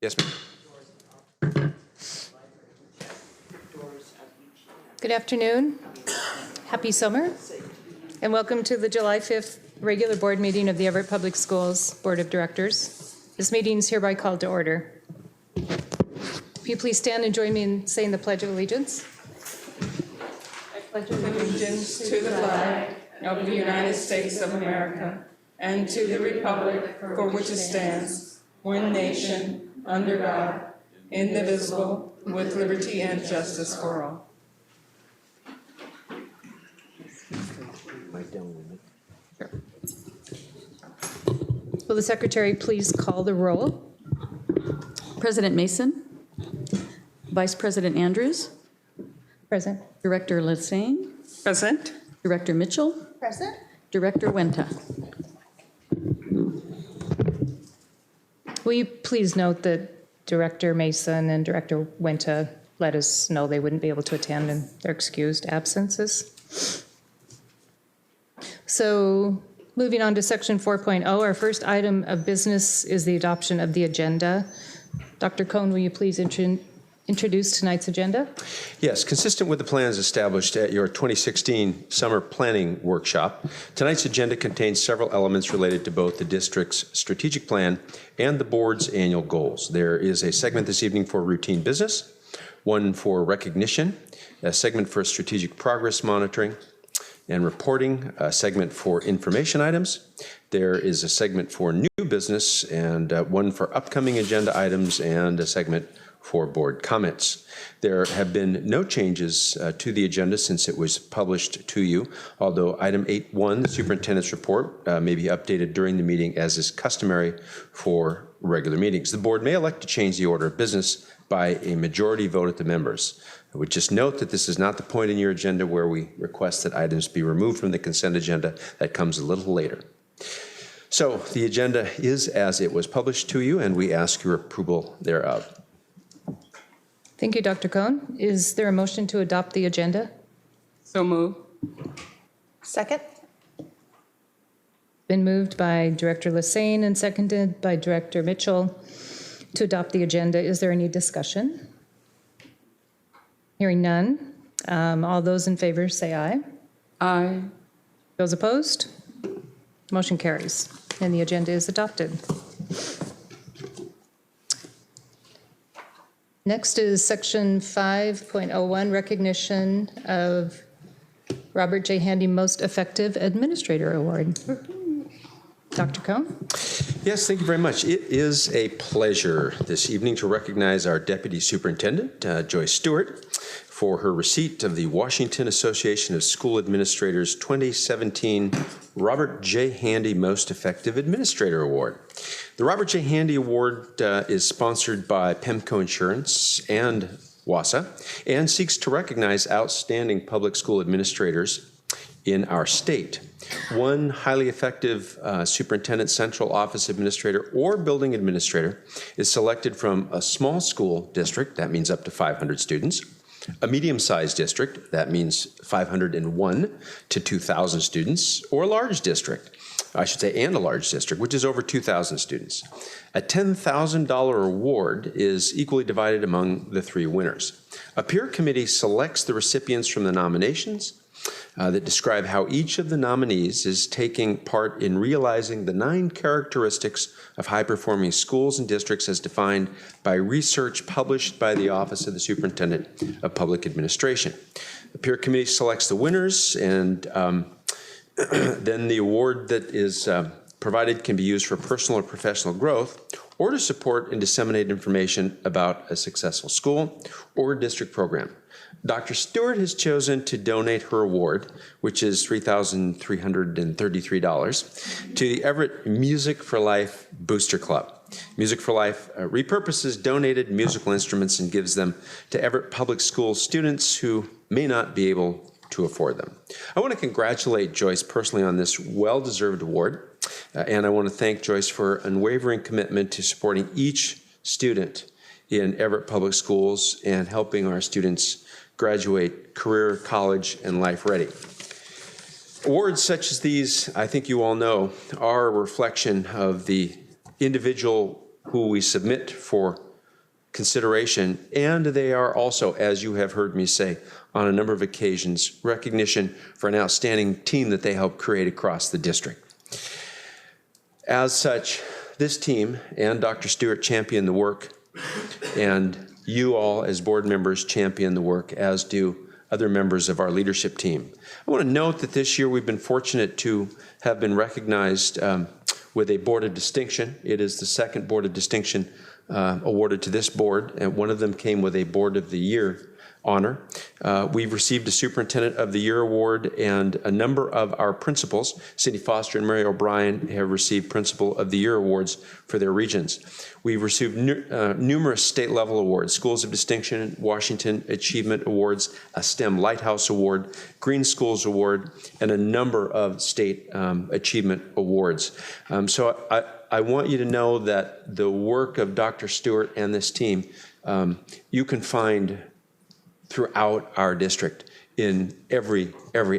Yes, ma'am. Good afternoon. Happy summer. And welcome to the July 5th regular board meeting of the Everett Public Schools Board of Directors. This meeting is hereby called to order. If you please stand and join me in saying the Pledge of Allegiance. I pledge allegiance to the flag of the United States of America and to the republic for which it stands, one nation, under God, indivisible, with liberty and justice for all. Sure. Will the secretary please call the roll? President Mason, Vice President Andrews, Present. Director Lesane, Present. Director Mitchell, Present. Director Wenta. Will you please note that Director Mason and Director Wenta let us know they wouldn't be able to attend in their excused absences? So moving on to section 4.0, our first item of business is the adoption of the agenda. Dr. Cohn, will you please introduce tonight's agenda? Yes, consistent with the plans established at your 2016 Summer Planning Workshop, tonight's agenda contains several elements related to both the district's strategic plan and the board's annual goals. There is a segment this evening for routine business, one for recognition, a segment for strategic progress monitoring and reporting, a segment for information items. There is a segment for new business and one for upcoming agenda items and a segment for board comments. There have been no changes to the agenda since it was published to you, although item 8.1, the superintendent's report, may be updated during the meeting as is customary for regular meetings. The board may elect to change the order of business by a majority vote of the members. I would just note that this is not the point in your agenda where we request that items be removed from the consent agenda. That comes a little later. So the agenda is as it was published to you, and we ask your approval thereof. Thank you, Dr. Cohn. Is there a motion to adopt the agenda? So move. Second. Been moved by Director Lesane and seconded by Director Mitchell to adopt the agenda. Is there any discussion? Hearing none. All those in favor say aye. Aye. Those opposed? Motion carries, and the agenda is adopted. Next is section 5.01, recognition of Robert J. Handy Most Effective Administrator Award. Dr. Cohn? Yes, thank you very much. It is a pleasure this evening to recognize our Deputy Superintendent, Joyce Stewart, for her receipt of the Washington Association of School Administrators 2017 Robert J. Handy Most Effective Administrator Award. The Robert J. Handy Award is sponsored by PEMCO Insurance and WASA and seeks to recognize outstanding public school administrators in our state. One highly effective superintendent, central office administrator, or building administrator is selected from a small school district, that means up to 500 students, a medium-sized district, that means 501 to 2,000 students, or a large district, I should say, and a large district, which is over 2,000 students. A $10,000 award is equally divided among the three winners. A peer committee selects the recipients from the nominations that describe how each of the nominees is taking part in realizing the 9 characteristics of high-performing schools and districts as defined by research published by the Office of the Superintendent of Public Administration. The peer committee selects the winners, and then the award that is provided can be used for personal or professional growth or to support and disseminate information about a successful school or district program. Dr. Stewart has chosen to donate her award, which is $3,333, to the Everett Music for Life Booster Club. Music for Life repurposes donated musical instruments and gives them to Everett Public School students who may not be able to afford them. I want to congratulate Joyce personally on this well-deserved award, and I want to thank Joyce for unwavering commitment to supporting each student in Everett Public Schools and helping our students graduate career, college, and life ready. Awards such as these, I think you all know, are a reflection of the individual who we submit for consideration, and they are also, as you have heard me say on a number of occasions, recognition for an outstanding team that they helped create across the district. As such, this team and Dr. Stewart champion the work, and you all as board members champion the work, as do other members of our leadership team. I want to note that this year we've been fortunate to have been recognized with a Board of Distinction. It is the second Board of Distinction awarded to this board, and one of them came with a Board of the Year honor. We've received a Superintendent of the Year award, and a number of our principals, Cindy Foster and Mary O'Brien, have received Principal of the Year awards for their regions. We've received numerous state-level awards: Schools of Distinction, Washington Achievement Awards, a STEM Lighthouse Award, Green Schools Award, and a number of state achievement awards. So I want you to know that the work of Dr. Stewart and this team, you can find throughout our district in every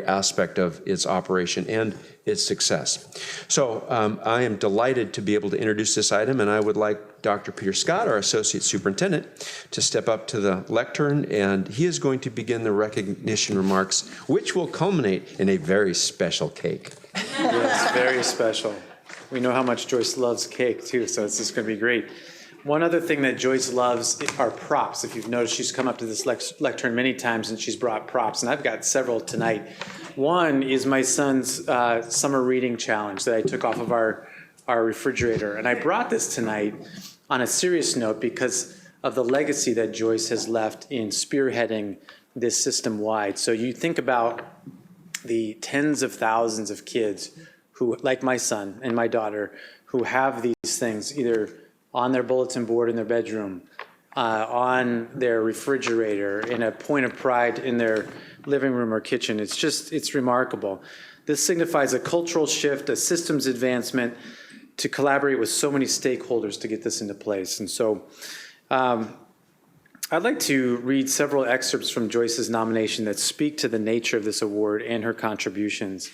aspect of its operation and its success. So I am delighted to be able to introduce this item, and I would like Dr. Peter Scott, our Associate Superintendent, to step up to the lectern, and he is going to begin the recognition remarks, which will culminate in a very special cake. Yes, very special. We know how much Joyce loves cake too, so it's just going to be great. One other thing that Joyce loves are props. If you've noticed, she's come up to this lectern many times and she's brought props, and I've got several tonight. One is my son's summer reading challenge that I took off of our refrigerator, and I brought this tonight on a serious note because of the legacy that Joyce has left in spearheading this system-wide. So you think about the tens of thousands of kids who, like my son and my daughter, who have these things either on their bulletin board in their bedroom, on their refrigerator, in a point of pride in their living room or kitchen. It's remarkable. This signifies a cultural shift, a systems advancement to collaborate with so many stakeholders to get this into place. And so I'd like to read several excerpts from Joyce's nomination that speak to the nature of this award and her contributions.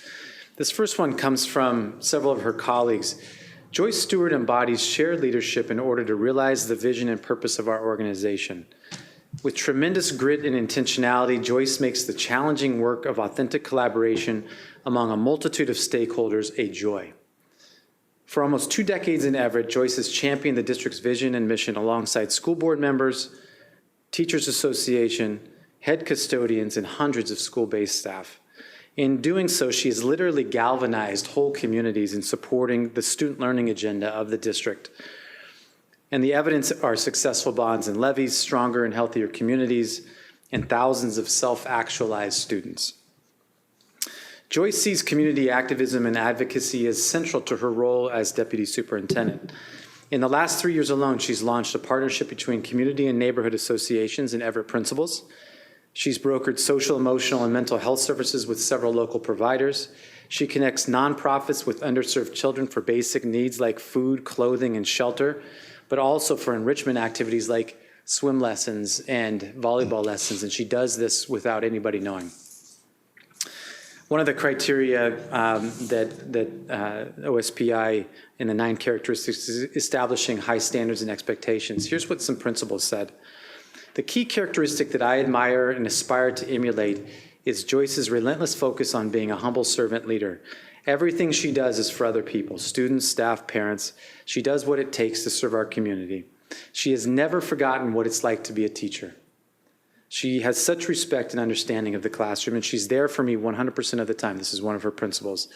This first one comes from several of her colleagues. Joyce Stewart embodies shared leadership in order to realize the vision and purpose of our organization. With tremendous grit and intentionality, Joyce makes the challenging work of authentic collaboration among a multitude of stakeholders a joy. For almost 2 decades in Everett, Joyce has championed the district's vision and mission alongside school board members, teachers association, head custodians, and hundreds of school-based staff. In doing so, she has literally galvanized whole communities in supporting the student learning agenda of the district. And the evidence are successful bonds and levies, stronger and healthier communities, and thousands of self-actualized students. Joyce sees community activism and advocacy as central to her role as deputy superintendent. In the last 3 years alone, she's launched a partnership between community and neighborhood associations and Everett principals. She's brokered social, emotional, and mental health services with several local providers. She connects nonprofits with underserved children for basic needs like food, clothing, and shelter, but also for enrichment activities like swim lessons and volleyball lessons, and she does this without anybody knowing. One of the criteria that OSPI in the 9 characteristics is establishing high standards and expectations. Here's what some principals said. The key characteristic that I admire and aspire to emulate is Joyce's relentless focus on being a humble servant leader. Everything she does is for other people, students, staff, parents. She does what it takes to serve our community. She has never forgotten what it's like to be a teacher. She has such respect and understanding of the classroom, and she's there for me 100% of the time. This is one of her principles.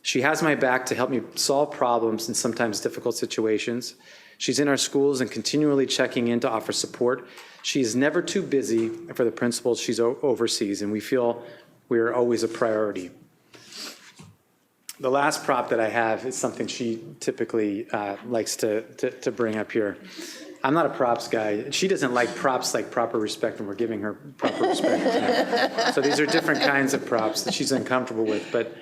She has my back to help me solve problems in sometimes difficult situations. She's in our schools and continually checking in to offer support. She is never too busy for the principals she oversees, and we feel we are always a priority. The last prop that I have is something she typically likes to bring up here. I'm not a props guy. She doesn't like props like proper respect, and we're giving her proper respect tonight. So these are different kinds of props that she's uncomfortable with. But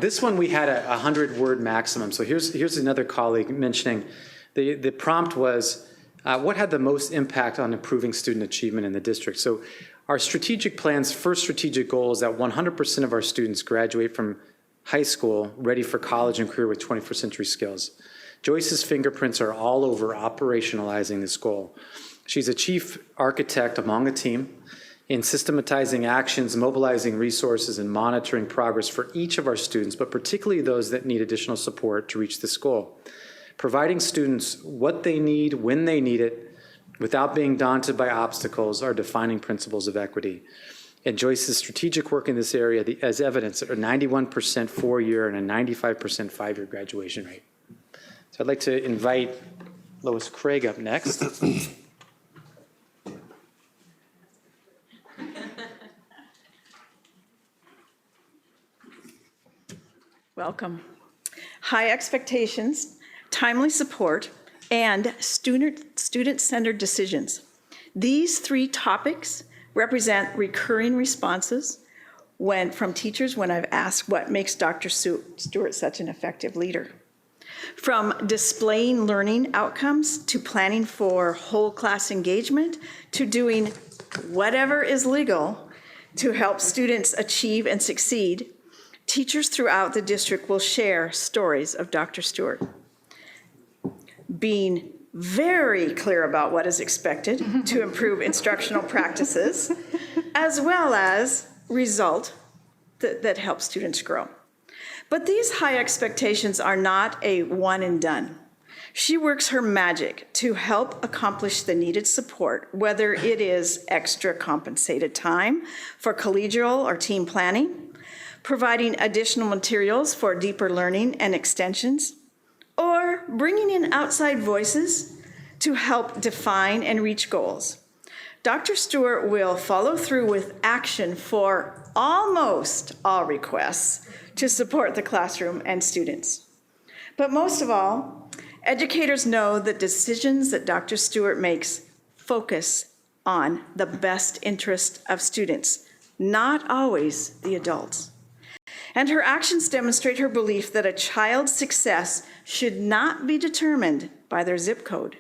this one we had a 100-word maximum. So here's another colleague mentioning the prompt was, what had the most impact on improving student achievement in the district? So our strategic plan's first strategic goal is that 100% of our students graduate from high school ready for college and career with 21st century skills. Joyce's fingerprints are all over operationalizing this goal. She's a chief architect among a team in systematizing actions, mobilizing resources, and monitoring progress for each of our students, but particularly those that need additional support to reach this goal. Providing students what they need, when they need it, without being daunted by obstacles, are defining principles of equity. And Joyce's strategic work in this area as evidence at a 91% four-year and a 95% five-year graduation rate. So I'd like to invite Lois Craig up next. Welcome. High expectations, timely support, and student-centered decisions. These three topics represent recurring responses from teachers when I've asked what makes Dr. Stewart such an effective leader. From displaying learning outcomes to planning for whole class engagement to doing whatever is legal to help students achieve and succeed, teachers throughout the district will share stories of Dr. Stewart. Being very clear about what is expected to improve instructional practices, as well as result that helps students grow. But these high expectations are not a one and done. She works her magic to help accomplish the needed support, whether it is extra compensated time for collegial or team planning, providing additional materials for deeper learning and extensions, or bringing in outside voices to help define and reach goals. Dr. Stewart will follow through with action for almost all requests to support the classroom and students. But most of all, educators know that decisions that Dr. Stewart makes focus on the best interest of students, not always the adults. And her actions demonstrate her belief that a child's success should not be determined by their zip code.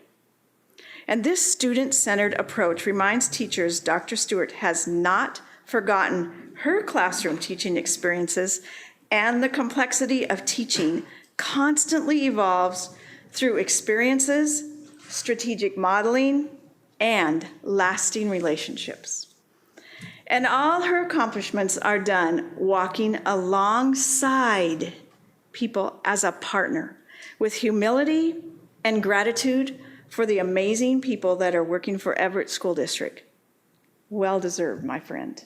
And this student-centered approach reminds teachers Dr. Stewart has not forgotten her classroom teaching experiences, and the complexity of teaching constantly evolves through experiences, strategic modeling, and lasting relationships. And all her accomplishments are done walking alongside people as a partner with humility and gratitude for the amazing people that are working for Everett School District. Well deserved, my friend.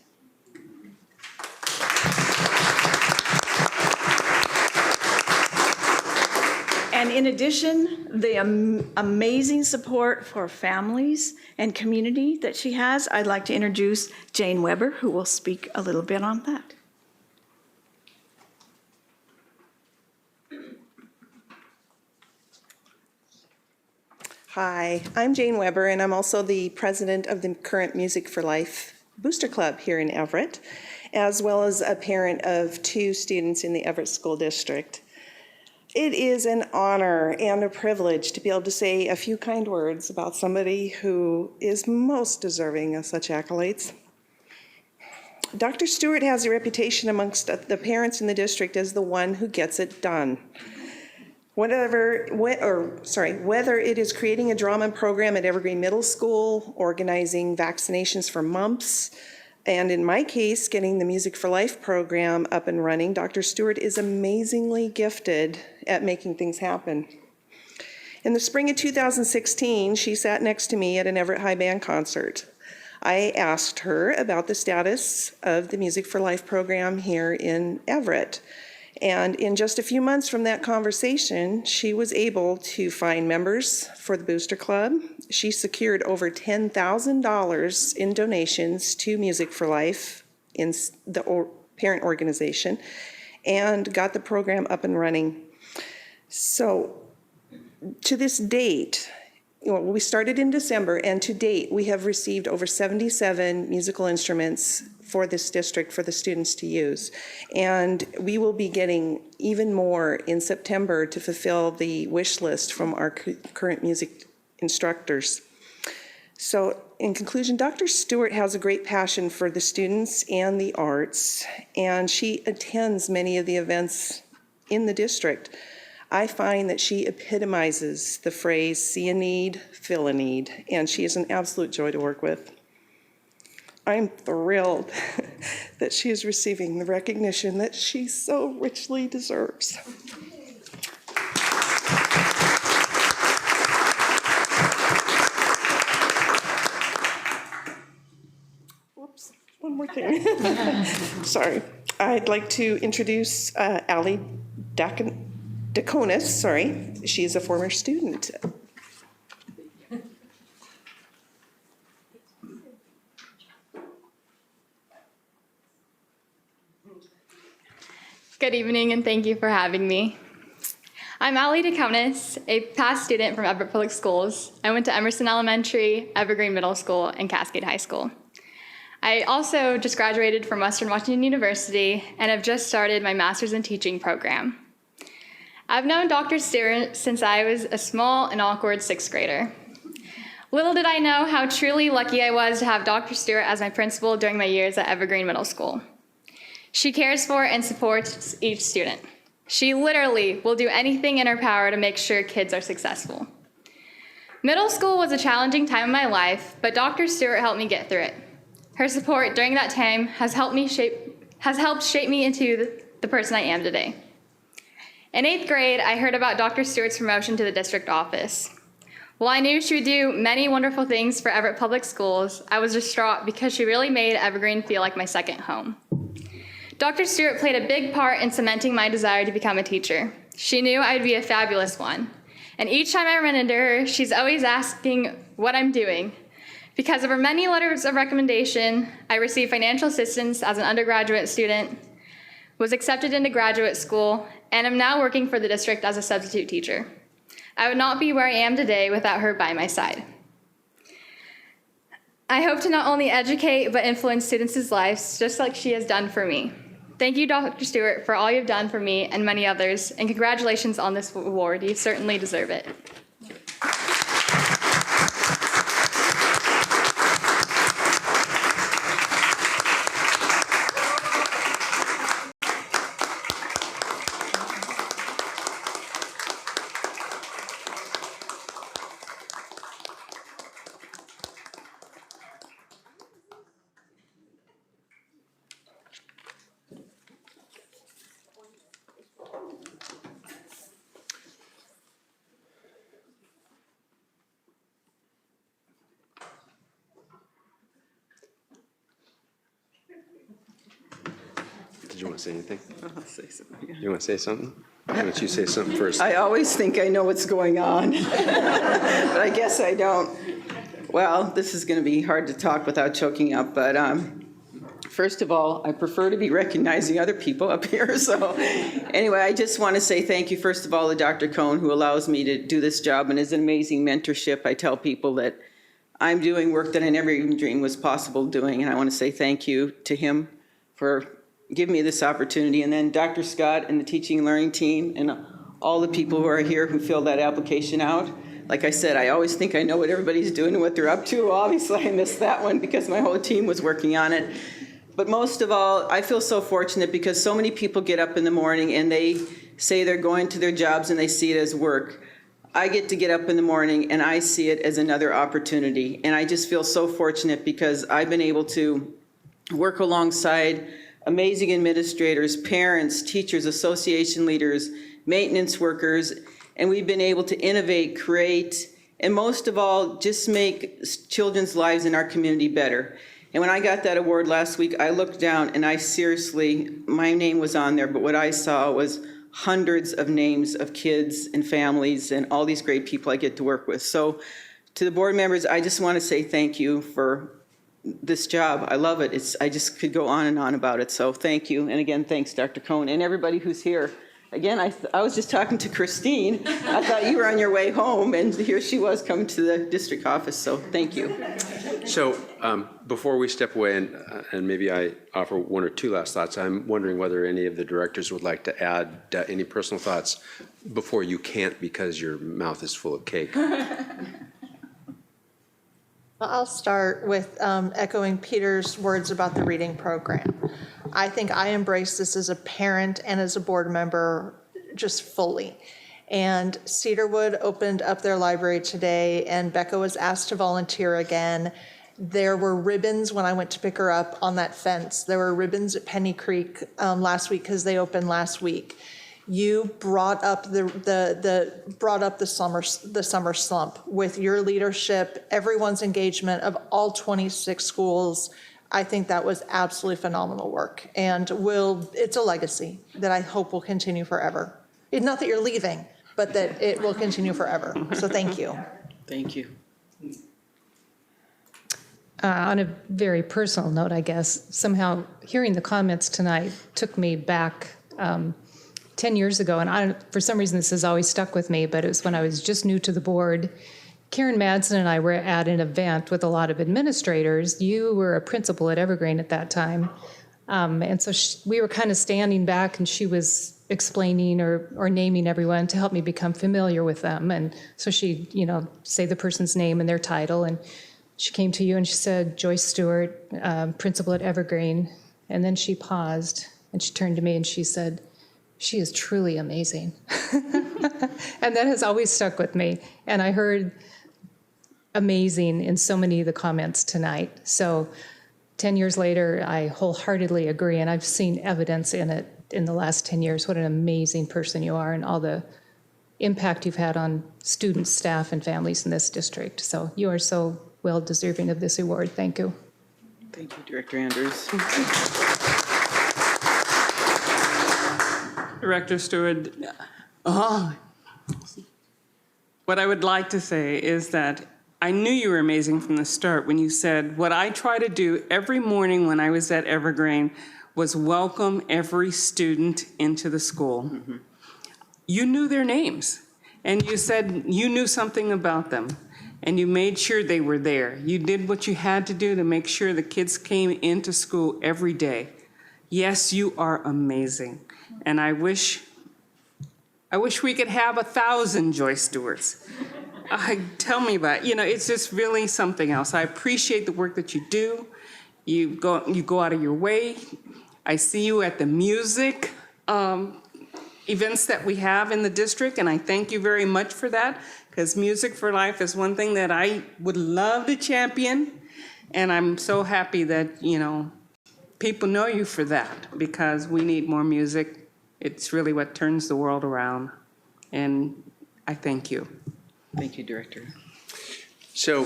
And in addition, the amazing support for families and community that she has, I'd like to introduce Jane Weber, who will speak a little bit on that. Hi, I'm Jane Weber, and I'm also the president of the current Music for Life Booster Club here in Everett, as well as a parent of 2 students in the Everett School District. It is an honor and a privilege to be able to say a few kind words about somebody who is most deserving of such accolades. Dr. Stewart has a reputation amongst the parents in the district as the one who gets it done. Whether it is creating a drama program at Evergreen Middle School, organizing vaccinations for mumps, and in my case, getting the Music for Life program up and running, Dr. Stewart is amazingly gifted at making things happen. In the spring of 2016, she sat next to me at an Everett High Band concert. I asked her about the status of the Music for Life program here in Everett. And in just a few months from that conversation, she was able to find members for the Booster Club. She secured over $10,000 in donations to Music for Life in the parent organization and got the program up and running. So to this date, we started in December, and to date, we have received over 77 musical instruments for this district for the students to use. And we will be getting even more in September to fulfill the wish list from our current music instructors. So in conclusion, Dr. Stewart has a great passion for the students and the arts, and she attends many of the events in the district. I find that she epitomizes the phrase, see a need, fill a need, and she is an absolute joy to work with. I'm thrilled that she is receiving the recognition that she so richly deserves. Whoops, one more thing. Sorry. I'd like to introduce Allie Daconis, sorry. She is a former student. Good evening, and thank you for having me. I'm Allie DeConis, a past student from Everett Public Schools. I went to Emerson Elementary, Evergreen Middle School, and Cascade High School. I also just graduated from Western Washington University and have just started my master's in teaching program. I've known Dr. Stewart since I was a small and awkward sixth grader. Little did I know how truly lucky I was to have Dr. Stewart as my principal during my years at Evergreen Middle School. She cares for and supports each student. She literally will do anything in her power to make sure kids are successful. Middle school was a challenging time in my life, but Dr. Stewart helped me get through it. Her support during that time has helped shape me into the person I am today. In 8th grade, I heard about Dr. Stewart's promotion to the district office. While I knew she would do many wonderful things for Everett Public Schools, I was distraught because she really made Evergreen feel like my second home. Dr. Stewart played a big part in cementing my desire to become a teacher. She knew I would be a fabulous one. And each time I run into her, she's always asking what I'm doing. Because of her many letters of recommendation, I received financial assistance as an undergraduate student, was accepted into graduate school, and am now working for the district as a substitute teacher. I would not be where I am today without her by my side. I hope to not only educate, but influence students' lives, just like she has done for me. Thank you, Dr. Stewart, for all you've done for me and many others, and congratulations on this award. You certainly deserve it. Did you want to say anything? I'll say something. You want to say something? Why don't you say something first? I always think I know what's going on, but I guess I don't. Well, this is going to be hard to talk without choking up, but first of all, I prefer to be recognizing other people up here. So anyway, I just want to say thank you, first of all, to Dr. Cohn, who allows me to do this job and is an amazing mentorship. I tell people that I'm doing work that I never even dreamed was possible doing, and I want to say thank you to him for giving me this opportunity. And then Dr. Scott and the teaching and learning team and all the people who are here who filled that application out. Like I said, I always think I know what everybody's doing and what they're up to. Obviously, I missed that one because my whole team was working on it. But most of all, I feel so fortunate because so many people get up in the morning and they say they're going to their jobs and they see it as work. I get to get up in the morning and I see it as another opportunity. And I just feel so fortunate because I've been able to work alongside amazing administrators, parents, teachers, association leaders, maintenance workers, and we've been able to innovate, create, and most of all, just make children's lives in our community better. And when I got that award last week, I looked down and I seriously, my name was on there, but what I saw was hundreds of names of kids and families and all these great people I get to work with. So to the board members, I just want to say thank you for this job. I love it. I just could go on and on about it. So thank you. And again, thanks, Dr. Cohn, and everybody who's here. Again, I was just talking to Christine. I thought you were on your way home, and here she was coming to the district office. So thank you. So before we step away, and maybe I offer one or two last thoughts, I'm wondering whether any of the directors would like to add any personal thoughts before you can't because your mouth is full of cake. I'll start with echoing Peter's words about the reading program. I think I embrace this as a parent and as a board member just fully. And Cedarwood opened up their library today, and Becca was asked to volunteer again. There were ribbons when I went to pick her up on that fence. There were ribbons at Penny Creek last week because they opened last week. You brought up the summer slump with your leadership, everyone's engagement of all 26 schools. I think that was absolutely phenomenal work, and it's a legacy that I hope will continue forever. Not that you're leaving, but that it will continue forever. So thank you. Thank you. On a very personal note, I guess, somehow hearing the comments tonight took me back 10 years ago. And for some reason, this has always stuck with me, but it was when I was just new to the board. Karen Madsen and I were at an event with a lot of administrators. You were a principal at Evergreen at that time. And so we were kind of standing back, and she was explaining or naming everyone to help me become familiar with them. And so she, say the person's name and their title. And she came to you and she said, Joyce Stewart, principal at Evergreen. And then she paused and she turned to me and she said, she is truly amazing. And that has always stuck with me. And I heard amazing in so many of the comments tonight. So 10 years later, I wholeheartedly agree. And I've seen evidence in it in the last 10 years, what an amazing person you are and all the impact you've had on students, staff, and families in this district. So you are so well deserving of this award. Thank you. Thank you, Director Andrews. Director Stewart, what I would like to say is that I knew you were amazing from the start when you said, what I try to do every morning when I was at Evergreen was welcome every student into the school. Mm-hmm. You knew their names, and you said you knew something about them, and you made sure they were there. You did what you had to do to make sure the kids came into school every day. Yes, you are amazing, and I wish we could have 1,000 Joyce Stewarts. Tell me about it. It's just really something else. I appreciate the work that you do. You go out of your way. I see you at the music events that we have in the district, and I thank you very much for that, because Music for Life is one thing that I would love to champion, and I'm so happy that, people know you for that, because we need more music. It's really what turns the world around, and I thank you. Thank you, Director. So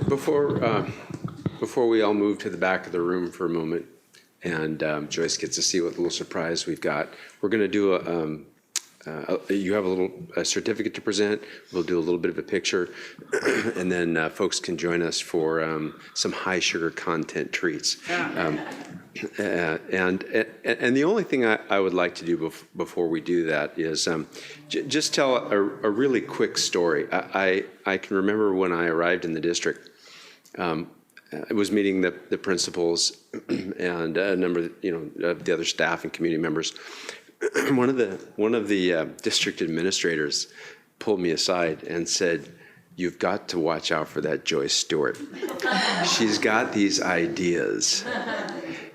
before we all move to the back of the room for a moment, and Joyce gets to see what little surprise we've got, we're going to do you have a certificate to present. We'll do a little bit of a picture, and then folks can join us for some high sugar content treats. And the only thing I would like to do before we do that is just tell a really quick story. I can remember when I arrived in the district. I was meeting the principals and a number of the other staff and community members. One of the district administrators pulled me aside and said, "You've got to watch out for that Joyce Stewart. She's got these ideas,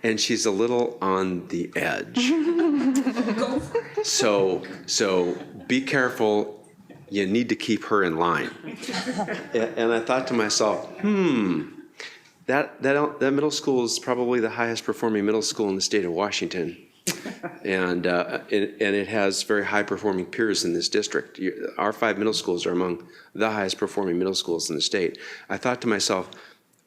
and she's a little on the edge. So be careful. You need to keep her in line." And I thought to myself, That middle school is probably the highest performing middle school in the state of Washington, and it has very high performing peers in this district. Our 5 middle schools are among the highest performing middle schools in the state. I thought to myself,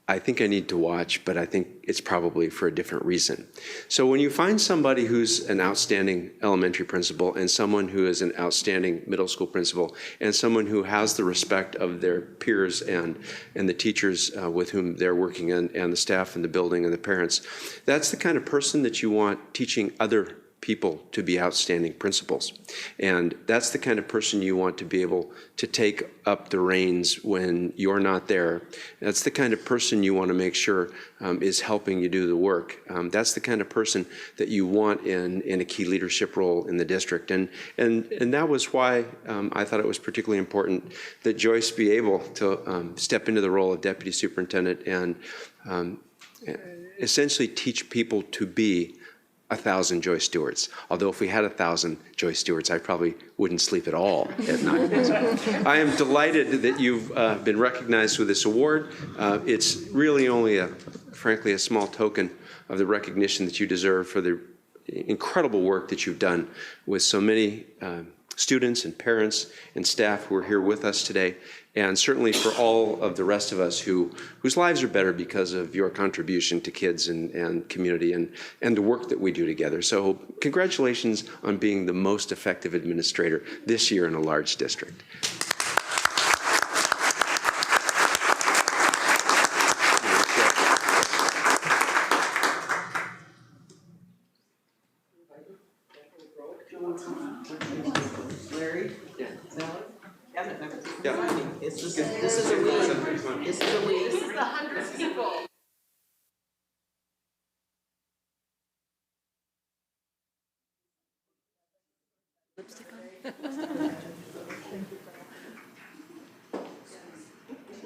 I think I need to watch, but I think it's probably for a different reason. So when you find somebody who's an outstanding elementary principal and someone who is an outstanding middle school principal and someone who has the respect of their peers and the teachers with whom they're working and the staff in the building and the parents, that's the kind of person that you want teaching other people to be outstanding principals. And that's the kind of person you want to be able to take up the reins when you're not there. That's the kind of person you want to make sure is helping you do the work. That's the kind of person that you want in a key leadership role in the district. And that was why I thought it was particularly important that Joyce be able to step into the role of deputy superintendent and essentially teach people to be 1,000 Joy Stewarts. Although if we had 1,000 Joy Stewarts, I probably wouldn't sleep at all at night. I am delighted that you've been recognized with this award. It's really only, frankly, a small token of the recognition that you deserve for the incredible work that you've done with so many students and parents and staff who are here with us today, and certainly for all of the rest of us whose lives are better because of your contribution to kids and community and the work that we do together. So congratulations on being the most effective administrator this year in a large district. Larry? Yeah. Sally? Cabinet members? Yeah. This is a we. This is a we. This is the 100 people.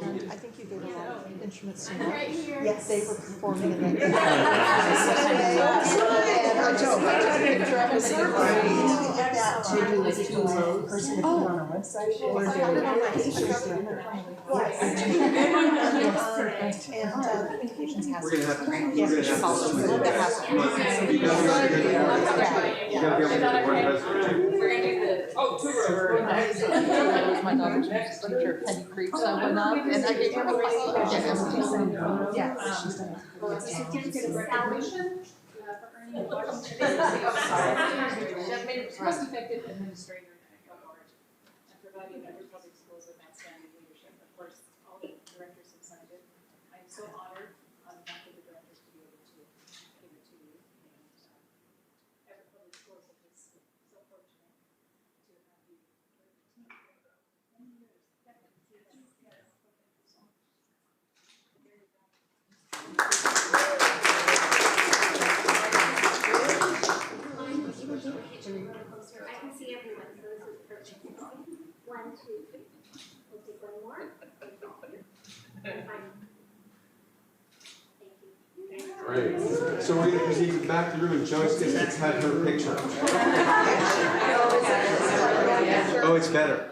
I think you gave a lot of instruments to me. Yes, they were performing in that. And I just took a picture of it. That to do with two person if you're on our website. Or I have it on my Instagram. And communications has. We're gonna have to. Yes, also. We're gonna do the. Oh, tour. My daughter's teacher, Penny Creek, so I went up and I gave her a photo. Yeah, she's done. Certificate of recognition for earning most effective administrator award and providing every public schools with outstanding leadership. Of course, all the directors have signed it. I'm so honored on behalf of the directors to be able to give it to you. And every public schools have been so fortunate to have you. Many years. I can see everyone, so this is perfect. 1, 2, 3. We'll take one more. Thank you. Great. So we're going to proceed back to the room, and Joyce gets to have her picture. Oh, it's better.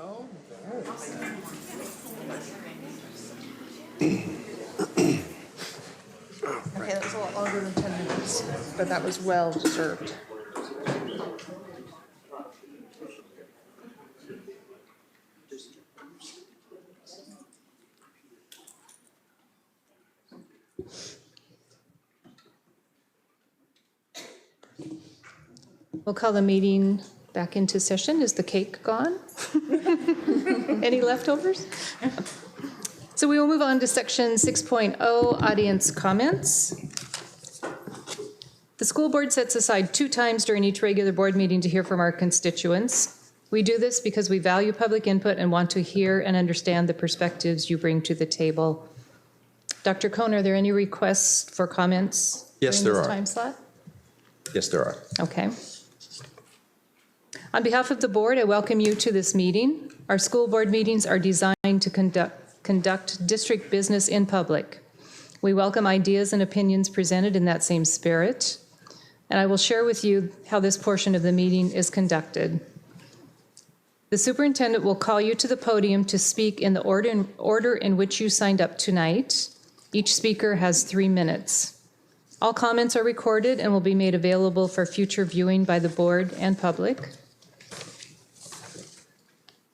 Okay, that was a lot longer than 10 minutes, but that was well deserved. We'll call the meeting back into session. Is the cake gone? Any leftovers? So we will move on to section 6.0, audience comments. The school board sets aside 2 times during each regular board meeting to hear from our constituents. We do this because we value public input and want to hear and understand the perspectives you bring to the table. Dr. Cohn, are there any requests for comments Yes, during there this are. time slot? Yes, there are. Okay. On behalf of the board, I welcome you to this meeting. Our school board meetings are designed to conduct district business in public. We welcome ideas and opinions presented in that same spirit, and I will share with you how this portion of the meeting is conducted. The superintendent will call you to the podium to speak in the order in which you signed up tonight. Each speaker has 3 minutes. All comments are recorded and will be made available for future viewing by the board and public.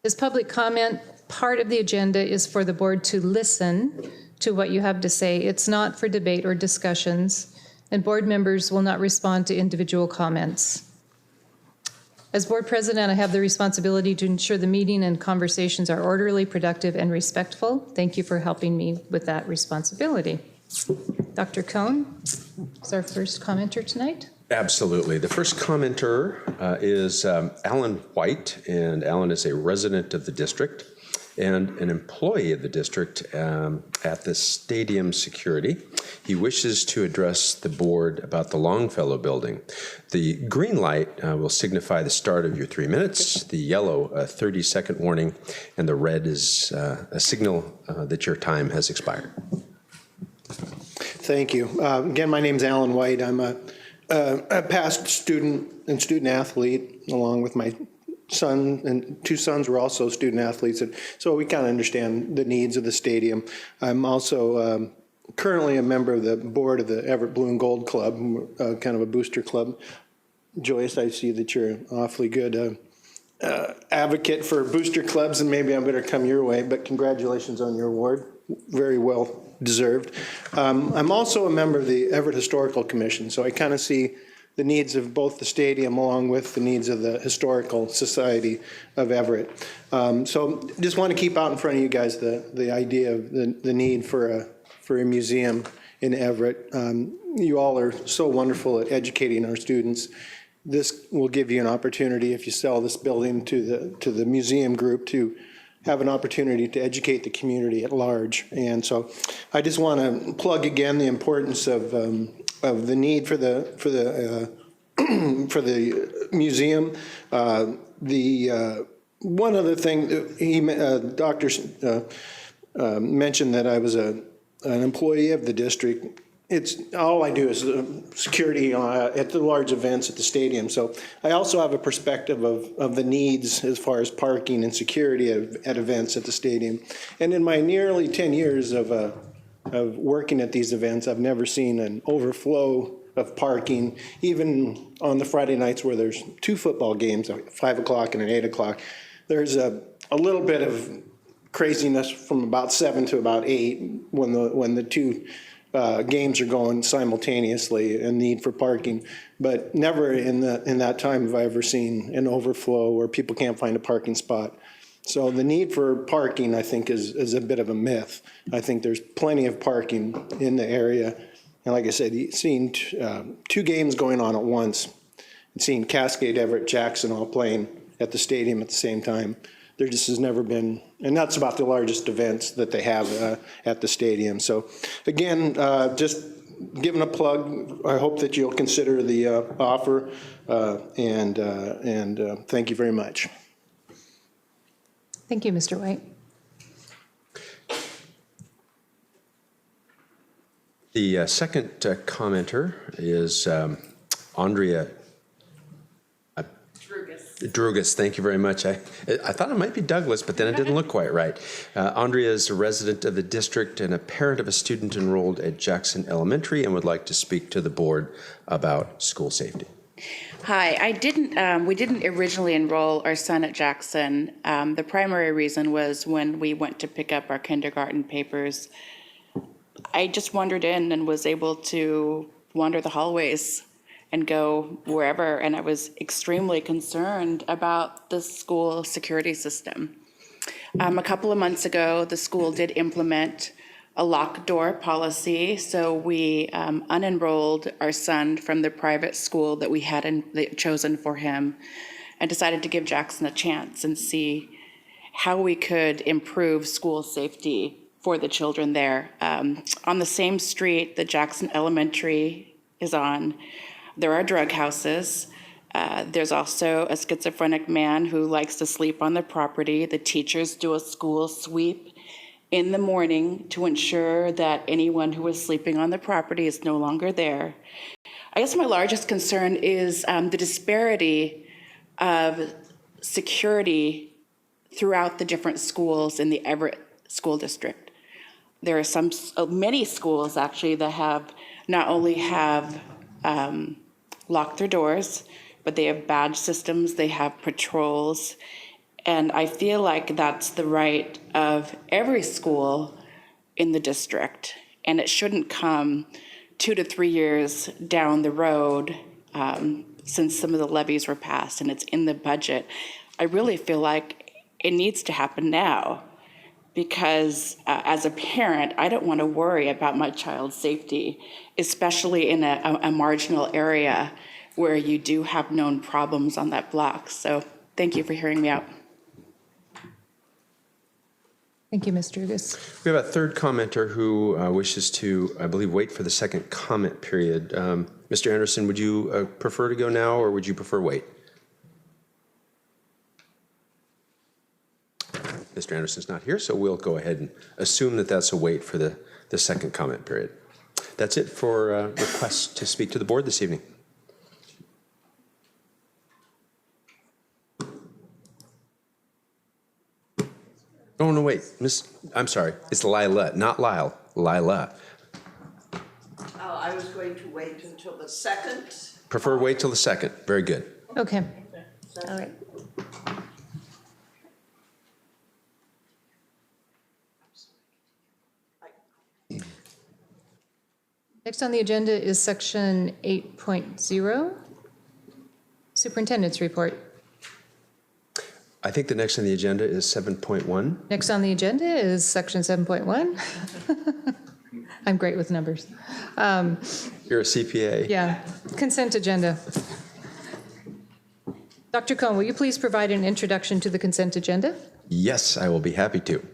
This public comment part of the agenda is for the board to listen to what you have to say. It's not for debate or discussions, and board members will not respond to individual comments. As board president, I have the responsibility to ensure the meeting and conversations are orderly, productive, and respectful. Thank you for helping me with that responsibility. Dr. Cohn is our first commenter tonight. Absolutely. The first commenter is Alan White, and Alan is a resident of the district and an employee of the district at the stadium security. He wishes to address the board about the Longfellow building. The green light will signify the start of your 3 minutes, the yellow a 30-second warning, and the red is a signal that your time has expired. Thank you. Again, my name's Alan White. I'm a past student and student athlete, along with my son, and 2 sons were also student athletes, and so we kind of understand the needs of the stadium. I'm also currently a member of the board of the Everett Blue and Gold Club, kind of a booster club. Joyce, I see that you're an awfully good advocate for booster clubs, and maybe I better come your way, but congratulations on your award. Very well deserved. I'm also a member of the Everett Historical Commission, so I kind of see the needs of both the stadium along with the needs of the Historical Society of Everett. So just want to keep out in front of you guys the idea of the need for a museum in Everett. You all are so wonderful at educating our students. This will give you an opportunity, if you sell this building to the museum group, to have an opportunity to educate the community at large. And so I just want to plug again the importance of the need for the for the museum. One other thing, Dr. mentioned that I was an employee of the district. It's all I do is security at the large events at the stadium. So I also have a perspective of the needs as far as parking and security at events at the stadium. And in my nearly 10 years of working at these events, I've never seen an overflow of parking, even on the Friday nights where there's 2 football games, at 5 o'clock and at 8 o'clock. There's a little bit of craziness from about 7 to about 8 when the 2 games are going simultaneously, and need for parking, but never in that time have I ever seen an overflow where people can't find a parking spot. So the need for parking, I think, is a bit of a myth. I think there's plenty of parking in the area, and like I said, seeing 2 games going on at once, and seeing Cascade, Everett, Jackson all playing at the stadium at the same time. There just has never been, and that's about the largest events that they have at the stadium. So again, just giving a plug, I hope that you'll consider the offer, and thank you very much. Thank you, Mr. White. The second commenter is Andrea Drugas, thank you very much. I thought it might be Douglas, but then it didn't look quite right. Andrea is a resident of the district and a parent of a student enrolled at Jackson Elementary and would like to speak to the board about school safety. Hi, we didn't originally enroll our son at Jackson. The primary reason was when we went to pick up our kindergarten papers, I just wandered in and was able to wander the hallways and go wherever, and I was extremely concerned about the school security system. A couple of months ago, the school did implement a locked door policy, so we unenrolled our son from the private school that we had chosen for him and decided to give Jackson a chance and see how we could improve school safety for the children there. On the same street that Jackson Elementary is on, there are drug houses. There's also a schizophrenic man who likes to sleep on the property. The teachers do a school sweep in the morning to ensure that anyone who is sleeping on the property is no longer there. I guess my largest concern is the disparity of security throughout the different schools in the Everett School District. There are many schools actually that have not only have locked their doors, but they have badge systems, they have patrols, and I feel like that's the right of every school in the district, and it shouldn't come 2 to 3 years down the road since some of the levies were passed and it's in the budget. I really feel like it needs to happen now because as a parent, I don't want to worry about my child's safety, especially in a marginal area where you do have known problems on that block. So thank you for hearing me out. Thank you, Ms. Drugas. We have a third commenter who wishes to, I believe, wait for the second comment period. Mr. Anderson, would you prefer to go now or would you prefer wait? Mr. Anderson's not here, so we'll go ahead and assume that that's a wait for the second comment period. That's it for requests to speak to the board this evening. Oh, no, wait. I'm sorry. It's Lila, not Lyle. Lila. I was going to wait until the second. Prefer wait till the second. Very good. Okay. All right. Next on the agenda is section 8.0, Superintendent's report. I think the next on the agenda is 7.1. Next on the agenda is section 7.1. I'm great with numbers. You're a CPA. Yeah, consent agenda. Dr. Cohn, will you please provide an introduction to the consent agenda? Yes, I will be happy to.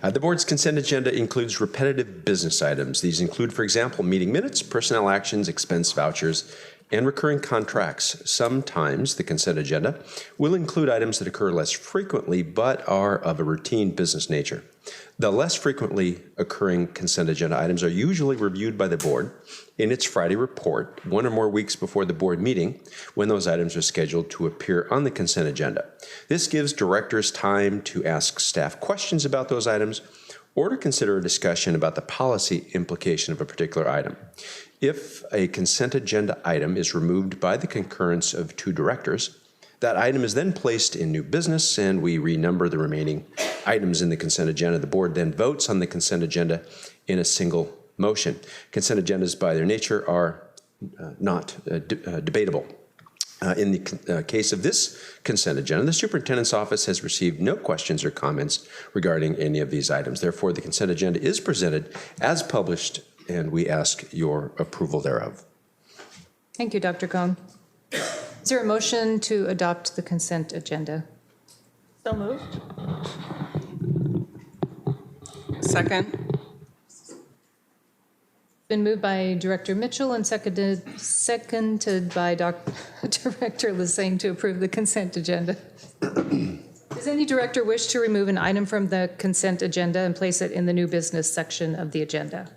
The board's consent agenda includes repetitive business items. These include, for example, meeting minutes, personnel actions, expense vouchers, and recurring contracts. Sometimes the consent agenda will include items that occur less frequently but are of a routine business nature. The less frequently occurring consent agenda items are usually reviewed by the board in its Friday report 1 or more weeks before the board meeting when those items are scheduled to appear on the consent agenda. This gives directors time to ask staff questions about those items or to consider a discussion about the policy implication of a particular item. If a consent agenda item is removed by the concurrence of 2 directors, that item is then placed in new business and we renumber the remaining items in the consent agenda. The board then votes on the consent agenda in a single motion. Consent agendas by their nature are not debatable. In the case of this consent agenda, the superintendent's office has received no questions or comments regarding any of these items. Therefore, the consent agenda is presented as published and we ask your approval thereof. Thank you, Dr. Cohn. Is there a motion to adopt the consent agenda? So moved. Second. Been moved by Director Mitchell and seconded by Director Lesane to approve the consent agenda. Does any director wish to remove an item from the consent agenda and place it in the new business section of the agenda?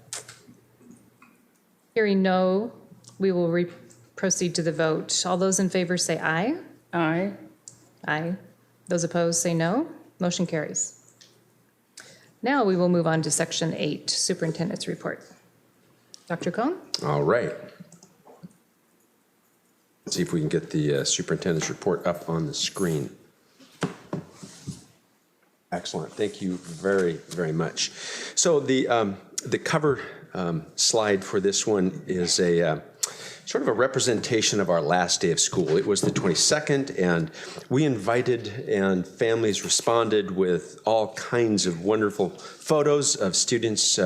Hearing no, we will proceed to the vote. All those in favor say aye. Aye. Aye. Those opposed say no. Motion carries. Now we will move on to Section 8, Superintendent's Report. Dr. Cohn? All right. Let's see if we can get the superintendent's report up on the screen. Excellent. Thank you very, very much. So the cover slide for this one is a sort of a representation of our last day of school. It was the 22nd, and we invited, and families responded with all kinds of wonderful photos of students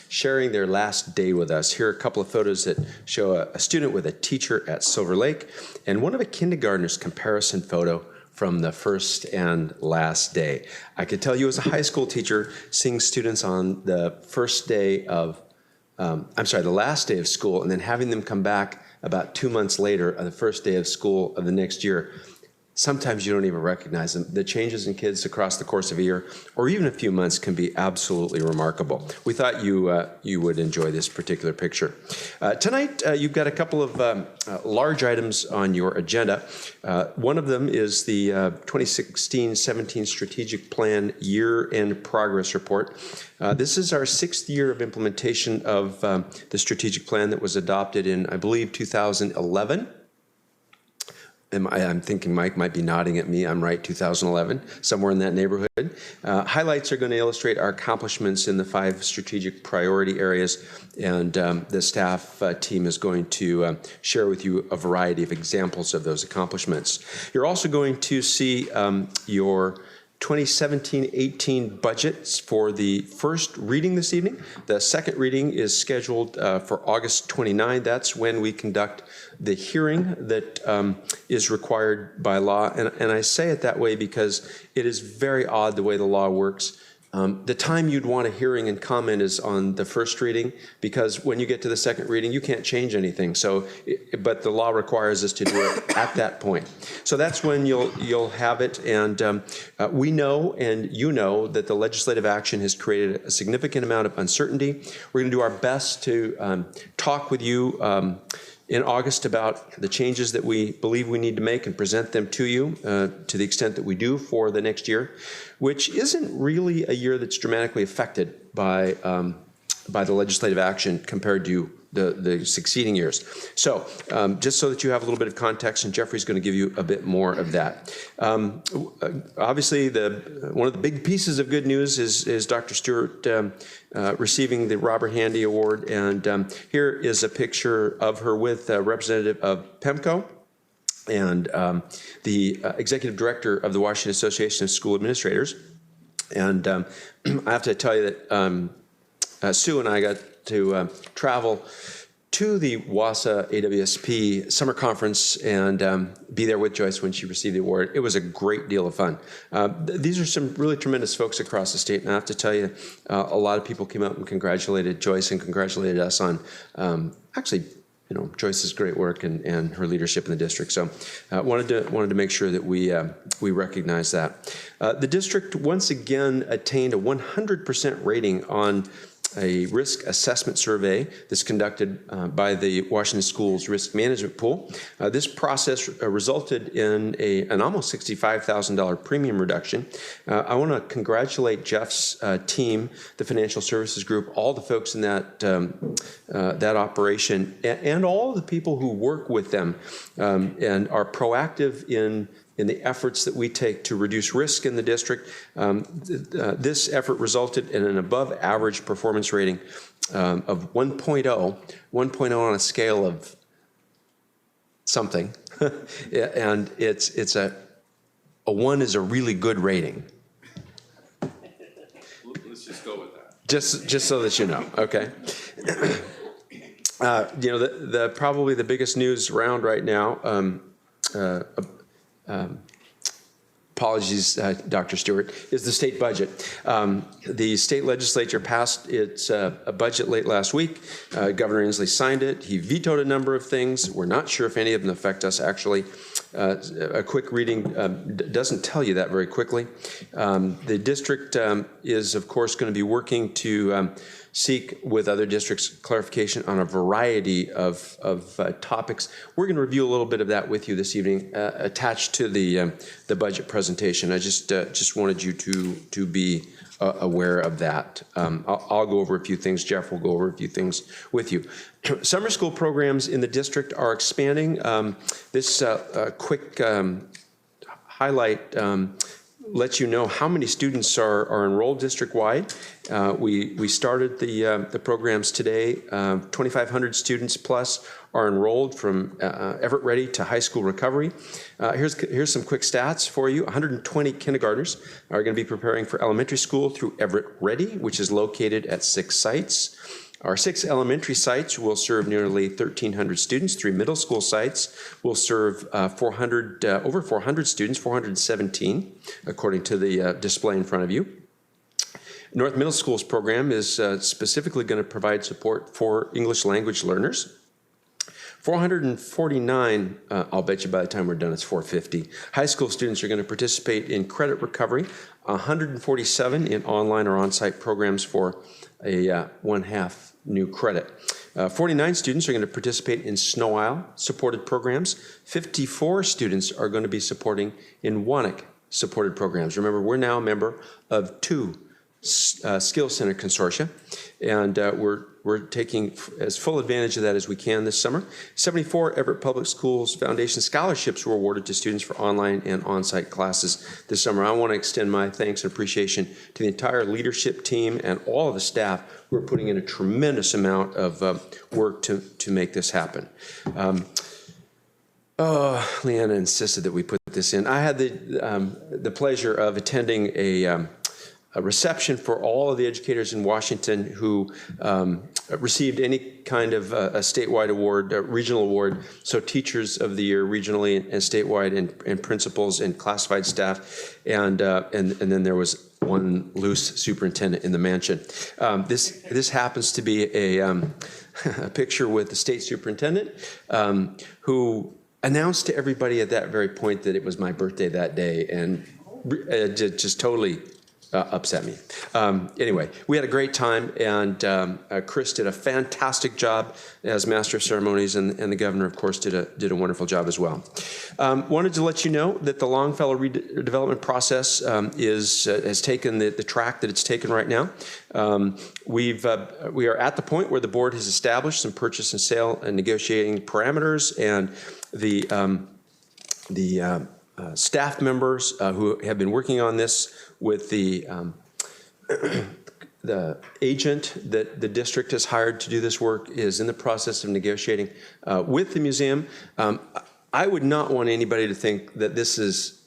sharing their last day with us. Here are a couple of photos that show a student with a teacher at Silver Lake, and one of a kindergartner's comparison photo from the first and last day. I could tell you as a high school teacher, seeing students on the first day of, the last day of school, and then having them come back about 2 months later on the first day of school of the next year, sometimes you don't even recognize them. The changes in kids across the course of a year or even a few months can be absolutely remarkable. We thought you would enjoy this particular picture. Tonight, you've got a couple of large items on your agenda. One of them is the 2016-17 Strategic Plan Year-End Progress Report. This is our 6th year of implementation of the strategic plan that was adopted in, I believe, 2011. I'm thinking Mike might be nodding at me. I'm right, 2011, somewhere in that neighborhood. Highlights are going to illustrate our accomplishments in the 5 strategic priority areas, and the staff team is going to share with you a variety of examples of those accomplishments. You're also going to see your 2017-18 budgets for the first reading this evening. The second reading is scheduled for August 29. That's when we conduct the hearing that is required by law. And I say it that way because it is very odd the way the law works. The time you'd want a hearing and comment is on the first reading, because when you get to the second reading, you can't change anything. So, but the law requires us to do it at that point. So that's when you'll have it. And we know, and you know, that the legislative action has created a significant amount of uncertainty. We're going to do our best to talk with you in August about the changes that we believe we need to make and present them to you to the extent that we do for the next year, which isn't really a year that's dramatically affected by the legislative action compared to the succeeding years. So just so that you have a little bit of context, and Jeffrey's going to give you a bit more of that. Obviously, one of the big pieces of good news is Dr. Stewart receiving the Robert Handy Award, and here is a picture of her with a representative of PEMCO and the executive director of the Washington Association of School Administrators. And I have to tell you that Sue and I got to travel to the WASA AWSP summer conference and be there with Joyce when she received the award. It was a great deal of fun. These are some really tremendous folks across the state, and I have to tell you, a lot of people came up and congratulated Joyce and congratulated us on actually, Joyce's great work and her leadership in the district. So wanted to make sure that we recognize that. The district once again attained a 100% rating on a risk assessment survey that's conducted by the Washington Schools Risk Management Pool. This process resulted in an almost $65,000 premium reduction. I want to congratulate Jeff's team, the Financial Services Group, all the folks in that operation, and all the people who work with them and are proactive in the efforts that we take to reduce risk in the district. This effort resulted in an above average performance rating of 1.0 on a scale of something. And it's a 1 is a really good rating. Let's just go with that. Just so that you know, okay? Probably the biggest news around right now, apologies, Dr. Stewart, is the state budget. The state legislature passed its budget late last week. Governor Inslee signed it. He vetoed a number of things. We're not sure if any of them affect us, actually. a quick reading doesn't tell you that very quickly. The district is, of course, going to be working to seek with other districts clarification on a variety of topics. We're going to review a little bit of that with you this evening, attached to the budget presentation. I just wanted you to be aware of that. I'll go over a few things. Jeff will go over a few things with you. Summer school programs in the district are expanding. This quick highlight lets you know how many students are enrolled district-wide. We started the programs today. 2,500 students plus are enrolled from Everett Ready to high school recovery. Here's some quick stats for you. 120 kindergartners are going to be preparing for elementary school through Everett Ready, which is located at 6 sites. Our 6 elementary sites will serve nearly 1,300 students. 3 middle school sites will serve over 400 students, 417, according to the display in front of you. North Middle School's program is specifically going to provide support for English language learners. 449, I'll bet you by the time we're done it's 450. High school students are going to participate in credit recovery, 147 in online or on-site programs for a 1/2 new credit. 49 students are going to participate in Snow Isle supported programs. 54 students are going to be supporting in WANIC supported programs. Remember, we're now a member of 2 Skill Center consortia, and we're taking as full advantage of that as we can this summer. 74 Everett Public Schools Foundation scholarships were awarded to students for online and on-site classes this summer. I want to extend my thanks and appreciation to the entire leadership team and all of the staff who are putting in a tremendous amount of work to make this happen. Leanna insisted that we put this in. I had the pleasure of attending a reception for all of the educators in Washington who received any kind of a statewide award, a regional award, so Teachers of the Year regionally and statewide, and principals and classified staff, and then there was one loose superintendent in the mansion. This happens to be a picture with the state superintendent who announced to everybody at that very point that it was my birthday that day, and just totally upset me. Anyway, we had a great time, and Chris did a fantastic job as Master of Ceremonies, and the governor, of course, did a wonderful job as well. Wanted to let you know that the Longfellow redevelopment process has taken the track that it's taken right now. We are at the point where the board has established some purchase and sale and negotiating parameters, and the staff members who have been working on this with the agent that the district has hired to do this work is in the process of negotiating with the museum. I would not want anybody to think that this is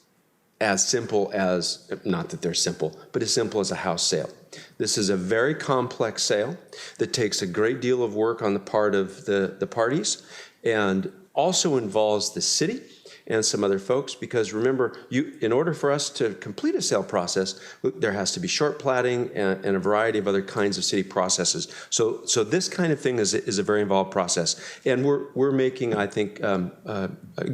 as simple as, not that they're simple, but as simple as a house sale. This is a very complex sale that takes a great deal of work on the part of the parties, and also involves the city and some other folks, because remember, in order for us to complete a sale process, there has to be short platting and a variety of other kinds of city processes. So this kind of thing is a very involved process, and we're making, I think,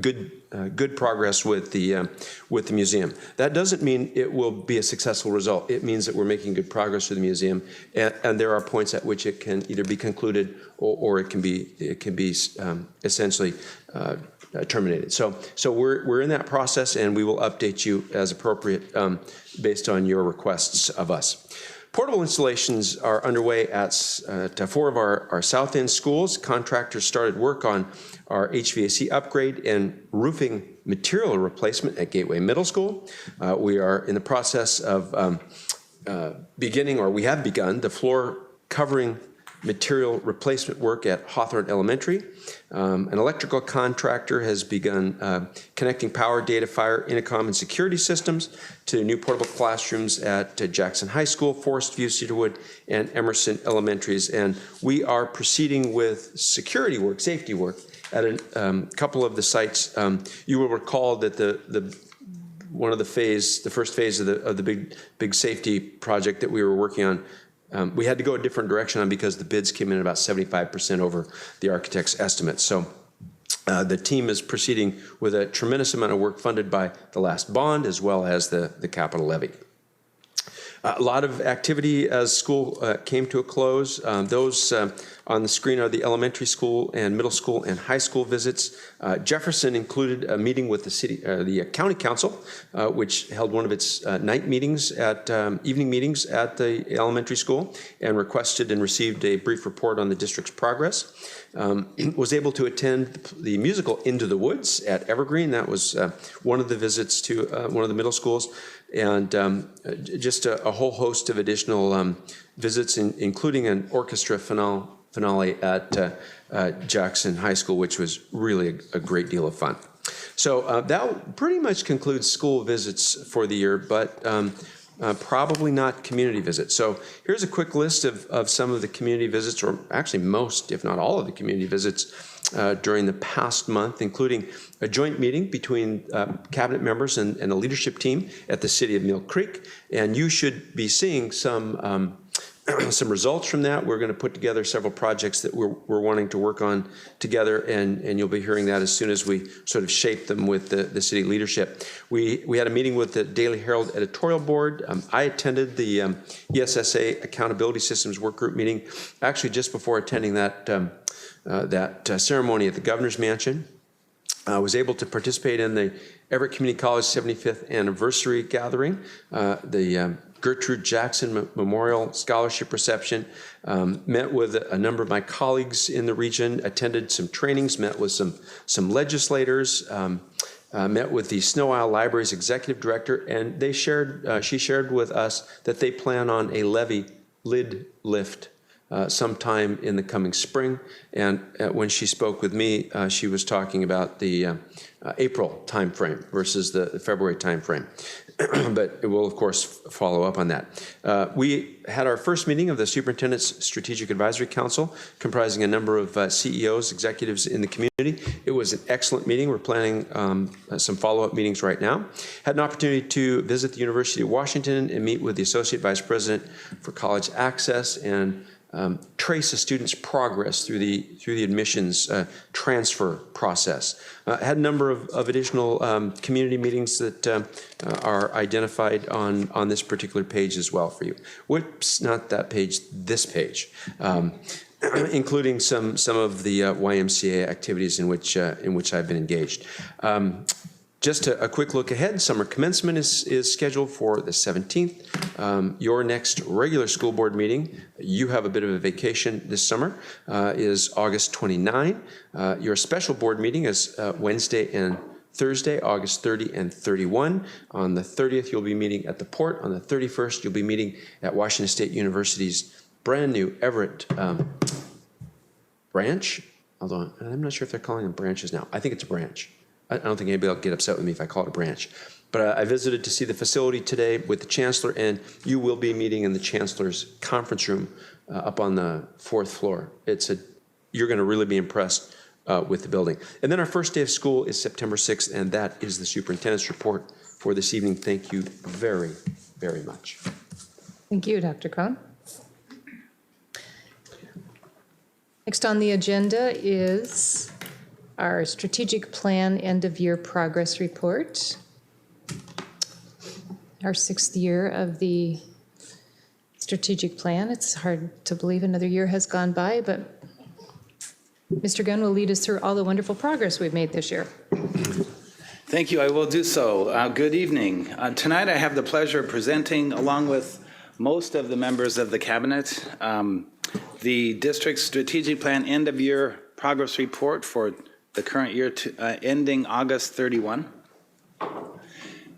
good progress with the museum. That doesn't mean it will be a successful result. It means that we're making good progress with the museum, and there are points at which it can either be concluded or it can be essentially terminated. So we're in that process, and we will update you as appropriate based on your requests of us. Portable installations are underway at 4 of our South End schools. Contractors started work on our HVAC upgrade and roofing material replacement at Gateway Middle School. We are in the process of we have begun the floor covering material replacement work at Hawthorne Elementary. An electrical contractor has begun connecting power, data, fire, intercom, and security systems to new portable classrooms at Jackson High School, Forest View, Cedarwood, and Emerson Elementaries. And we are proceeding with security work, safety work, at a couple of the sites. You will recall that the first phase of the big safety project that we were working on, we had to go a different direction on because the bids came in about 75% over the architect's estimate. So The team is proceeding with a tremendous amount of work funded by the last bond as well as the capital levy. A lot of activity as school came to a close. Those on the screen are the elementary school and middle school and high school visits. Jefferson included a meeting with the county council, which held one of its night meetings evening meetings at the elementary school and requested and received a brief report on the district's progress. Was able to attend the musical Into the Woods at Evergreen. That was one of the visits to one of the middle schools. And just a whole host of additional visits, including an orchestra finale at Jackson High School, which was really a great deal of fun. So that pretty much concludes school visits for the year, but probably not community visits. So here's a quick list of some of the community visits, or actually most, if not all of the community visits during the past month, including a joint meeting between cabinet members and the leadership team at the city of Mill Creek. And you should be seeing some results from that. We're going to put together several projects that we're wanting to work on together, and you'll be hearing that as soon as we sort of shape them with the city leadership. We had a meeting with the Daily Herald editorial board. I attended the ESSA Accountability Systems Work Group meeting, actually just before attending that ceremony at the governor's mansion. I was able to participate in the Everett Community College 75th anniversary gathering, the Gertrude Jackson Memorial Scholarship Reception, met with a number of my colleagues in the region, attended some trainings, met with some legislators, met with the Snow Isle Library's executive director, and she shared with us that they plan on a levy lid lift sometime in the coming spring. And when she spoke with me, she was talking about the April timeframe versus the February timeframe. But it will, of course, follow up on that. We had our first meeting of the Superintendent's Strategic Advisory Council, comprising a number of CEOs, executives in the community. It was an excellent meeting. We're planning some follow-up meetings right now. Had an opportunity to visit the University of Washington and meet with the Associate Vice President for College Access and trace a student's progress through the admissions transfer process. Had a number of additional community meetings that are identified on this particular page as well for you. Whoops, not that page, this page. Including some of the YMCA activities in which I've been engaged. Just a quick look ahead, summer commencement is scheduled for the 17th. Your next regular school board meeting, you have a bit of a vacation this summer, is August 29. Your special board meeting is Wednesday and Thursday, August 30 and 31. On the 30th, you'll be meeting at the Port. On the 31st, you'll be meeting at Washington State University's brand new Everett branch. Although I'm not sure if they're calling them branches now. I think it's a branch. I don't think anybody will get upset with me if I call it a branch. But I visited to see the facility today with the Chancellor, and you will be meeting in the Chancellor's conference room up on the 4th floor. You're going to really be impressed with the building. And then our first day of school is September 6th, and that is the Superintendent's report for this evening. Thank you very, very much. Thank you, Dr. Cohn. Next on the agenda is our strategic plan end-of-year progress report. Our 6th year of the strategic plan. It's hard to believe another year has gone by, but Mr. Gunn will lead us through all the wonderful progress we've made this year. Thank you. I will do so. Good evening. Tonight I have the pleasure of presenting, along with most of the members of the Cabinet, the district's strategic plan end-of-year progress report for the current year ending August 31.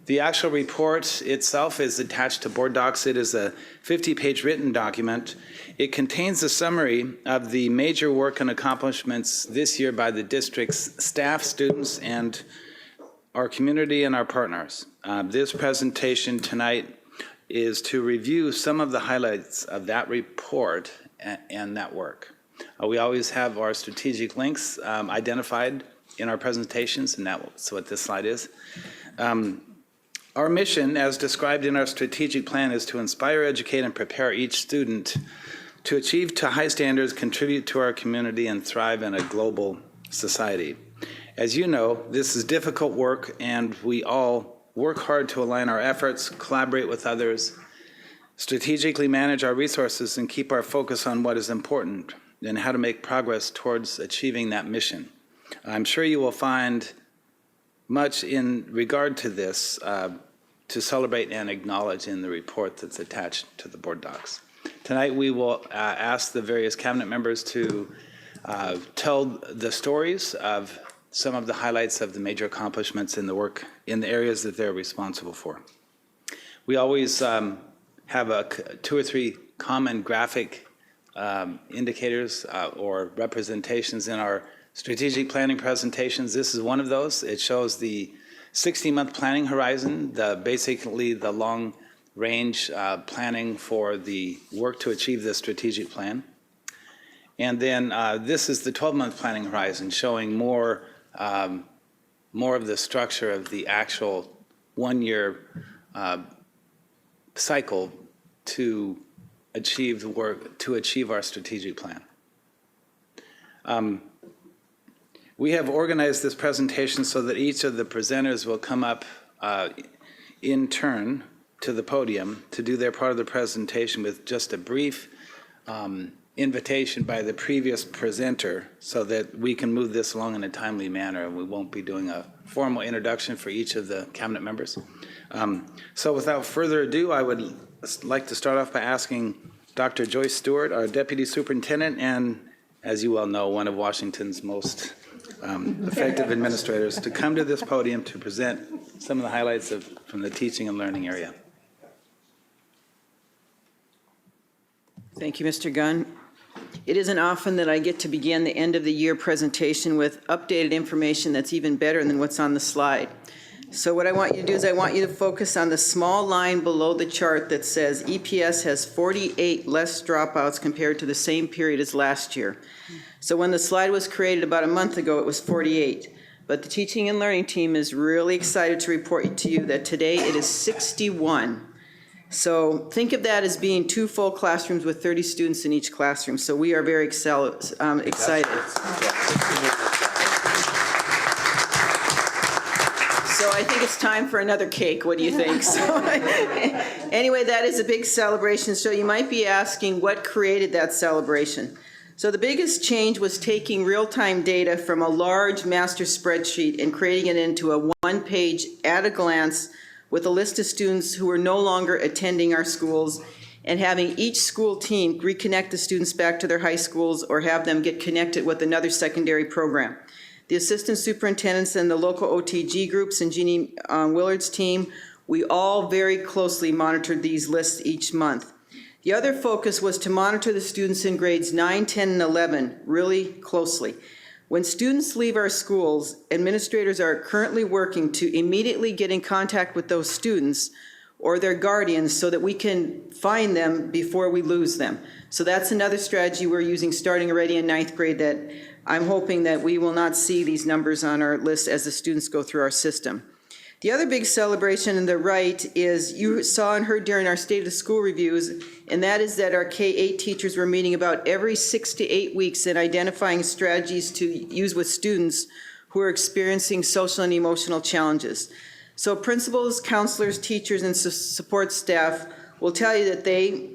The actual report itself is attached to board docs. It is a 50-page written document. It contains a summary of the major work and accomplishments this year by the district's staff, students, and our community and our partners. This presentation tonight is to review some of the highlights of that report and that work. We always have our strategic links identified in our presentations, and that's what this slide is. Our mission, as described in our strategic plan, is to inspire, educate, and prepare each student to achieve to high standards, contribute to our community, and thrive in a global society. As you know, this is difficult work, and we all work hard to align our efforts, collaborate with others, strategically manage our resources, and keep our focus on what is important and how to make progress towards achieving that mission. I'm sure you will find much in regard to this to celebrate and acknowledge in the report that's attached to the board docs. Tonight we will ask the various cabinet members to tell the stories of some of the highlights of the major accomplishments in the work in the areas that they're responsible for. We always have 2 or 3 common graphic indicators or representations in our strategic planning presentations. This is one of those. It shows the 60-month planning horizon, basically the long-range planning for the work to achieve the strategic plan. And then this is the 12-month planning horizon, showing more of the structure of the actual one-year cycle to achieve the work, to achieve our strategic plan. We have organized this presentation so that each of the presenters will come up in turn to the podium to do their part of the presentation with just a brief invitation by the previous presenter so that we can move this along in a timely manner, and we won't be doing a formal introduction for each of the cabinet members. So without further ado, I would like to start off by asking Dr. Joyce Stewart, our Deputy Superintendent, and as you well know, one of Washington's most effective administrators, to come to this podium to present some of the highlights from the teaching and learning area. Thank you, Mr. Gunn. It isn't often that I get to begin the end of the year presentation with updated information that's even better than what's on the slide. So what I want you to do is I want you to focus on the small line below the chart that says EPS has 48 less dropouts compared to the same period as last year. So when the slide was created about a month ago, it was 48. But the teaching and learning team is really excited to report to you that today it is 61. So think of that as being 2 full classrooms with 30 students in each classroom. So we are very excited. So I think it's time for another cake. What do you think? So, anyway, that is a big celebration. So you might be asking, what created that celebration? So the biggest change was taking real-time data from a large master spreadsheet and creating it into a one-page at-a-glance with a list of students who are no longer attending our schools, and having each school team reconnect the students back to their high schools or have them get connected with another secondary program. The assistant superintendents and the local OTG groups and Jeannie Willard's team, we all very closely monitored these lists each month. The other focus was to monitor the students in grades 9, 10, and 11 really closely. When students leave our schools, administrators are currently working to immediately get in contact with those students or their guardians so that we can find them before we lose them. So that's another strategy we're using starting already in 9th grade that I'm hoping that we will not see these numbers on our list as the students go through our system. The other big celebration on the right is you saw and heard during our State of the School reviews, and that is that our K-8 teachers were meeting about every 6 to 8 weeks and identifying strategies to use with students who are experiencing social and emotional challenges. So principals, counselors, teachers, and support staff will tell you that they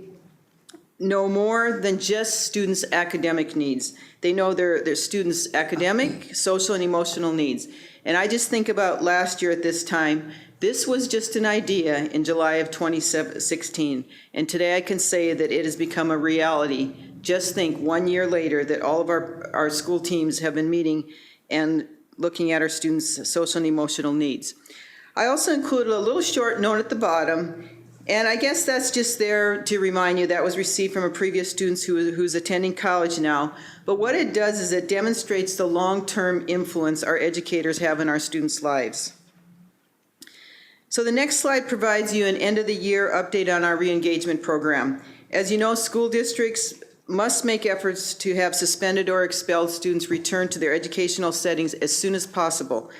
know more than just students' academic needs. They know their students' academic, social, and emotional needs. And I just think about last year at this time, this was just an idea in July of 2016. And today I can say that it has become a reality. Just think 1 year later that all of our school teams have been meeting and looking at our students' social and emotional needs. I also included a little short note at the bottom, and I guess that's just there to remind you that was received from a previous student who's attending college now. But what it does is it demonstrates the long-term influence our educators have in our students' lives. So the next slide provides you an end-of-the-year update on our Reengagement Program. As you know, school districts must make efforts to have suspended or expelled students return to their educational settings as soon as possible.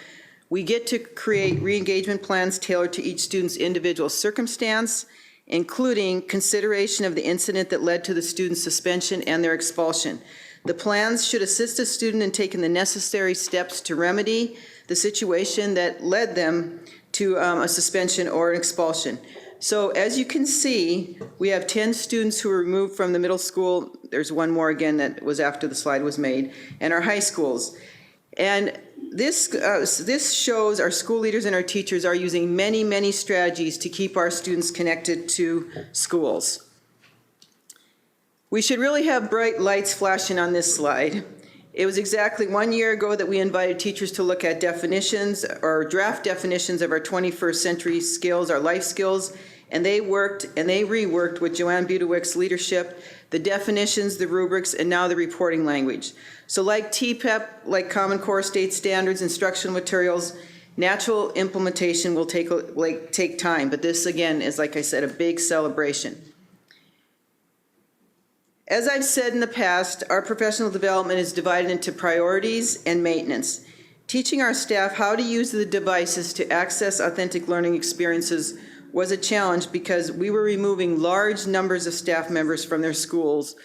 We get to create re-engagement plans tailored to each student's individual circumstance, including consideration of the incident that led to the student's suspension and their expulsion. The plans should assist a student in taking the necessary steps to remedy the situation that led them to a suspension or an expulsion. So as you can see, we have 10 students who were removed from the middle school. There's one more again that was after the slide was made, and our high schools. And this shows our school leaders and our teachers are using many, many strategies to keep our students connected to schools. We should really have bright lights flashing on this slide. It was exactly 1 year ago that we invited teachers to look at definitions or draft definitions of our 21st century skills, our life skills, and they worked and they reworked with Joanne Budewick's leadership, the definitions, the rubrics, and now the reporting language. So like TPEP, like Common Core State Standards, instructional materials, natural implementation will take time, but this again is, like I said, a big celebration. As I've said in the past, our professional development is divided into priorities and maintenance. Teaching our staff how to use the devices to access authentic learning experiences was a challenge because we were removing large numbers of staff members from their schools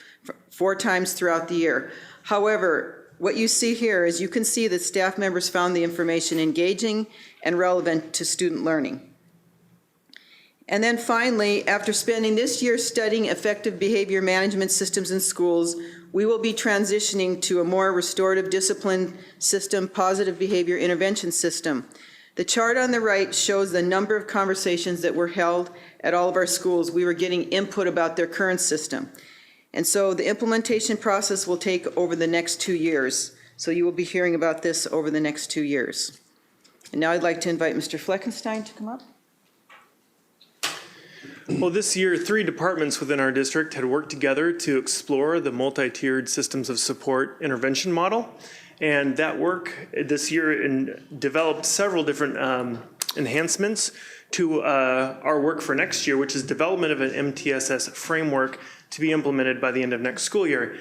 4 times throughout the year. However, what you see here is you can see that staff members found the information engaging and relevant to student learning. And then finally, after spending this year studying effective behavior management systems in schools, we will be transitioning to a more restorative discipline system, positive behavior intervention system. The chart on the right shows the number of conversations that were held at all of our schools. We were getting input about their current system. And so the implementation process will take over the next 2 years. So you will be hearing about this over the next 2 years. And now I'd like to invite Mr. Fleckenstein to come up. Well, this year, 3 departments within our district had worked together to explore the multi-tiered systems of support intervention model. And that work this year developed several different enhancements to our work for next year, which is development of an MTSS framework to be implemented by the end of next school year.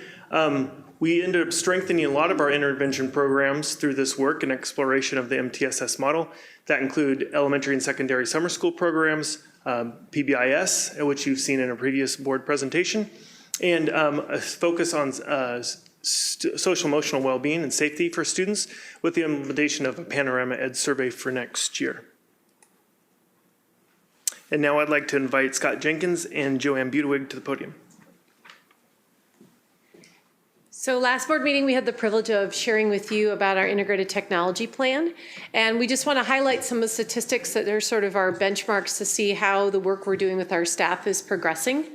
We ended up strengthening a lot of our intervention programs through this work and exploration of the MTSS model. That include elementary and secondary summer school programs, PBIS, which you've seen in a previous board presentation, and a focus on social emotional well-being and safety for students with the implementation of a Panorama Ed survey for next year. And now I'd like to invite Scott Jenkins and Joanne Budewig to the podium. So last board meeting, we had the privilege of sharing with you about our integrated technology plan. And we just want to highlight some of the statistics that are sort of our benchmarks to see how the work we're doing with our staff is progressing.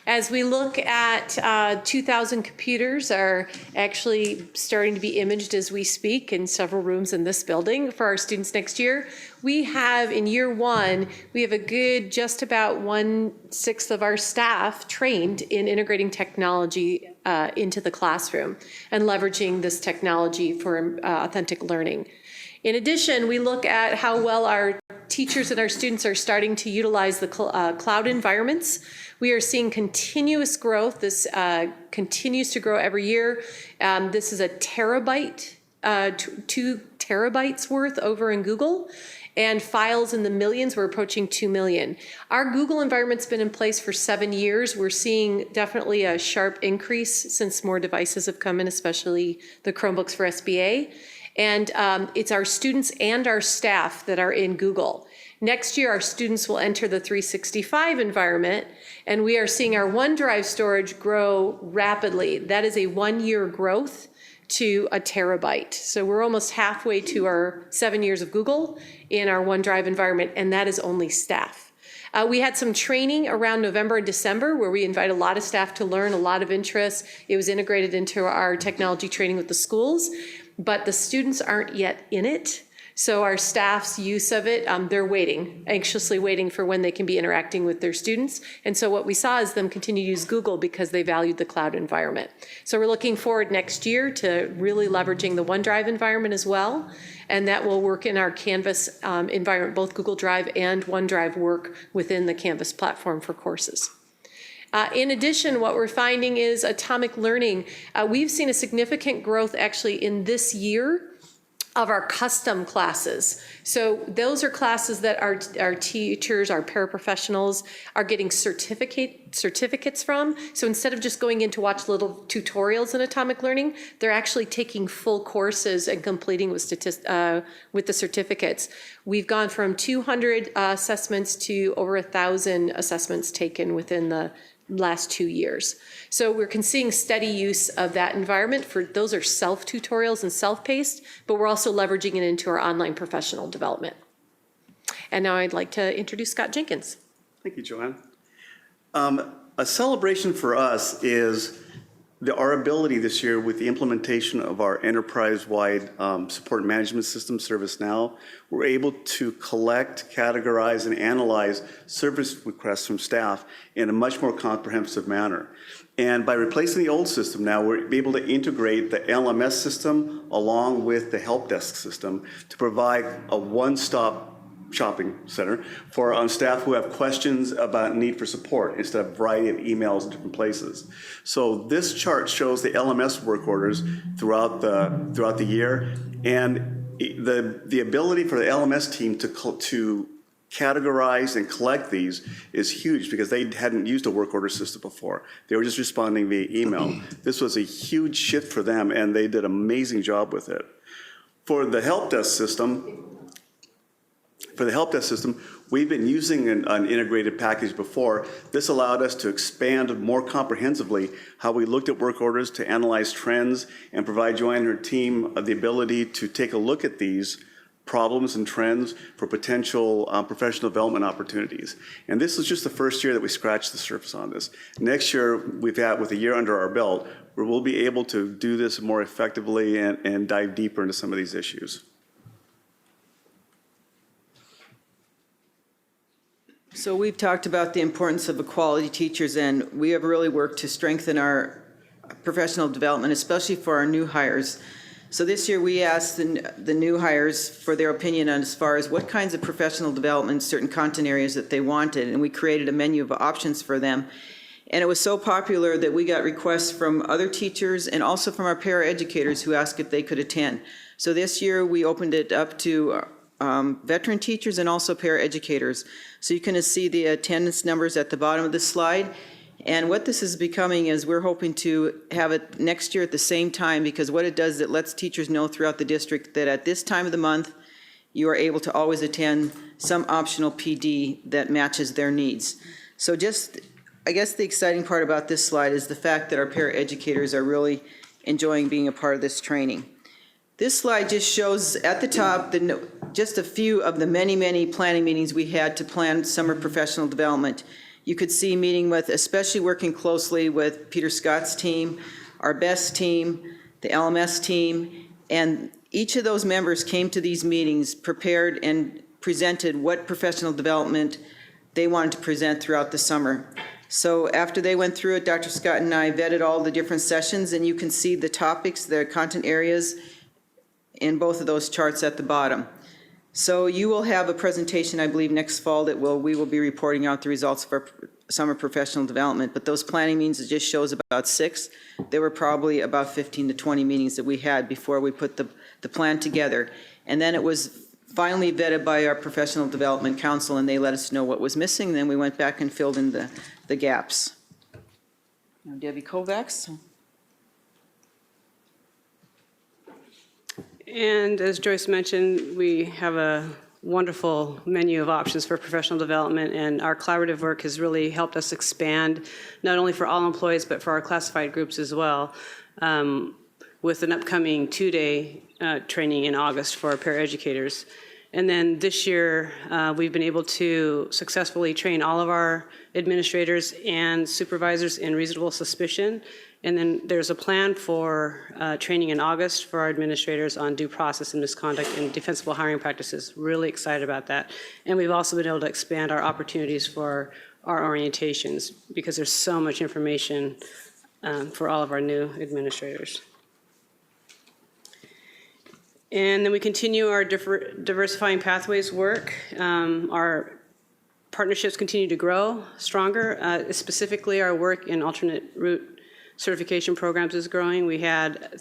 As we look at 2,000 computers are actually starting to be imaged as we speak in several rooms in this building for our students next year. We have, in year 1, we have a good just about 1/6 of our staff trained in integrating technology into the classroom and leveraging this technology for authentic learning. In addition, we look at how well our teachers and our students are starting to utilize the cloud environments. We are seeing continuous growth. This continues to grow every year. This is a terabyte, 2 terabytes worth over in Google, and files in the millions. We're approaching 2 million. Our Google environment's been in place for 7 years. We're seeing definitely a sharp increase since more devices have come in, especially the Chromebooks for SBA. And it's our students and our staff that are in Google. Next year, our students will enter the 365 environment, and we are seeing our OneDrive storage grow rapidly. That is a 1-year growth to a terabyte. So we're almost halfway to our 7 years of Google in our OneDrive environment, and that is only staff. We had some training around November and December where we invite a lot of staff to learn, a lot of interest. It was integrated into our technology training with the schools, but the students aren't yet in it. So our staff's use of it, they're waiting, anxiously waiting for when they can be interacting with their students. And so what we saw is them continue to use Google because they valued the cloud environment. So we're looking forward next year to really leveraging the OneDrive environment as well. And that will work in our Canvas environment, both Google Drive and OneDrive work within the Canvas platform for courses. In addition, what we're finding is atomic learning. We've seen a significant growth actually in this year of our custom classes. So those are classes that our teachers, our paraprofessionals are getting certificates from. So instead of just going in to watch little tutorials in atomic learning, they're actually taking full courses and completing with the certificates. We've gone from 200 assessments to over 1,000 assessments taken within the last 2 years. So we're seeing steady use of that environment for those are self-tutorials and self-paced, but we're also leveraging it into our online professional development. And now I'd like to introduce Scott Jenkins. Thank you, Joanne. A celebration for us is our ability this year with the implementation of our enterprise-wide support management system, ServiceNow. We're able to collect, categorize, and analyze service requests from staff in a much more comprehensive manner. And by replacing the old system now, we're able to integrate the LMS system along with the help desk system to provide a one-stop shopping center for staff who have questions about need for support instead of a variety of emails in different places. So this chart shows the LMS work orders throughout the year, and the ability for the LMS team to categorize and collect these is huge because they hadn't used a work order system before. They were just responding via email. This was a huge shift for them, and they did an amazing job with it. For the help desk system, we've been using an integrated package before. This allowed us to expand more comprehensively how we looked at work orders to analyze trends and provide Joanne and her team the ability to take a look at these problems and trends for potential professional development opportunities. And this is just the first year that we scratched the surface on this. Next year, with a year under our belt, we'll be able to do this more effectively and dive deeper into some of these issues. So we've talked about the importance of quality teachers, and we have really worked to strengthen our professional development, especially for our new hires. So this year we asked the new hires for their opinion on as far as what kinds of professional development, certain content areas that they wanted, and we created a menu of options for them. And it was so popular that we got requests from other teachers and also from our paraeducators who asked if they could attend. So this year we opened it up to veteran teachers and also paraeducators. So you can see the attendance numbers at the bottom of the slide. And what this is becoming is we're hoping to have it next year at the same time, because what it does is it lets teachers know throughout the district that at this time of the month, you are able to always attend some optional PD that matches their needs. So I guess the exciting part about this slide is the fact that our paraeducators are really enjoying being a part of this training. This slide just shows at the top just a few of the many, many planning meetings we had to plan summer professional development. You could see meeting with, especially working closely with Peter Scott's team, our BEST team, the LMS team, and each of those members came to these meetings prepared and presented what professional development they wanted to present throughout the summer. So after they went through it, Dr. Scott and I vetted all the different sessions, and you can see the topics, the content areas in both of those charts at the bottom. So you will have a presentation, I believe, next fall that we will be reporting out the results of our summer professional development. But those planning meetings, it just shows about 6. There were probably about 15 to 20 meetings that we had before we put the plan together. And then it was finally vetted by our professional development council, and they let us know what was missing. And then we went back and filled in the gaps. Now, Debbie Kovacs. And as Joyce mentioned, we have a wonderful menu of options for professional development, and our collaborative work has really helped us expand, not only for all employees, but for our classified groups as well, with an upcoming 2-day training in August for our paraeducators. And then this year, we've been able to successfully train all of our administrators and supervisors in reasonable suspicion. And then there's a plan for training in August for our administrators on due process and misconduct and defensible hiring practices. Really excited about that. And we've also been able to expand our opportunities for our orientations because there's so much information for all of our new administrators. And then we continue our diversifying pathways work. Our partnerships continue to grow stronger, specifically our work in alternate route certification programs is growing. We had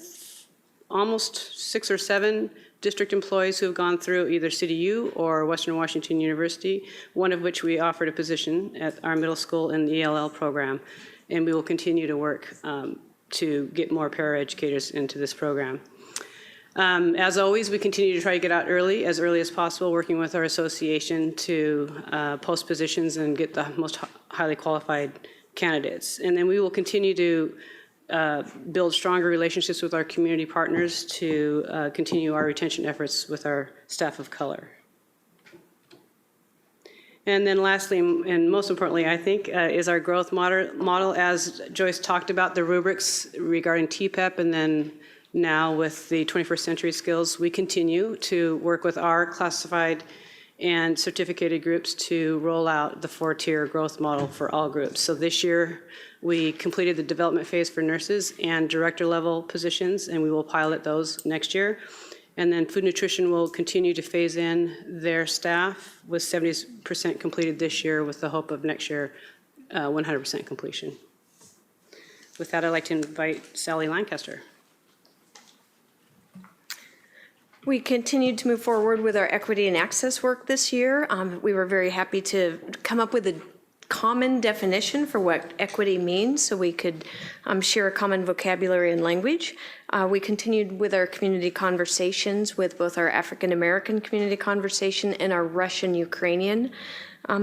almost 6 or 7 district employees who have gone through either CityU or Western Washington University, one of which we offered a position at our middle school in the ELL program. And we will continue to work to get more paraeducators into this program. As always, we continue to try to get out early as possible, working with our association to post positions and get the most highly qualified candidates. And then we will continue to build stronger relationships with our community partners to continue our retention efforts with our staff of color. And then lastly, and most importantly, I think, is our growth model. As Joyce talked about, the rubrics regarding TPEP, and then now with the 21st century skills, we continue to work with our classified and certificated groups to roll out the 4-tier growth model for all groups. So this year, we completed the development phase for nurses and director level positions, and we will pilot those next year. And then food nutrition will continue to phase in their staff with 70% completed this year with the hope of next year 100% completion. With that, I'd like to invite Sally Lancaster. We continued to move forward with our equity and access work this year. We were very happy to come up with a common definition for what equity means so we could share a common vocabulary and language. We continued with our community conversations with both our African American community conversation and our Russian-Ukrainian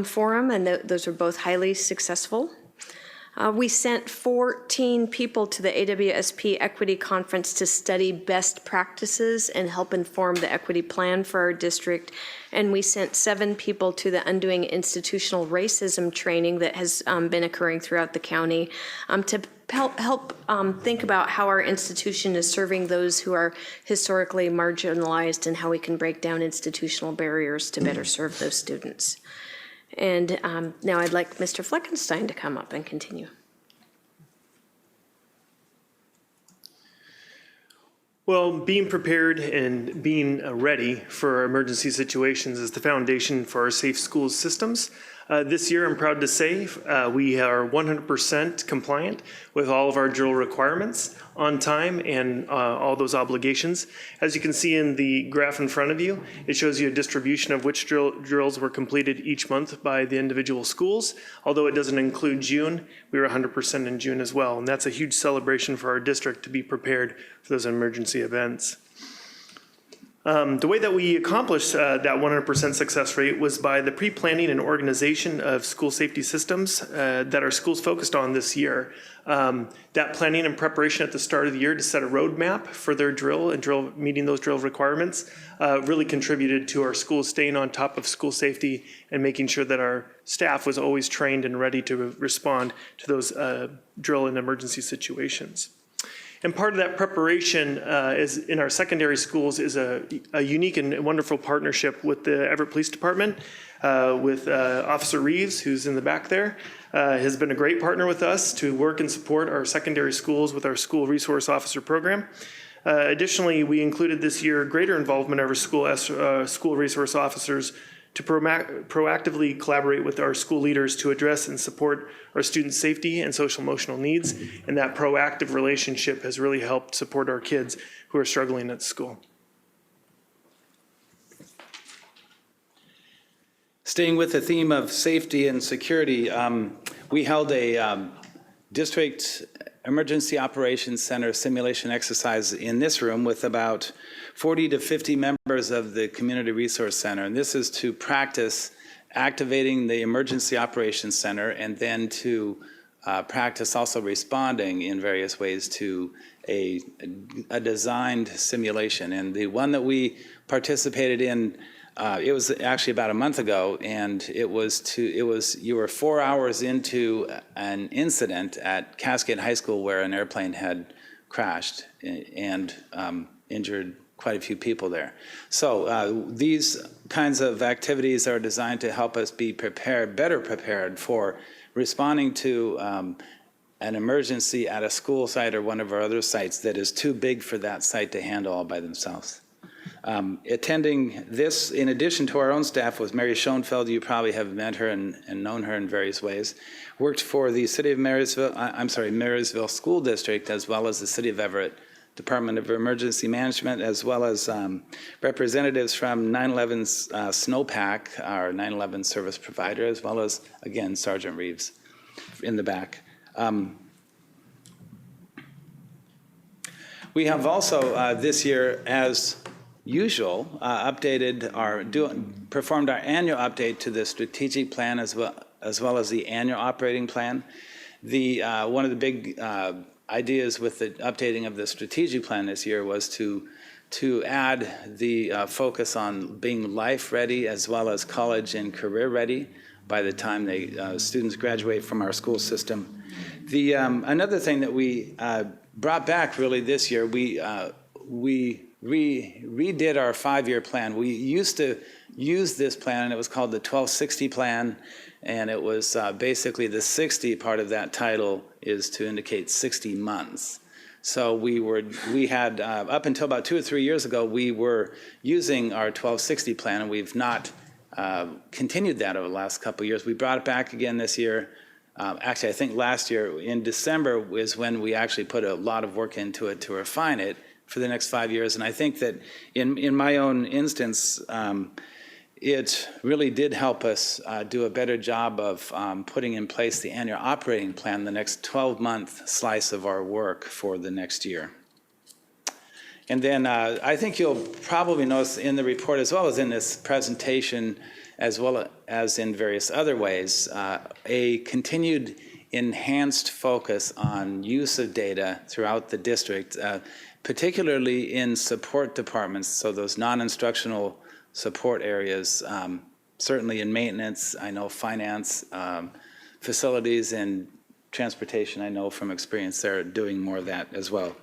forum, and those were both highly successful. We sent 14 people to the AWSP Equity Conference to study best practices and help inform the equity plan for our district. And we sent 7 people to the Undoing Institutional Racism training that has been occurring throughout the county to help think about how our institution is serving those who are historically marginalized and how we can break down institutional barriers to better serve those students. And now I'd like Mr. Fleckenstein to come up and continue. Well, being prepared and being ready for emergency situations is the foundation for our safe schools systems. This year, I'm proud to say we are 100% compliant with all of our drill requirements on time and all those obligations. As you can see in the graph in front of you, it shows you a distribution of which drills were completed each month by the individual schools. Although it doesn't include June, we were 100% in June as well. And that's a huge celebration for our district to be prepared for those emergency events. The way that we accomplished that 100% success rate was by the pre-planning and organization of school safety systems that our schools focused on this year. That planning and preparation at the start of the year to set a roadmap for their drill and meeting those drill requirements really contributed to our schools staying on top of school safety and making sure that our staff was always trained and ready to respond to those drill and emergency situations. And part of that preparation is in our secondary schools is a unique and wonderful partnership with the Everett Police Department, with Officer Reeves, who's in the back there, has been a great partner with us to work and support our secondary schools with our School Resource Officer program. Additionally, we included this year greater involvement of our school resource officers to proactively collaborate with our school leaders to address and support our students' safety and social emotional needs. And that proactive relationship has really helped support our kids who are struggling at school. Staying with the theme of safety and security, we held a district emergency operations center simulation exercise in this room with about 40 to 50 members of the Community Resource Center. And this is to practice activating the Emergency Operations Center and then to practice also responding in various ways to a designed simulation. And the one that we participated in, it was actually about a month ago, and you were 4 hours into an incident at Cascade High School where an airplane had crashed and injured quite a few people there. So these kinds of activities are designed to help us be prepared, better prepared for responding to an emergency at a school site or one of our other sites that is too big for that site to handle all by themselves. Attending this, in addition to our own staff, was Mary Schoenfeld. You probably have met her and known her in various ways. Worked for the City of Marysville School District as well as the City of Everett Department of Emergency Management, as well as representatives from 9/11's Snowpack, our 9/11 service provider, as well as, again, Sergeant Reeves in the back. We have also this year, as usual, performed our annual update to the strategic plan as well as the annual operating plan. One of the big ideas with the updating of the strategic plan this year was to add the focus on being life ready as well as college and career ready by the time students graduate from our school system. Another thing that we brought back really this year, we redid our 5-year plan. We used to use this plan, and it was called the 1260 plan, and it was basically the 60 part of that title is to indicate 60 months. So we had up until about 2 or 3 years ago, we were using our 1260 plan, and we've not continued that over the last couple of years. We brought it back again this year. Actually, I think last year in December is when we actually put a lot of work into it to refine it for the next 5 years. And I think that in my own instance, it really did help us do a better job of putting in place the annual operating plan, the next 12-month slice of our work for the next year. And then I think you'll probably notice in the report, as well as in this presentation, as well as in various other ways, a continued enhanced focus on use of data throughout the district, particularly in support departments, so those non-instructional support areas, certainly in maintenance, I know finance, facilities, and transportation, I know from experience they're doing more of that as well.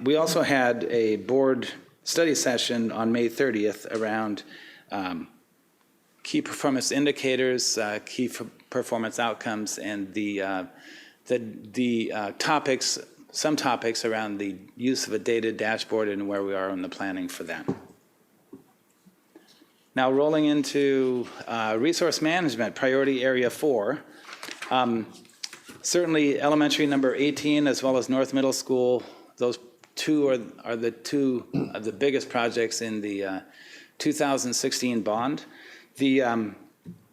We also had a board study session on May 30th around key performance indicators, key performance outcomes, and some topics around the use of a data dashboard and where we are in the planning for that. Now rolling into resource management, priority area 4. Certainly elementary number 18 as well as North Middle School, those two are the two of the biggest projects in the 2016 bond. The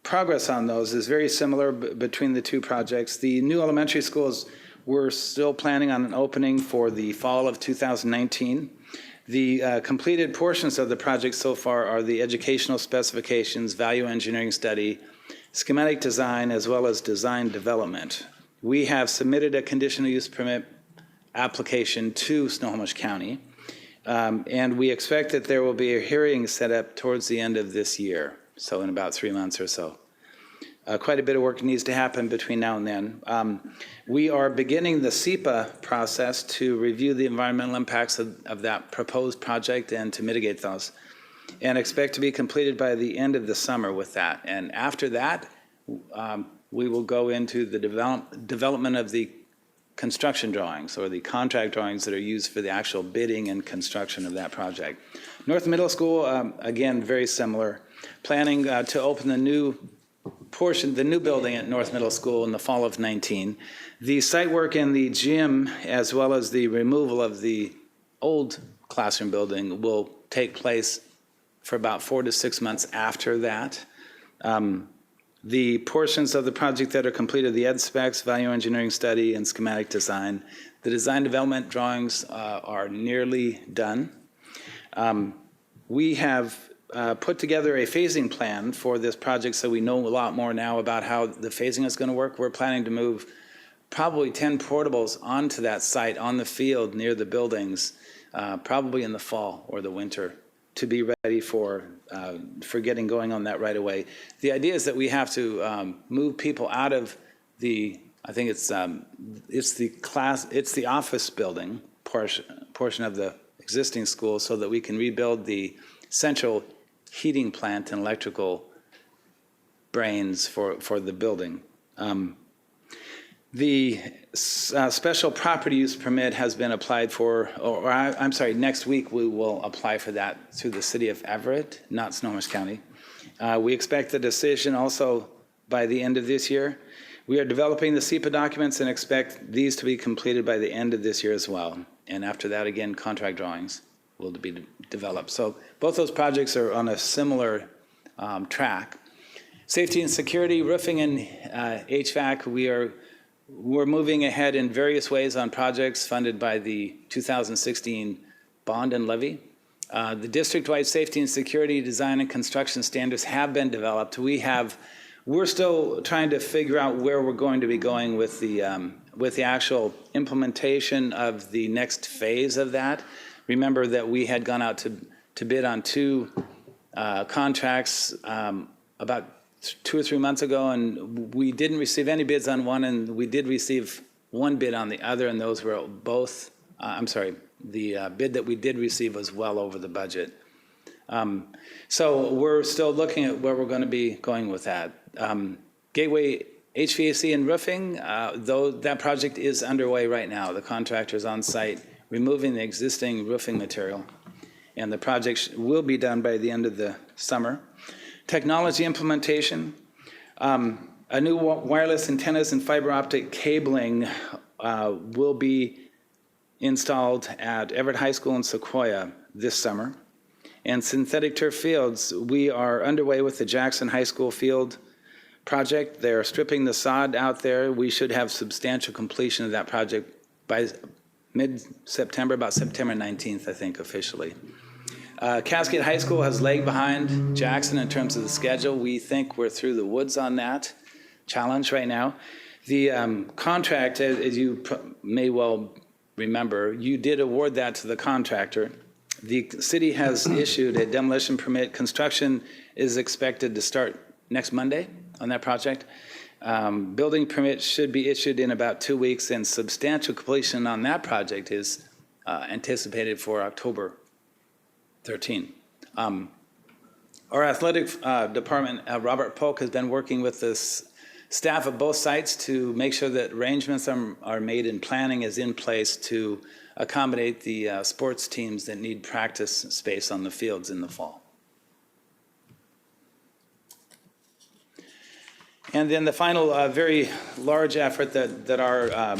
progress on those is very similar between the two projects. The new elementary schools, we're still planning on an opening for the fall of 2019. The completed portions of the project so far are the educational specifications, value engineering study, schematic design, as well as design development. We have submitted a conditional use permit application to Snohomish County, and we expect that there will be a hearing set up towards the end of this year, so in about 3 months or so. Quite a bit of work needs to happen between now and then. We are beginning the SEPA process to review the environmental impacts of that proposed project and to mitigate those, and expect to be completed by the end of the summer with that. And after that, we will go into the development of the construction drawings or the contract drawings that are used for the actual bidding and construction of that project. North Middle School, again, very similar. Planning to open the new building at North Middle School in the fall of 19. The site work in the gym, as well as the removal of the old classroom building, will take place for about 4 to 6 months after that. The portions of the project that are completed, the ed specs, value engineering study, and schematic design, the design development drawings are nearly done. We have put together a phasing plan for this project, so we know a lot more now about how the phasing is going to work. We're planning to move probably 10 portables onto that site on the field near the buildings, probably in the fall or the winter, to be ready for getting going on that right away. The idea is that we have to move people out of the, I think it's the office building portion of the existing school, so that we can rebuild the central heating plant and electrical brains for the building. The special property use permit has been applied for, I'm sorry, next week we will apply for that through the city of Everett, not Snohomish County. We expect the decision also by the end of this year. We are developing the SEPA documents and expect these to be completed by the end of this year as well. And after that, again, contract drawings will be developed. So both those projects are on a similar track. Safety and security, roofing and HVAC, we're moving ahead in various ways on projects funded by the 2016 bond and levy. The district-wide safety and security design and construction standards have been developed. We're still trying to figure out where we're going to be going with the actual implementation of the next phase of that. Remember that we had gone out to bid on 2 contracts about 2 or 3 months ago, and we didn't receive any bids on one, and we did receive 1 bid on the other, and those were both, the bid that we did receive was well over the budget. So we're still looking at where we're going to be going with that. Gateway HVAC and roofing, though that project is underway right now. The contractor's on site removing the existing roofing material, and the project will be done by the end of the summer. Technology implementation, a new wireless antennas and fiber optic cabling will be installed at Everett High School in Sequoia this summer. And synthetic turf fields, we are underway with the Jackson High School field project. They're stripping the sod out there. We should have substantial completion of that project by mid-September, about September 19th, I think, officially. Cascade High School has lagged behind Jackson in terms of the schedule. We think we're through the woods on that challenge right now. The contract, as you may well remember, you did award that to the contractor. The city has issued a demolition permit. Construction is expected to start next Monday on that project. Building permit should be issued in about 2 weeks, and substantial completion on that project is anticipated for October 13. Our athletic department, Robert Polk, has been working with the staff of both sites to make sure that arrangements are made and planning is in place to accommodate the sports teams that need practice space on the fields in the fall. And then the final very large effort that our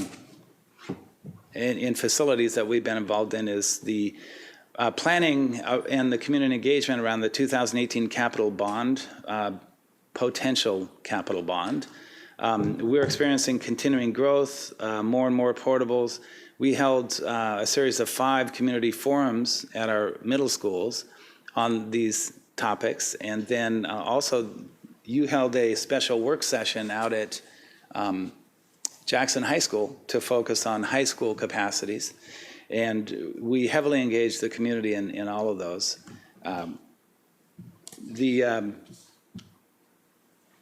in facilities that we've been involved in is the planning and the community engagement around the 2018 capital bond, potential capital bond. We're experiencing continuing growth, more and more portables. We held a series of 5 community forums at our middle schools on these topics, and then also you held a special work session out at Jackson High School to focus on high school capacities, and we heavily engaged the community in all of those.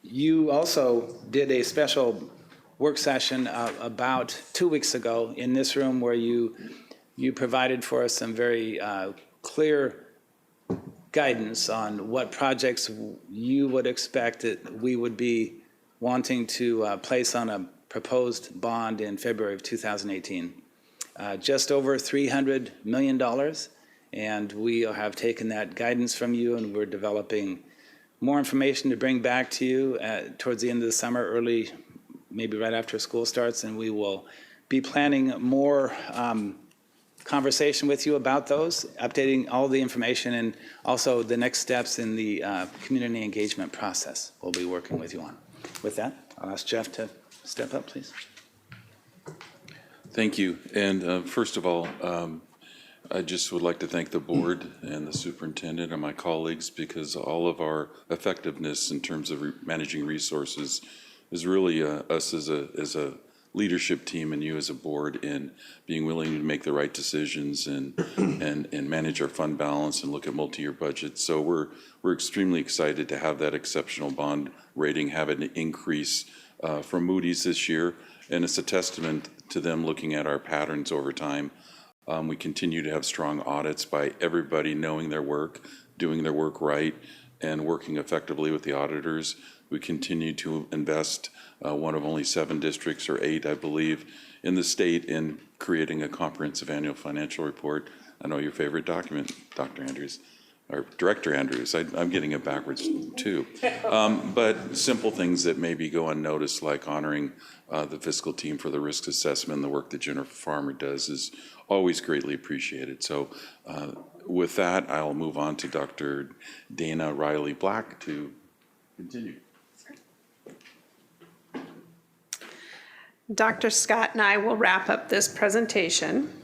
You also did a special work session about 2 weeks ago in this room where you provided for us some very clear guidance on what projects you would expect that we would be wanting to place on a proposed bond in February of 2018. Just over $300 million, and we have taken that guidance from you, and we're developing more information to bring back to you towards the end of the summer, early, maybe right after school starts, and we will be planning more conversation with you about those, updating all the information, and also the next steps in the community engagement process we'll be working with you on. With that, I'll ask Jeff to step up, please. Thank you. And first of all, I just would like to thank the board and the superintendent and my colleagues, because all of our effectiveness in terms of managing resources is really us as a leadership team and you as a board in being willing to make the right decisions and manage our fund balance and look at multi-year budgets. So we're extremely excited to have that exceptional bond rating have an increase from Moody's this year, and it's a testament to them looking at our patterns over time. We continue to have strong audits by everybody knowing their work, doing their work right, and working effectively with the auditors. We continue to invest, one of only 7 districts, or 8, I believe, in the state in creating a comprehensive annual financial report. I know your favorite document, Dr. Andrews. or Director Andrews. I'm getting it backwards too. But simple things that maybe go unnoticed, like honoring the fiscal team for the risk assessment and the work that Jennifer Farmer does, is always greatly appreciated. So with that, I'll move on to Dr. Dana Riley Black to continue. Dr. Scott and I will wrap up this presentation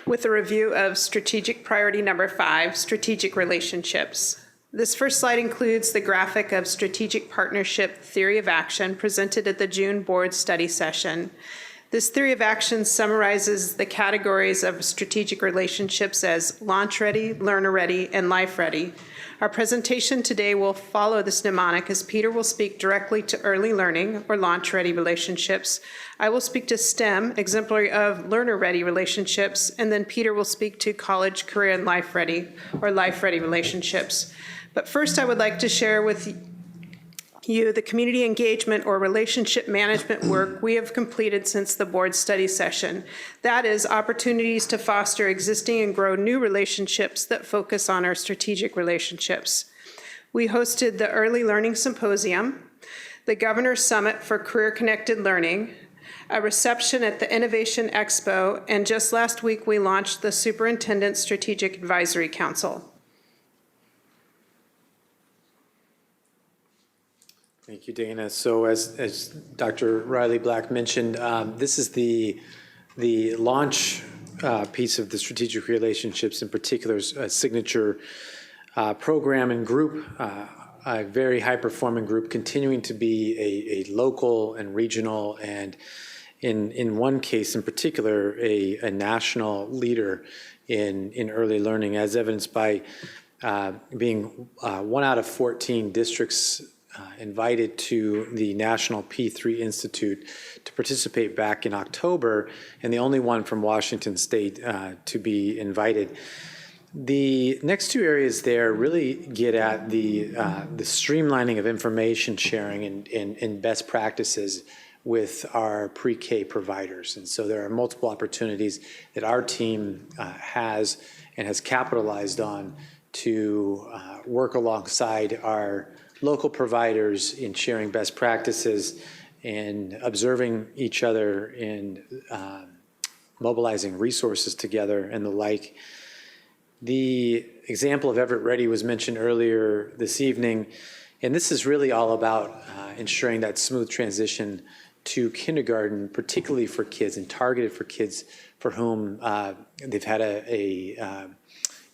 with a review of strategic priority number 5, strategic relationships. This first slide includes the graphic of strategic partnership theory of action presented at the June board study session. This theory of action summarizes the categories of strategic relationships as launch ready, learner ready, and life ready. Our presentation today will follow this mnemonic as Peter will speak directly to early learning or launch ready relationships. I will speak to STEM, exemplary of learner ready relationships, and then Peter will speak to college, career, and life ready or life ready relationships. But first I would like to share with you the community engagement or relationship management work we have completed since the board study session. That is opportunities to foster existing and grow new relationships that focus on our strategic relationships. We hosted the Early Learning Symposium, the Governor's Summit for Career-Connected Learning, a reception at the Innovation Expo, and just last week we launched the Superintendent Strategic Advisory Council. Thank you, Dana. So as Dr. Riley Black mentioned, this is the launch piece of the strategic relationships, in particular a signature program and group, a very high-performing group, continuing to be a local and regional, and in one case in particular, a national leader in early learning, as evidenced by being 1 out of 14 districts invited to the National P3 Institute to participate back in October, and the only one from Washington State to be invited. The next two areas there really get at the streamlining of information sharing and best practices with our pre-K providers. And so there are multiple opportunities that our team has and has capitalized on to work alongside our local providers in sharing best practices and observing each other and mobilizing resources together and the like. The example of Everett Ready was mentioned earlier this evening, and this is really all about ensuring that smooth transition to kindergarten, particularly for kids and targeted for kids for whom they've had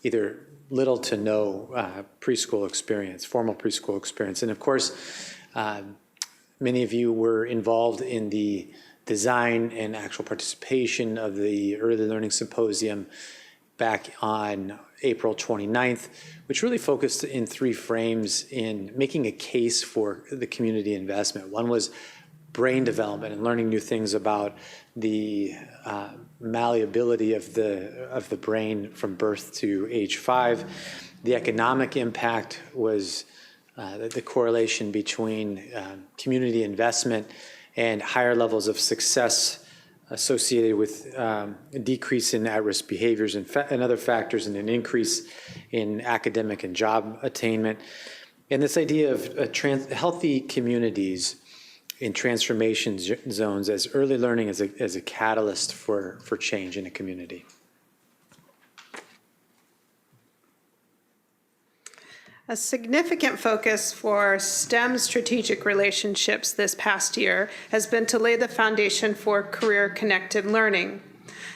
either little to no preschool experience, formal preschool experience. And of course, many of you were involved in the design and actual participation of the Early Learning Symposium back on April 29th, which really focused in 3 frames in making a case for the community investment. One was brain development and learning new things about the malleability of the brain from birth to age 5. The economic impact was the correlation between community investment and higher levels of success associated with a decrease in at-risk behaviors and other factors, and an increase in academic and job attainment. And this idea of healthy communities in transformation zones as early learning as a catalyst for change in a community. A significant focus for STEM strategic relationships this past year has been to lay the foundation for career-connected learning.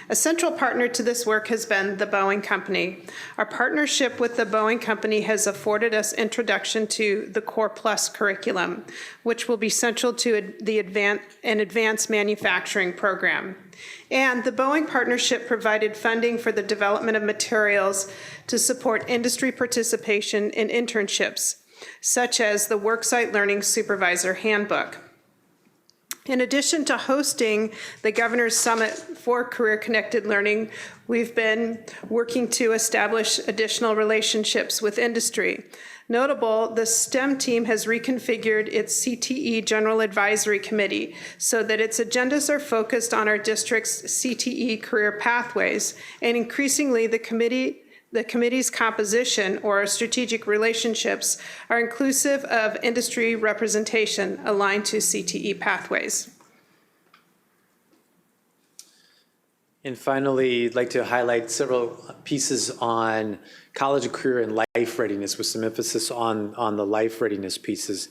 A central partner to this work has been the Boeing Company. Our partnership with the Boeing Company has afforded us introduction to the Core Plus curriculum, which will be central to the advanced manufacturing program. And the Boeing partnership provided funding for the development of materials to support industry participation in internships, such as the Worksite Learning Supervisor Handbook. In addition to hosting the Governor's Summit for Career-Connected Learning, we've been working to establish additional relationships with industry. Notable, the STEM team has reconfigured its CTE General Advisory Committee so that its agendas are focused on our district's CTE career pathways, and increasingly the committee The committee's composition or strategic relationships are inclusive of industry representation aligned to CTE pathways. And finally, I'd like to highlight several pieces on college and career and life readiness with some emphasis on the life readiness pieces.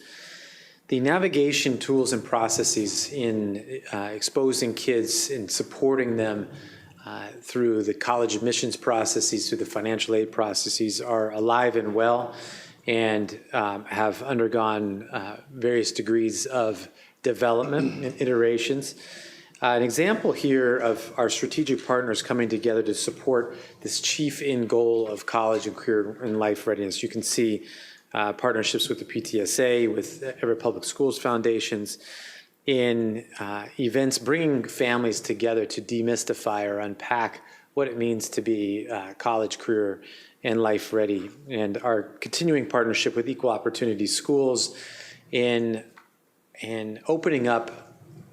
The navigation tools and processes in exposing kids and supporting them through the college admissions processes, through the financial aid processes are alive and well and have undergone various degrees of development and iterations. An example here of our strategic partners coming together to support this chief end goal of college and career and life readiness. You can see partnerships with the PTSA, with Everett Public Schools Foundations, in events bringing families together to demystify or unpack what it means to be college, career, and life ready. And our continuing partnership with Equal Opportunity Schools in opening up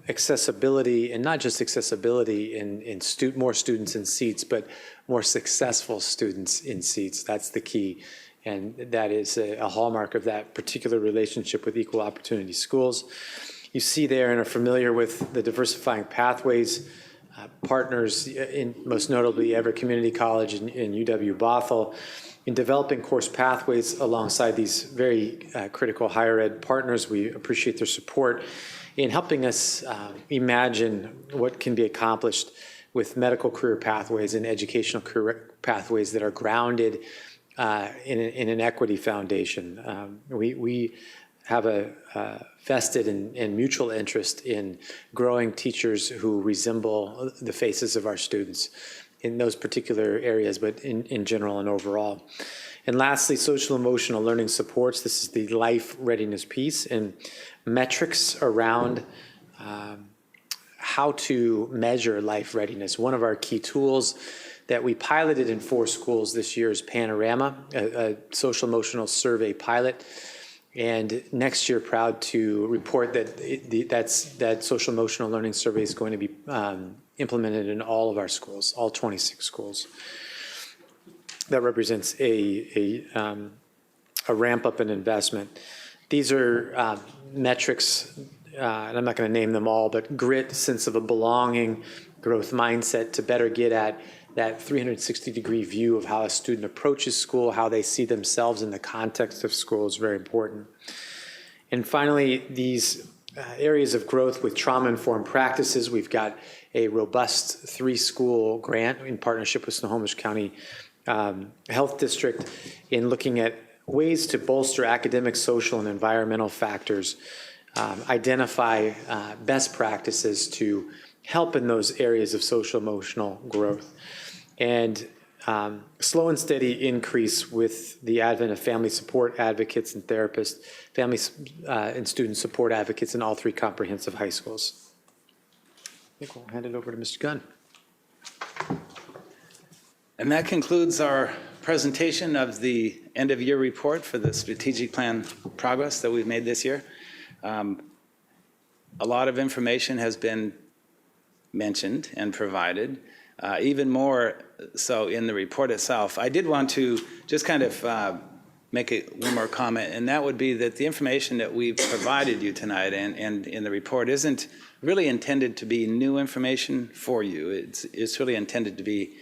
accessibility, and not just accessibility in more students in seats, but more successful students in seats. That's the key. And that is a hallmark of that particular relationship with Equal Opportunity Schools. You see there and are familiar with the Diversifying Pathways partners, most notably Everett Community College and UW-Bothell, in developing course pathways alongside these very critical higher ed partners. We appreciate their support in helping us imagine what can be accomplished with medical career pathways and educational career pathways that are grounded in an equity foundation. We have a vested and mutual interest in growing teachers who resemble the faces of our students in those particular areas, but in general and overall. And lastly, social emotional learning supports. This is the life readiness piece and metrics around how to measure life readiness. One of our key tools that we piloted in 4 schools this year is Panorama, a social emotional survey pilot. And next year, proud to report that that social emotional learning survey is going to be implemented in all of our schools, all 26 schools. That represents a ramp up in investment. These are metrics, and I'm not going to name them all, but grit, sense of a belonging, growth mindset to better get at that 360-degree view of how a student approaches school, how they see themselves in the context of school is very important. And finally, these areas of growth with trauma-informed practices. We've got a robust 3-school grant in partnership with Snohomish County Health District in looking at ways to bolster academic, social, and environmental factors, identify best practices to help in those areas of social emotional growth. And slow and steady increase with the advent of family support advocates and therapists, family and student support advocates in all 3 comprehensive high schools. I think we'll hand it over to Mr. Gunn. And that concludes our presentation of the end-of-year report for the strategic plan progress that we've made this year. A lot of information has been mentioned and provided, even more so in the report itself. I did want to just kind of make one more comment, and that would be that the information that we've provided you tonight and in the report isn't really intended to be new information for you. It's really intended to be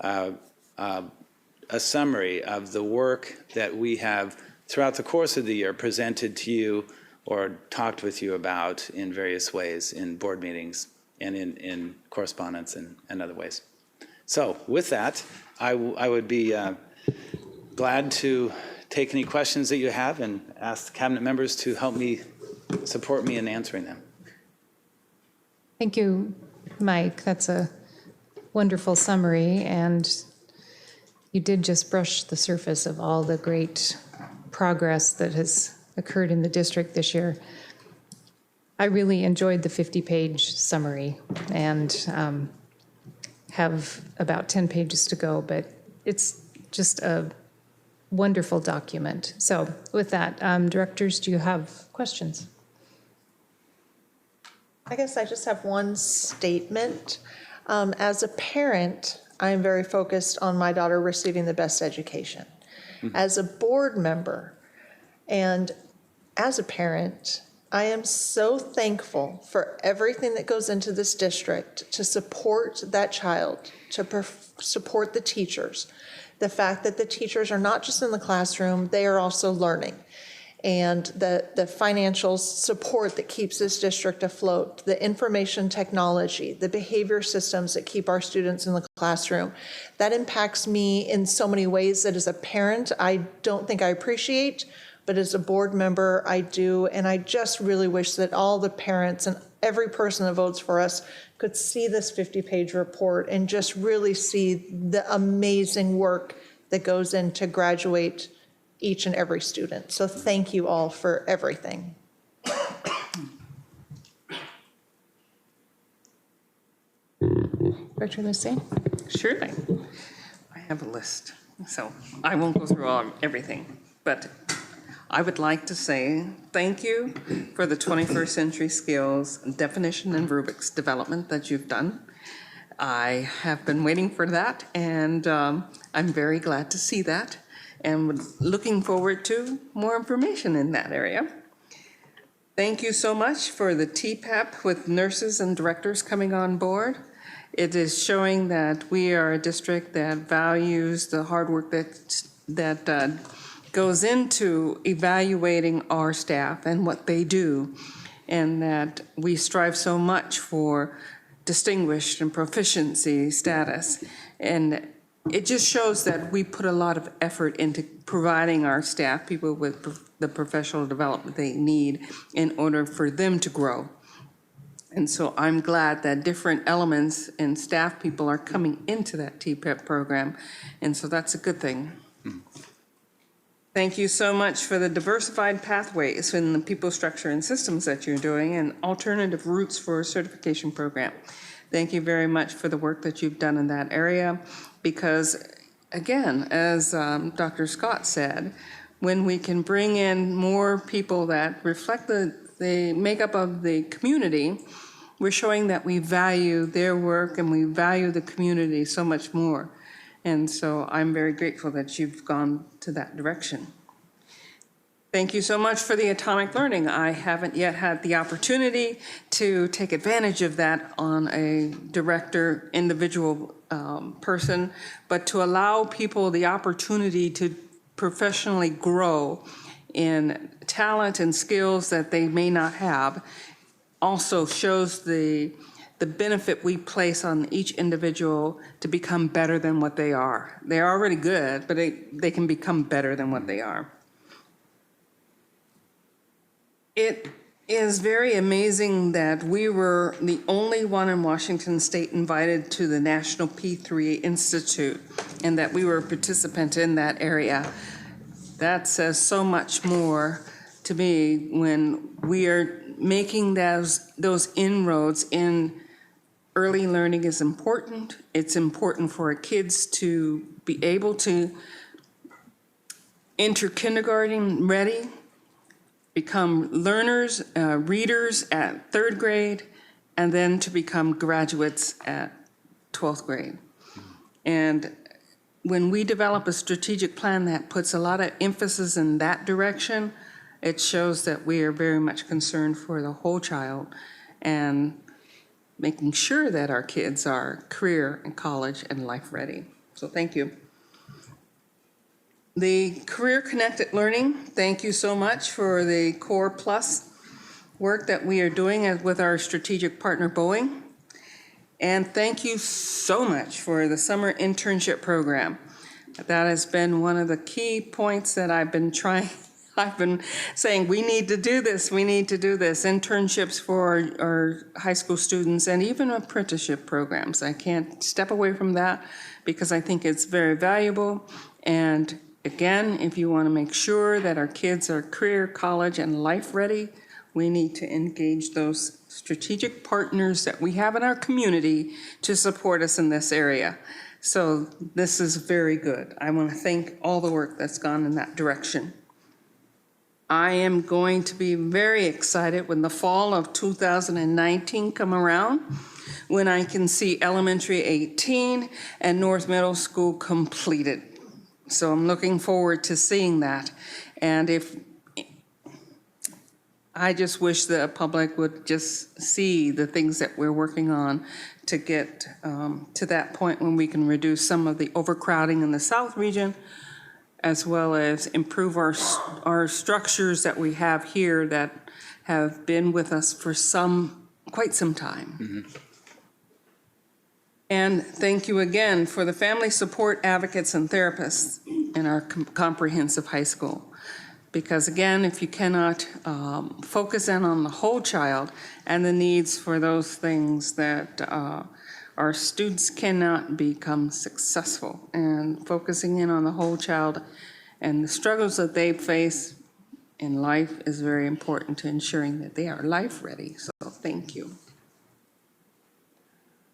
a summary of the work that we have throughout the course of the year presented to you or talked with you about in various ways in board meetings and in correspondence and other ways. So with that, I would be glad to take any questions that you have and ask the cabinet members to help me, support me in answering them. Thank you, Mike. That's a wonderful summary, and you did just brush the surface of all the great progress that has occurred in the district this year. I really enjoyed the 50-page summary and have about 10 pages to go, but it's just a wonderful document. So with that, directors, do you have questions? I guess I just have one statement. As a parent, I am very focused on my daughter receiving the best education. As a board member and as a parent, I am so thankful for everything that goes into this district to support that child, to support the teachers. The fact that the teachers are not just in the classroom, they are also learning. And the financial support that keeps this district afloat, the information technology, the behavior systems that keep our students in the classroom, that impacts me in so many ways that as a parent, I don't think I appreciate, but as a board member, I do. And I just really wish that all the parents and every person that votes for us could see this 50-page report and just really see the amazing work that goes in to graduate each and every student. So thank you all for everything. Director Lucy? Sure thing. I have a list, so I won't go through everything, but I would like to say thank you for the 21st century skills definition and rubrics development that you've done. I have been waiting for that, and I'm very glad to see that, and looking forward to more information in that area. Thank you so much for the TPEP with nurses and directors coming on board. It is showing that we are a district that values the hard work that goes into evaluating our staff and what they do, and that we strive so much for distinguished and proficiency status. And it just shows that we put a lot of effort into providing our staff people with the professional development they need in order for them to grow. And so I'm glad that different elements and staff people are coming into that TPEP program. And so that's a good thing. Thank you so much for the diversified pathways in the people structure and systems that you're doing and alternative routes for a certification program. Thank you very much for the work that you've done in that area, because again, as Dr. Scott said, when we can bring in more people that reflect the makeup of the community, we're showing that we value their work and we value the community so much more. And so I'm very grateful that you've gone to that direction. Thank you so much for the atomic learning. I haven't yet had the opportunity to take advantage of that on a director, individual person, but to allow people the opportunity to professionally grow in talent and skills that they may not have also shows the benefit we place on each individual to become better than what they are. They're already good, but they can become better than what they are. It is very amazing that we were the only one in Washington State invited to the National P3 Institute, and that we were a participant in that area. That says so much more to me when we are making those inroads in early learning is important. It's important for our kids to be able to enter kindergarten ready, become learners, readers at 3rd grade, and then to become graduates at 12th grade. And when we develop a strategic plan that puts a lot of emphasis in that direction, it shows that we are very much concerned for the whole child and making sure that our kids are career and college and life ready. So thank you. The Career Connected Learning, thank you so much for the Core Plus work that we are doing with our strategic partner Boeing. And thank you so much for the summer internship program. That has been one of the key points that I've been saying, we need to do this, we need to do this. Internships for our high school students and even apprenticeship programs. I can't step away from that because I think it's very valuable. And again, if you want to make sure that our kids are career, college, and life ready, we need to engage those strategic partners that we have in our community to support us in this area. So this is very good. I want to thank all the work that's gone in that direction. I am going to be very excited when the fall of 2019 come around, when I can see Elementary 18 and North Middle School completed. So I'm looking forward to seeing that. And I just wish the public would just see the things that we're working on to get to that point when we can reduce some of the overcrowding in the South region, as well as improve our structures that we have here that have been with us for quite some time. Mm-hmm. And thank you again for the family support advocates and therapists in our comprehensive high school. Because again, if you cannot focus in on the whole child and the needs for those things, that our students cannot become successful. And focusing in on the whole child and the struggles that they face in life is very important to ensuring that they are life ready. So thank you.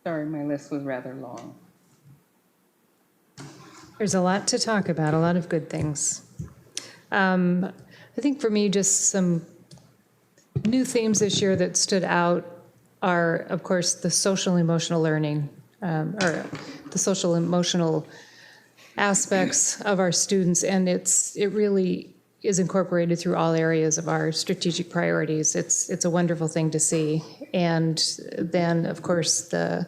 Sorry, my list was rather long. There's a lot to talk about, a lot of good things. I think for me, just some new themes this year that stood out are, of course, the social emotional learning, or the social emotional aspects of our students, and it really is incorporated through all areas of our strategic priorities. It's a wonderful thing to see. And then, of course, the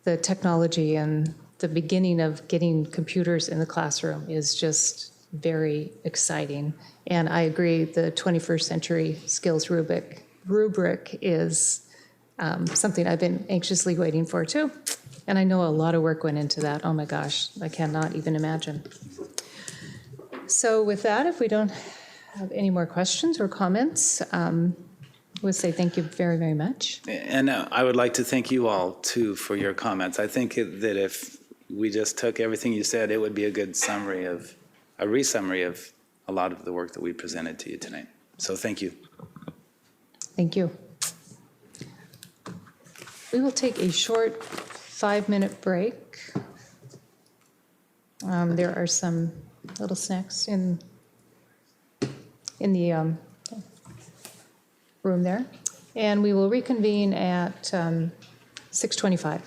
technology and the beginning of getting computers in the classroom is just very exciting. And I agree, the 21st century skills rubric is something I've been anxiously waiting for too. And I know a lot of work went into that. Oh my gosh, I cannot even imagine. So with that, if we don't have any more questions or comments, we'll say thank you very, very much. And I would like to thank you all, too, for your comments. I think that if we just took everything you said, it would be a good re-summary of a lot of the work that we presented to you tonight. So thank you. Thank you. We will take a short 5-minute break. There are some little snacks in the room there. And we will reconvene at 6:25.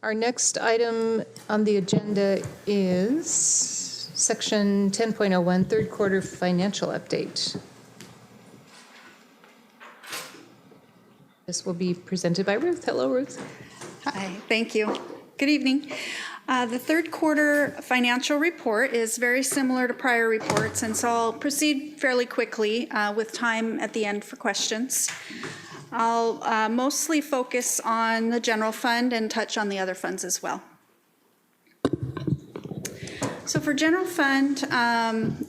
Our next item on the agenda is Section 10.01, third quarter financial update. This will be presented by Ruth. Hello, Ruth. Hi, thank you. Good evening. The third quarter financial report is very similar to prior reports, and so I'll proceed fairly quickly with time at the end for questions. I'll mostly focus on the general fund and touch on the other funds as well. So for general fund,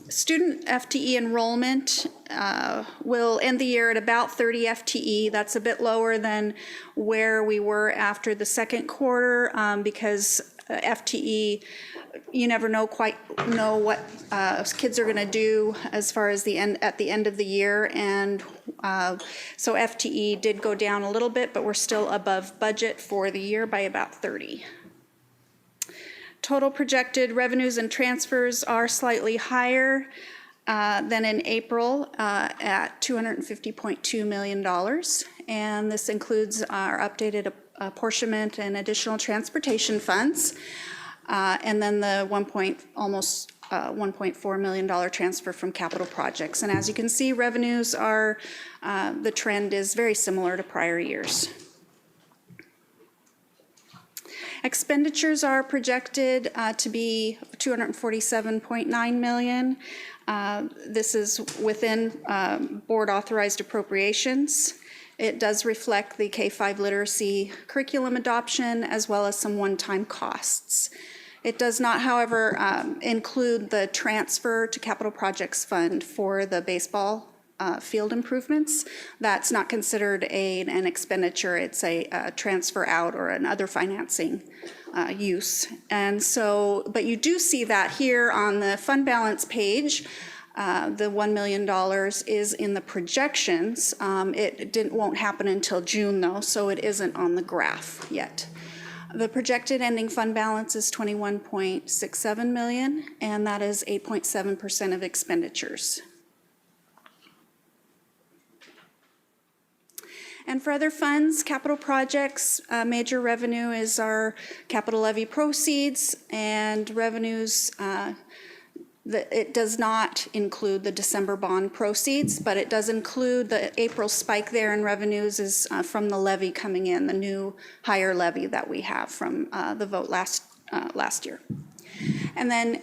student FTE enrollment will end the year at about 30 FTE. That's a bit lower than where we were after the second quarter because FTE, you never quite know what kids are going to do as far as at the end of the year, and so FTE did go down a little bit, but we're still above budget for the year by about 30. Total projected revenues and transfers are slightly higher than in April at $250.2 million, and this includes our updated apportionment and additional transportation funds, and then the almost $1.4 million transfer from capital projects. And as you can see, revenues are, the trend is very similar to prior years. Expenditures are projected to be $247.9 million. This is within board authorized appropriations. It does reflect the K-5 literacy curriculum adoption as well as some one-time costs. It does not, however, include the transfer to capital projects fund for the baseball field improvements. That's not considered an expenditure. It's a transfer out or another financing use. And so, but you do see that here on the fund balance page. The $1 million is in the projections. It won't happen until June though, so it isn't on the graph yet. The projected ending fund balance is $21.67 million, and that is 8.7% of expenditures. And for other funds, capital projects, major revenue is our capital levy proceeds, and revenues, it does not include the December bond proceeds, but it does include the April spike there in revenues is from the levy coming in, the new higher levy that we have from the vote last year. And then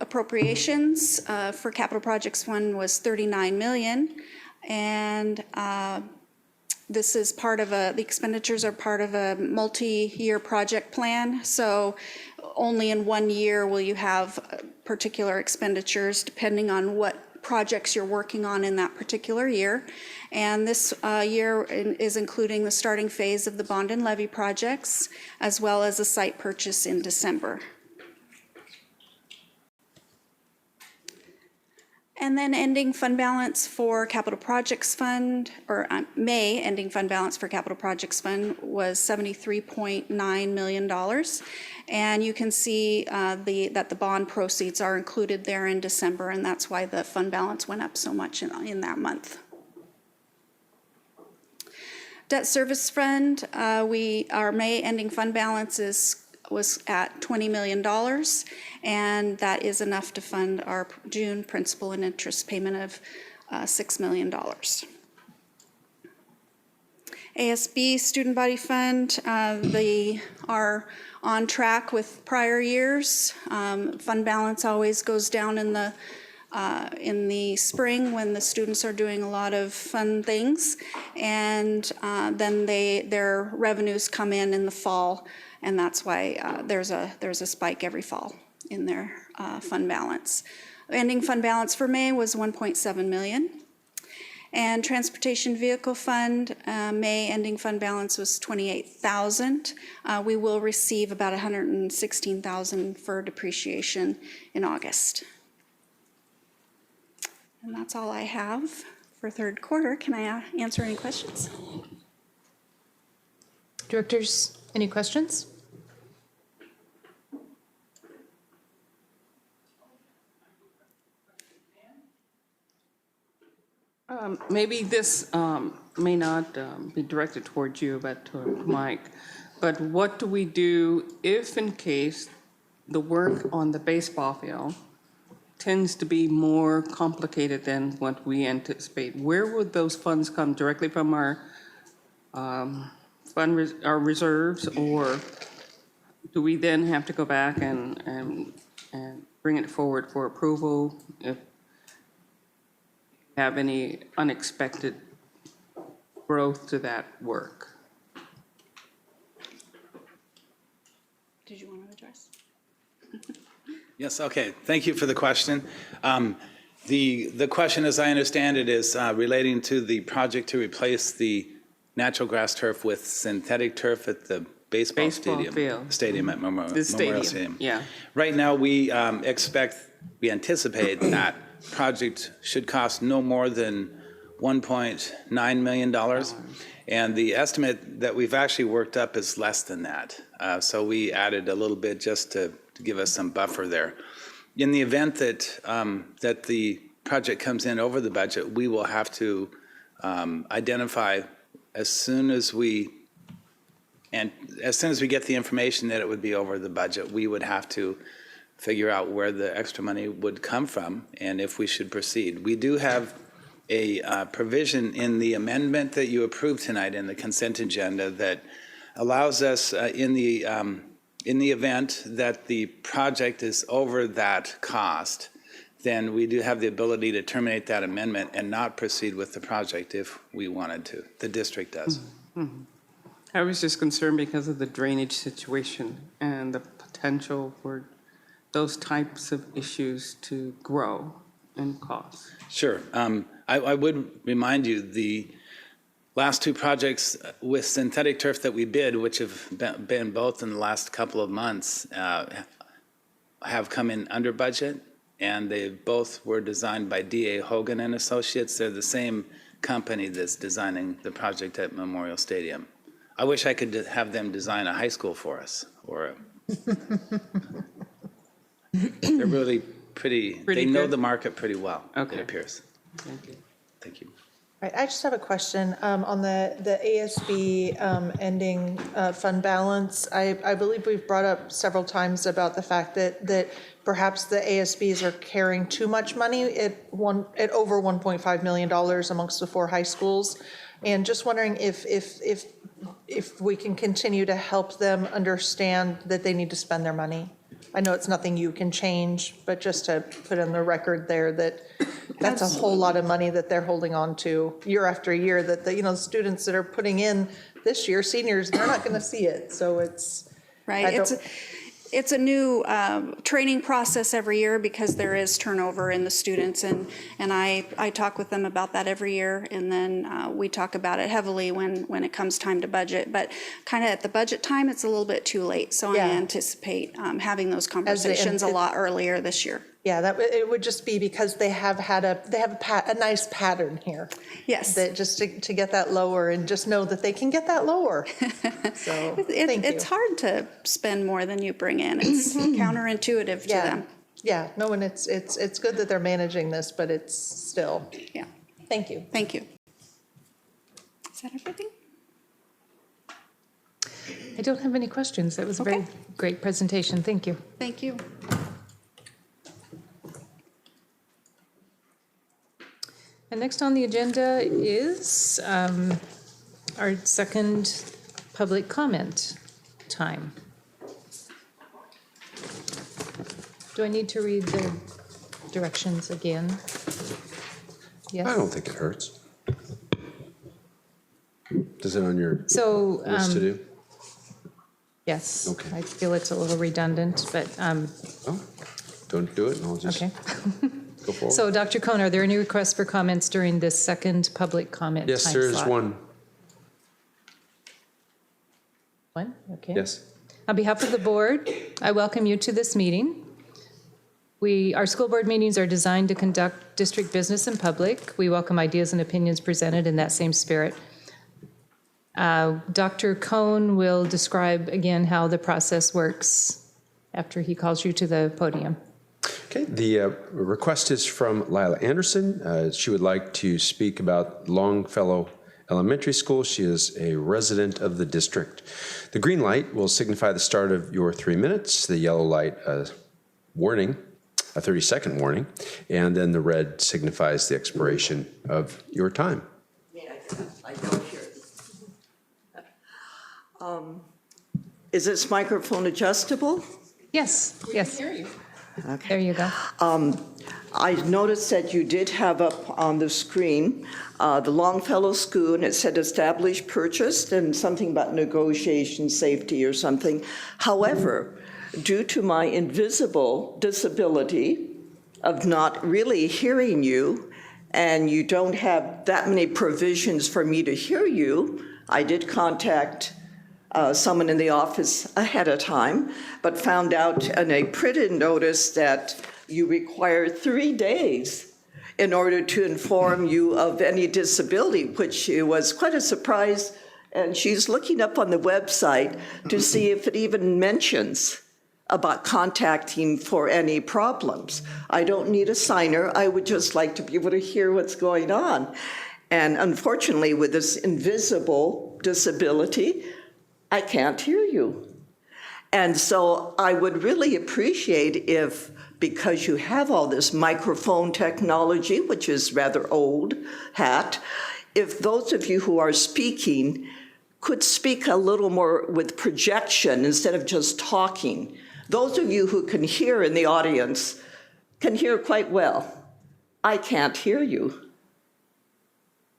appropriations for capital projects fund was $39 million, and this is part of the expenditures are part of a multi-year project plan. So only in 1 year will you have particular expenditures depending on what projects you're working on in that particular year. And this year is including the starting phase of the bond and levy projects, as well as a site purchase in December. And then ending fund balance for capital projects fund, or May ending fund balance for capital projects fund was $73.9 million. And you can see that the bond proceeds are included there in December, and that's why the fund balance went up so much in that month. Debt service fund, our May ending fund balance was at $20 million, and that is enough to fund our June principal and interest payment of $6 million. ASB Student Body Fund, they are on track with prior years. Fund balance always goes down in the spring when the students are doing a lot of fun things, and then their revenues come in the fall. And that's why there's a spike every fall in their fund balance. Ending fund balance for May was $1.7 million. And transportation vehicle fund, May ending fund balance was $28,000. We will receive about $116,000 for depreciation in August. And that's all I have for third quarter. Can I answer any questions? Directors, any questions? Maybe this may not be directed towards you, but to Mike. but what do we do if in case the work on the baseball field tends to be more complicated than what we anticipate? Where would those funds come? Directly from our our reserves, or do we then have to go back and bring it forward for approval if we have any unexpected growth to that work? Did you want to address? Yes, okay. Thank you for the question. The question, as I understand it, is relating to the project to replace the natural grass turf with synthetic turf at the baseball stadium at Memorial Stadium. Yeah. Right now, we anticipate that project should cost no more than $1.9 million. And the estimate that we've actually worked up is less than that. So we added a little bit just to give us some buffer there. In the event that that the project comes in over the budget, we will have to identify as soon as we get the information that it would be over the budget, we would have to figure out where the extra money would come from and if we should proceed. We do have a provision in the amendment that you approved tonight in the consent agenda that allows us in the event that the project is over that cost, then we do have the ability to terminate that amendment and not proceed with the project if we wanted to. The district does. Mm-hmm. I was just concerned because of the drainage situation and the potential for those types of issues to grow in cost. Sure. I would remind you, the last two projects with synthetic turf that we bid, which have been both in the last couple of months, have come in under budget, and they both were designed by D.A. Hogan and Associates. They're the same company that's designing the project at Memorial Stadium. I wish I could have them design a high school for us, or they're really pretty they know good. the market pretty well, Okay. it appears. Thank you. Thank you. Right, I just have a question on the ASB ending fund balance. I believe we've brought up several times about the fact that perhaps the ASBs are carrying too much money at over $1.5 million amongst the 4 high schools, and just wondering if we can continue to help them understand that they need to spend their money. I know it's nothing you can change, but just to put on the record there that that's a whole lot of money that they're holding on to year after year, that the students that are putting in this year, seniors, they're not going to see it. So it's Right. It's a new training process every year because there is turnover in the students, and I talk with them about that every year, and then we talk about it heavily when it comes time to budget. But kind of at the budget time, it's a little bit too late. So Yeah. I anticipate having those conversations a lot earlier this year. Yeah, it would just be because they have a nice pattern here. Yes. That just to get that lower, and just know that they can get that lower. So thank you. It's hard to spend more than you bring in. It's counterintuitive to them. Yeah, no, and it's good that they're managing this, but it's still. Yeah. Thank you. Thank you. Is that everything? I don't have any questions. That was a very great presentation. Thank you. Thank you. And next on the agenda is our second public comment time. Do I need to read the directions again? Yes? I don't think it hurts. Is it on your So, list to do? yes. Okay. I feel it's a little redundant, but, Oh, don't do it, and I'll just okay. go forward. So, Dr. Cohn, are there any requests for comments during this second public comment time Yes, there is slot? one. One? Okay. Yes. On behalf of the board, I welcome you to this meeting. Our school board meetings are designed to conduct district business in public. We welcome ideas and opinions presented in that same spirit. Dr. Cohn will describe again how the process works after he calls you to the podium. Okay, the request is from Lila Anderson. She would like to speak about Longfellow Elementary School. She is a resident of the district. The green light will signify the start of your 3 minutes, the yellow light, warning, a 30-second warning, and then the red signifies the expiration of your time. I don't hear it. Is this microphone adjustable? Yes, yes. Hear you. Okay. There you go. I noticed that you did have up on the screen the Longfellow School, and it said established, purchased, and something about negotiation, safety, or something. However, due to my invisible disability of not really hearing you, and you don't have that many provisions for me to hear you, I did contact someone in the office ahead of time, but found out in a printed notice that you require 3 days in order to inform you of any disability, which was quite a surprise. And she's looking up on the website to see if it even mentions about contacting for any problems. I don't need a signer. I would just like to be able to hear what's going on. And unfortunately, with this invisible disability, I can't hear you. And so I would really appreciate if, because you have all this microphone technology, which is rather old hat, if those of you who are speaking could speak a little more with projection instead of just talking. Those of you who can hear in the audience can hear quite well. I can't hear you.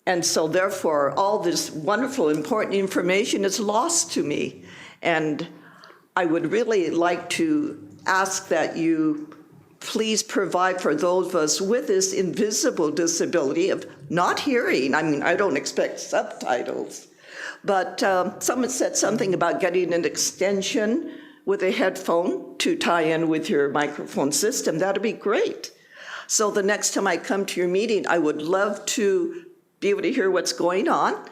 And so therefore, all this wonderful, important information is lost to me. And I would really like to ask that you please provide for those of us with this invisible disability of not hearing. I mean, I don't expect subtitles, but someone said something about getting an extension with a headphone to tie in with your microphone system. That'd be great. So the next time I come to your meeting, I would love to be able to hear what's going on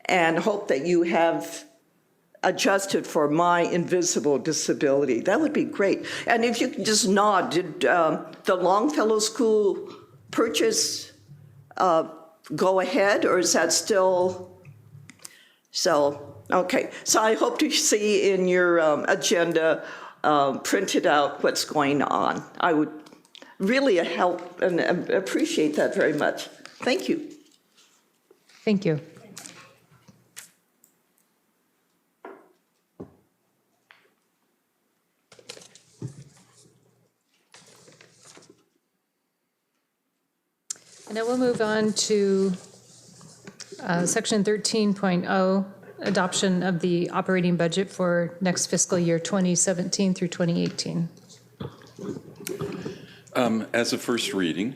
and hope that you have adjusted for my invisible disability. That would be great. And if you can just nod, did the Longfellow School purchase go ahead, or is that still? So, okay. So I hope to see in your agenda printed out what's going on. I would really help and appreciate that very much. Thank you. Thank you. And now we'll move on to section 13.0, adoption of the operating budget for next fiscal year 2017 through 2018. As a first reading,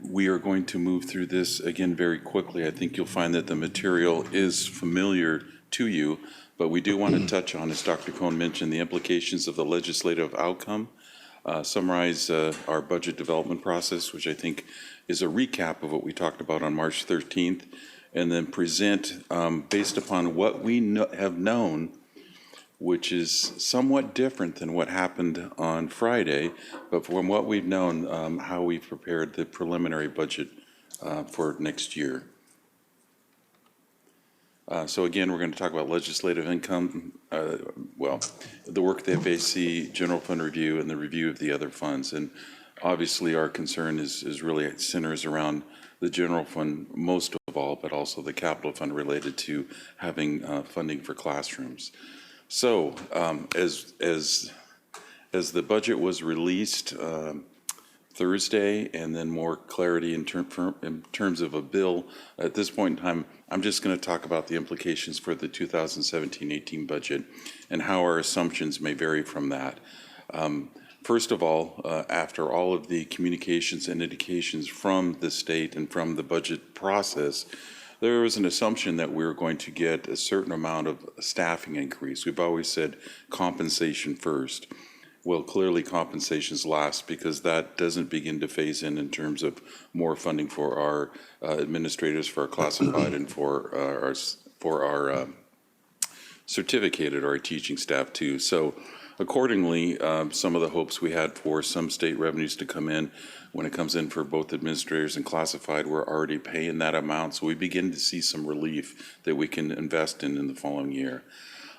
we are going to move through this again very quickly. I think you'll find that the material is familiar to you, but we do want to touch on, as Dr. Cohn mentioned, the implications of the legislative outcome, summarize our budget development process, which I think is a recap of what we talked about on March 13th, and then present, based upon what we have known, which is somewhat different than what happened on Friday, but from what we've known, how we've prepared the preliminary budget for next year. So again, we're going to talk about legislative income, the work of the FAC, general fund review, and the review of the other funds. And obviously our concern is really centers around the general fund most of all, but also the capital fund related to having funding for classrooms. So as the budget was released Thursday, and then more clarity in terms of a bill, at this point in time, I'm just going to talk about the implications for the 2017-18 budget and how our assumptions may vary from that. First of all, after all of the communications and indications from the state and from the budget process, there was an assumption that we were going to get a certain amount of staffing increase. We've always said compensation first. Well, clearly compensation's last, because that doesn't begin to phase in terms of more funding for our administrators, for our classified, and for our certificated our teaching staff too. So accordingly, some of the hopes we had for some state revenues to come in when it comes in for both administrators and classified, we're already paying that amount. So we begin to see some relief that we can invest in the following year.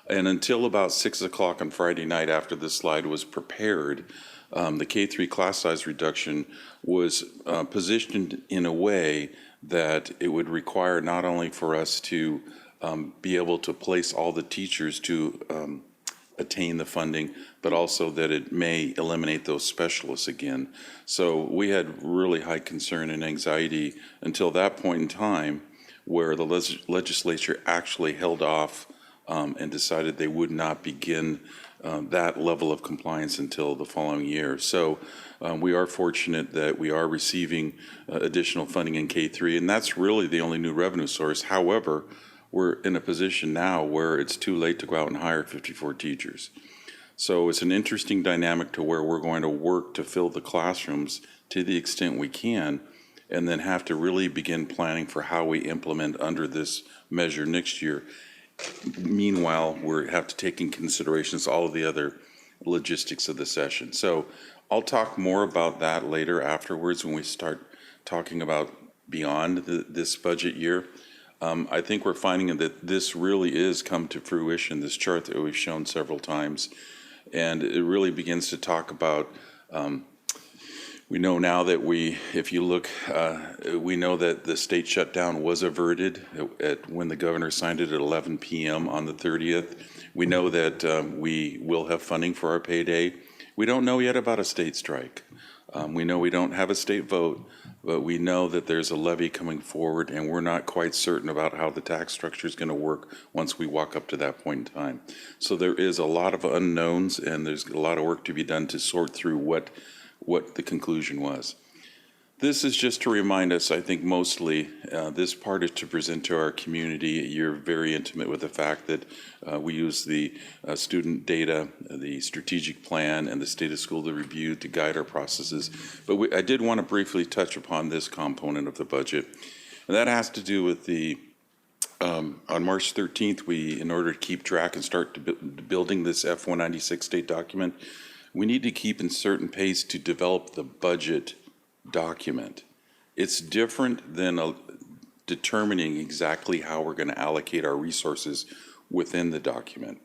And until about 6 o'clock on Friday night after this slide was prepared, the K-3 class size reduction was positioned in a way that it would require not only for us to be able to place all the teachers to attain the funding, but also that it may eliminate those specialists again. So we had really high concern and anxiety until that point in time where the legislature actually held off and decided they would not begin that level of compliance until the following year. So we are fortunate that we are receiving additional funding in K-3, and that's really the only new revenue source. However, we're in a position now where it's too late to go out and hire 54 teachers. So it's an interesting dynamic to where we're going to work to fill the classrooms to the extent we can, and then have to really begin planning for how we implement under this measure next year. Meanwhile, we have to take in considerations all of the other logistics of the session. So I'll talk more about that later afterwards when we start talking about beyond this budget year. I think we're finding that this really is come to fruition, this chart that we've shown several times, and it really begins to talk about we know now that if you look, we know that the state shutdown was averted when the governor signed it at 11 p.m. on the 30th. We know that we will have funding for our payday. We don't know yet about a state strike. We know we don't have a state vote, but we know that there's a levy coming forward, and we're not quite certain about how the tax structure is going to work once we walk up to that point in time. So there is a lot of unknowns, and there's a lot of work to be done to sort through what the conclusion was. This is just to remind us, I think mostly, this part is to present to our community. You're very intimate with the fact that we use the student data, the strategic plan, and the state of school to review to guide our processes. But I did want to briefly touch upon this component of the budget. And that has to do with on March 13th, in order to keep track and start building this F-196 state document, we need to keep in certain pace to develop the budget document. It's different than determining exactly how we're going to allocate our resources within the document.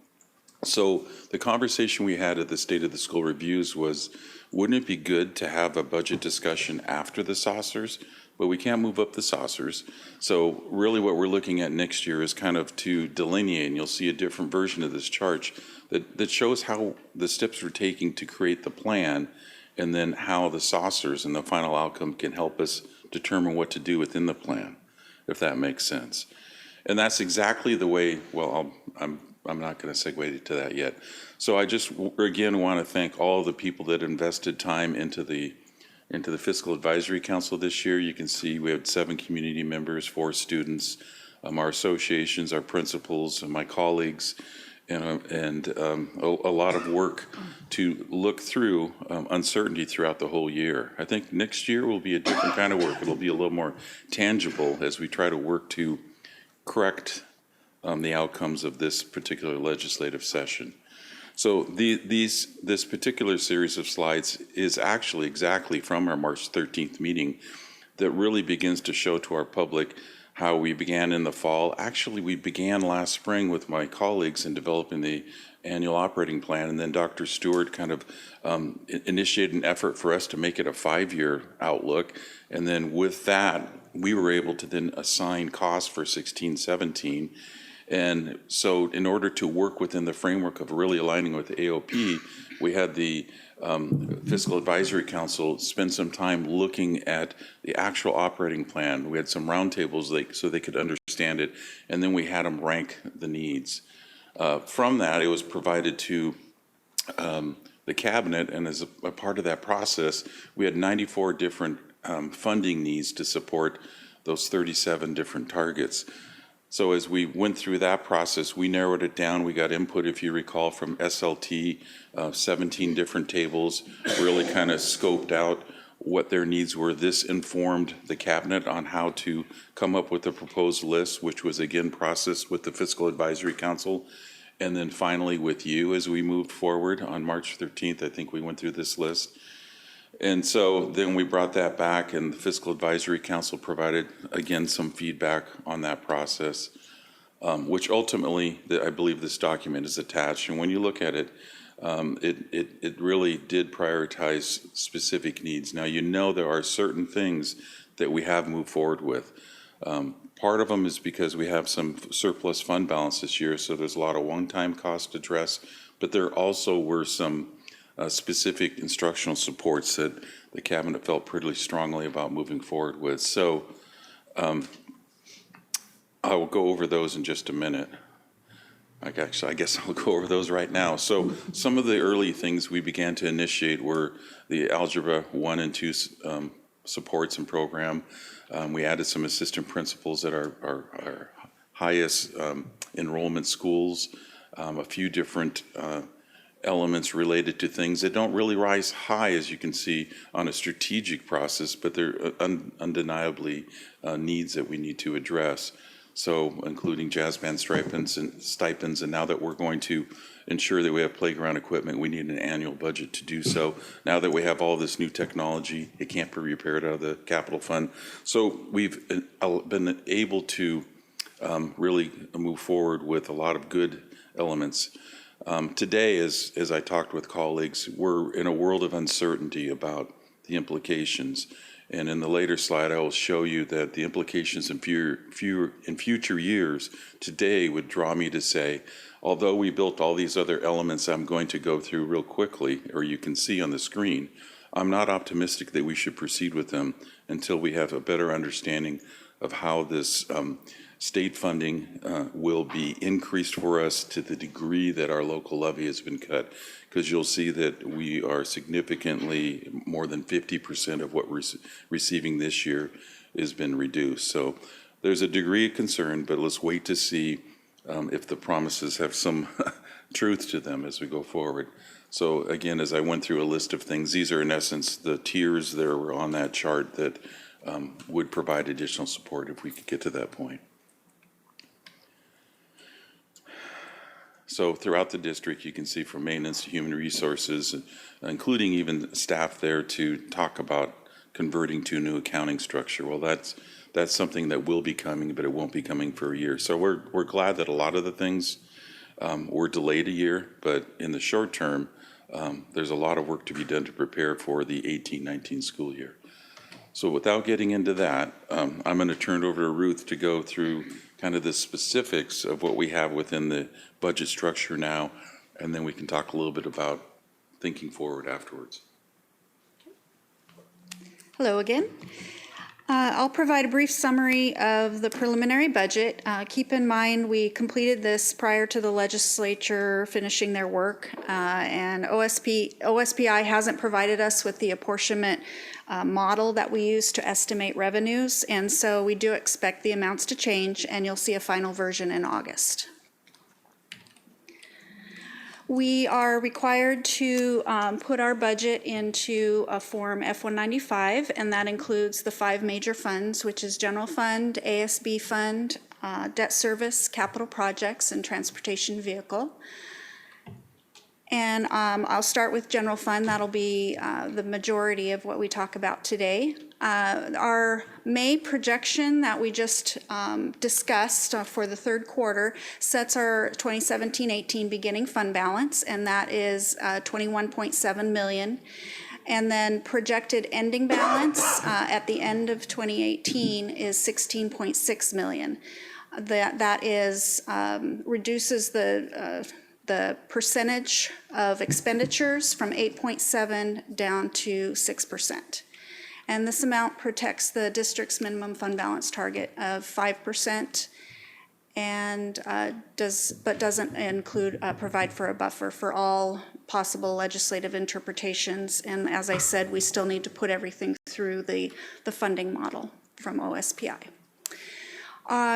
So the conversation we had at the State of the School Reviews was, wouldn't it be good to have a budget discussion after the saucers? But we can't move up the saucers. So really what we're looking at next year is kind of to delineate, and you'll see a different version of this chart that shows how the steps we're taking to create the plan, and then how the saucers and the final outcome can help us determine what to do within the plan, if that makes sense. And that's exactly the way, well, I'm not going to segue to that yet. So I just, again, want to thank all the people that invested time into the Fiscal Advisory Council this year. You can see we had 7 community members, 4 students, our associations, our principals, and my colleagues, and a lot of work to look through uncertainty throughout the whole year. I think next year will be a different kind of work. It'll be a little more tangible as we try to work to correct the outcomes of this particular legislative session. So this particular series of slides is actually exactly from our March 13th meeting that really begins to show to our public how we began in the fall. Actually, we began last spring with my colleagues in developing the annual operating plan, and then Dr. Stewart kind of initiated an effort for us to make it a 5-year outlook. And then with that, we were able to then assign costs for 16-17. And so in order to work within the framework of really aligning with the AOP, we had the Fiscal Advisory Council spend some time looking at the actual operating plan. We had some roundtables so they could understand it, and then we had them rank the needs. From that, it was provided to the cabinet, and as a part of that process, we had 94 different funding needs to support those 37 different targets. So as we went through that process, we narrowed it down. We got input, if you recall, from SLT, 17 different tables, really kind of scoped out what their needs were. This informed the cabinet on how to come up with a proposed list, which was again processed with the Fiscal Advisory Council. and then finally with you as we moved forward on March 13th. I think we went through this list. And so then we brought that back, and the Fiscal Advisory Council provided, again, some feedback on that process, which ultimately, I believe this document is attached. And when you look at it, it really did prioritize specific needs. Now, you know there are certain things that we have moved forward with. Part of them is because we have some surplus fund balance this year, so there's a lot of one-time cost addressed, but there also were some specific instructional supports that the Cabinet felt pretty strongly about moving forward with. So I will go over those in just a minute. I guess I'll go over those right now. So some of the early things we began to initiate were the Algebra 1 and 2 supports and program. We added some assistant principals at our highest enrollment schools, a few different elements related to things that don't really rise high, as you can see, on a strategic process, but they're undeniably needs that we need to address. So including jazz band stipends, and now that we're going to ensure that we have playground equipment, we need an annual budget to do so. Now that we have all this new technology, it can't be repaired out of the capital fund. So we've been able to really move forward with a lot of good elements. Today, as I talked with colleagues, we're in a world of uncertainty about the implications. And in the later slide, I will show you that the implications in future years today would draw me to say, although we built all these other elements I'm going to go through real quickly, or you can see on the screen, I'm not optimistic that we should proceed with them until we have a better understanding of how this state funding will be increased for us to the degree that our local levy has been cut, because you'll see that we are significantly more than 50% of what we're receiving this year has been reduced. So there's a degree of concern, but let's wait to see if the promises have some truth to them as we go forward. So again, as I went through a list of things, these are in essence the tiers that were on that chart that would provide additional support if we could get to that point. So throughout the district, you can see from maintenance to human resources, including even staff there to talk about converting to a new accounting structure. Well, that's something that will be coming, but it won't be coming for a year. So we're glad that a lot of the things were delayed a year, but in the short term, there's a lot of work to be done to prepare for the 18-19 school year. So without getting into that, I'm going to turn it over to Ruth to go through kind of the specifics of what we have within the budget structure now, and then we can talk a little bit about thinking forward afterwards. Hello again. I'll provide a brief summary of the preliminary budget. Keep in mind we completed this prior to the legislature finishing their work, and OSPI hasn't provided us with the apportionment model that we use to estimate revenues, and so we do expect the amounts to change, and you'll see a final version in August. We are required to put our budget into a Form F-195, and that includes the 5 major funds, which is General Fund, ASB Fund, Debt Service, Capital Projects, and Transportation Vehicle. And I'll start with General Fund. That'll be the majority of what we talk about today. Our May projection that we just discussed for the third quarter sets our 2017-18 beginning fund balance, and that is $21.7 million. And then projected ending balance at the end of 2018 is $16.6 million. That is reduces the percentage of expenditures from 8.7 down to 6%. And this amount protects the district's minimum fund balance target of 5%, and doesn't include provide for a buffer for all possible legislative interpretations. And as I said, we still need to put everything through the funding model from OSPI.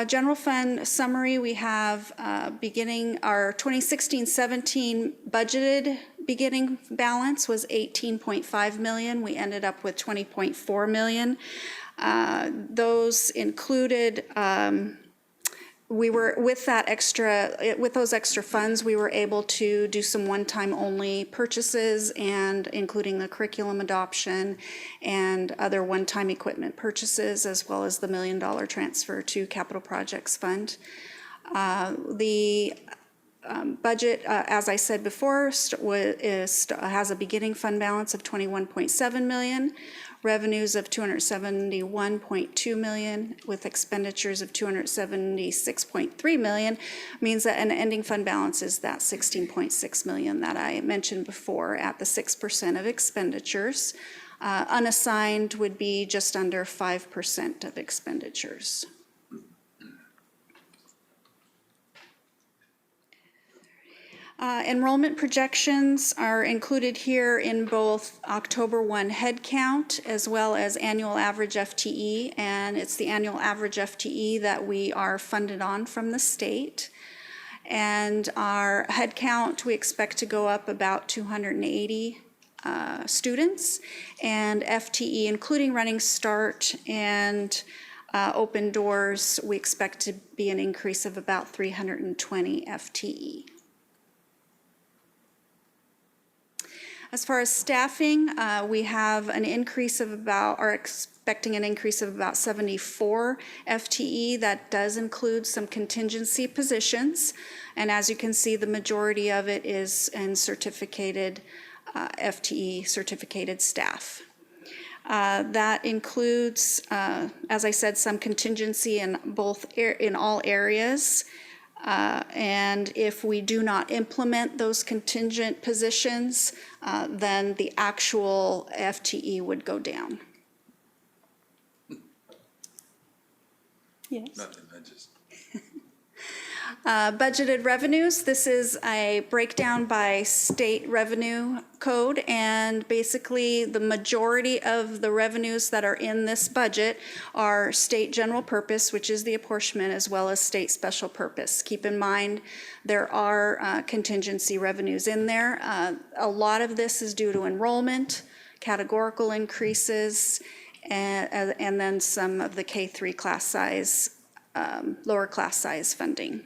General fund summary, we have beginning our 2016-17 budgeted beginning balance was $18.5 million. We ended up with $20.4 million. Those included we were, with those extra funds, we were able to do some one-time only purchases, and including the curriculum adoption and other one-time equipment purchases, as well as the $1 million transfer to Capital Projects Fund. The budget, as I said before, has a beginning fund balance of $21.7 million, revenues of $271.2 million, with expenditures of $276.3 million, means that an ending fund balance is that $16.6 million that I mentioned before at the 6% of expenditures. Unassigned would be just under 5% of expenditures. Enrollment projections are included here in both October 1 head count as well as annual average FTE, and it's the annual average FTE that we are funded on from the state. And our head count, we expect to go up about 280 students, and FTE, including running start and open doors, we expect to be an increase of about 320 FTE. As far as staffing, we have an increase of expecting an increase of about 74 FTE. That does include some contingency positions. And as you can see, the majority of it is in certificated FTE, certificated staff. That includes, as I said, some contingency in all areas. And if we do not implement those contingent positions, then the actual FTE would go down. Yes. Nothing, I just. Budgeted revenues, this is a breakdown by state revenue code, and basically the majority of the revenues that are in this budget are state general purpose, which is the apportionment, as well as state special purpose. Keep in mind there are contingency revenues in there. A lot of this is due to enrollment, categorical increases, and then some of the K-3 class size, lower class size funding.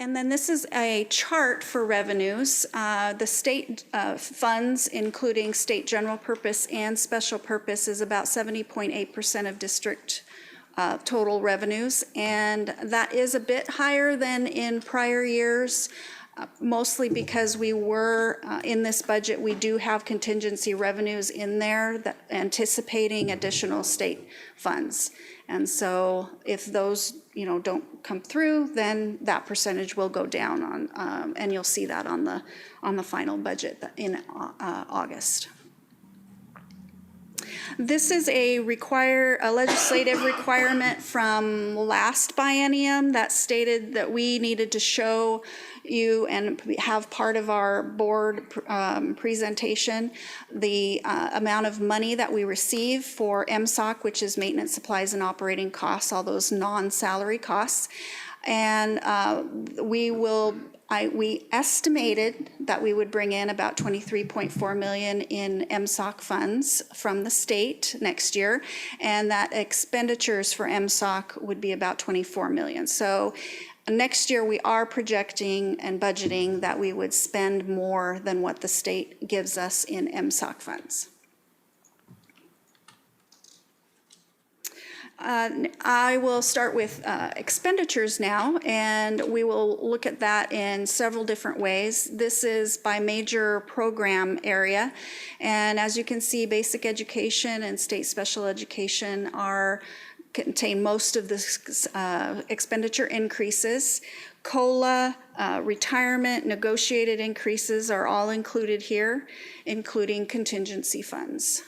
And then this is a chart for revenues. The state funds, including state general purpose and special purpose, is about 70.8% of district total revenues. And that is a bit higher than in prior years, mostly because we were, in this budget, we do have contingency revenues in there that anticipating additional state funds. And so if those, don't come through, then that percentage will go down on, and you'll see that on the final budget in August. This is a legislative requirement from last biennium that stated that we needed to show you and have part of our board presentation the amount of money that we receive for MSOC, which is maintenance, supplies, and operating costs, all those non-salary costs. And we estimated that we would bring in about $23.4 million in MSOC funds from the state next year, and that expenditures for MSOC would be about $24 million. So next year we are projecting and budgeting that we would spend more than what the state gives us in MSOC funds. I will start with expenditures now, and we will look at that in several different ways. This is by major program area, and as you can see, basic education and state special education contain most of the expenditure increases. COLA, retirement, negotiated increases are all included here, including contingency funds.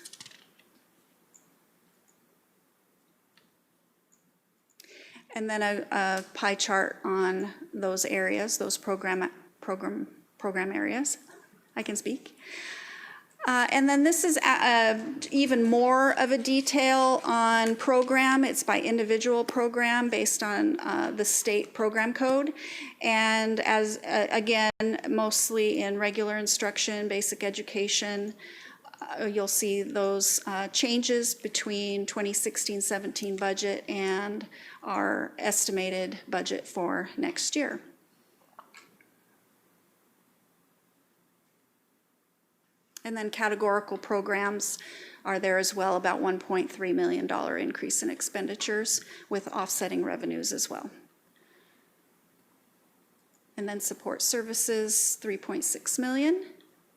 And then a pie chart on those areas, those program areas. I can speak. And then this is even more of a detail on program. It's by individual program based on the state program code. And as again, mostly in regular instruction, basic education, You'll see those changes between 2016-17 budget and our estimated budget for next year. And then categorical programs are there as well, about $1.3 million increase in expenditures with offsetting revenues as well. And then support services, $3.6 million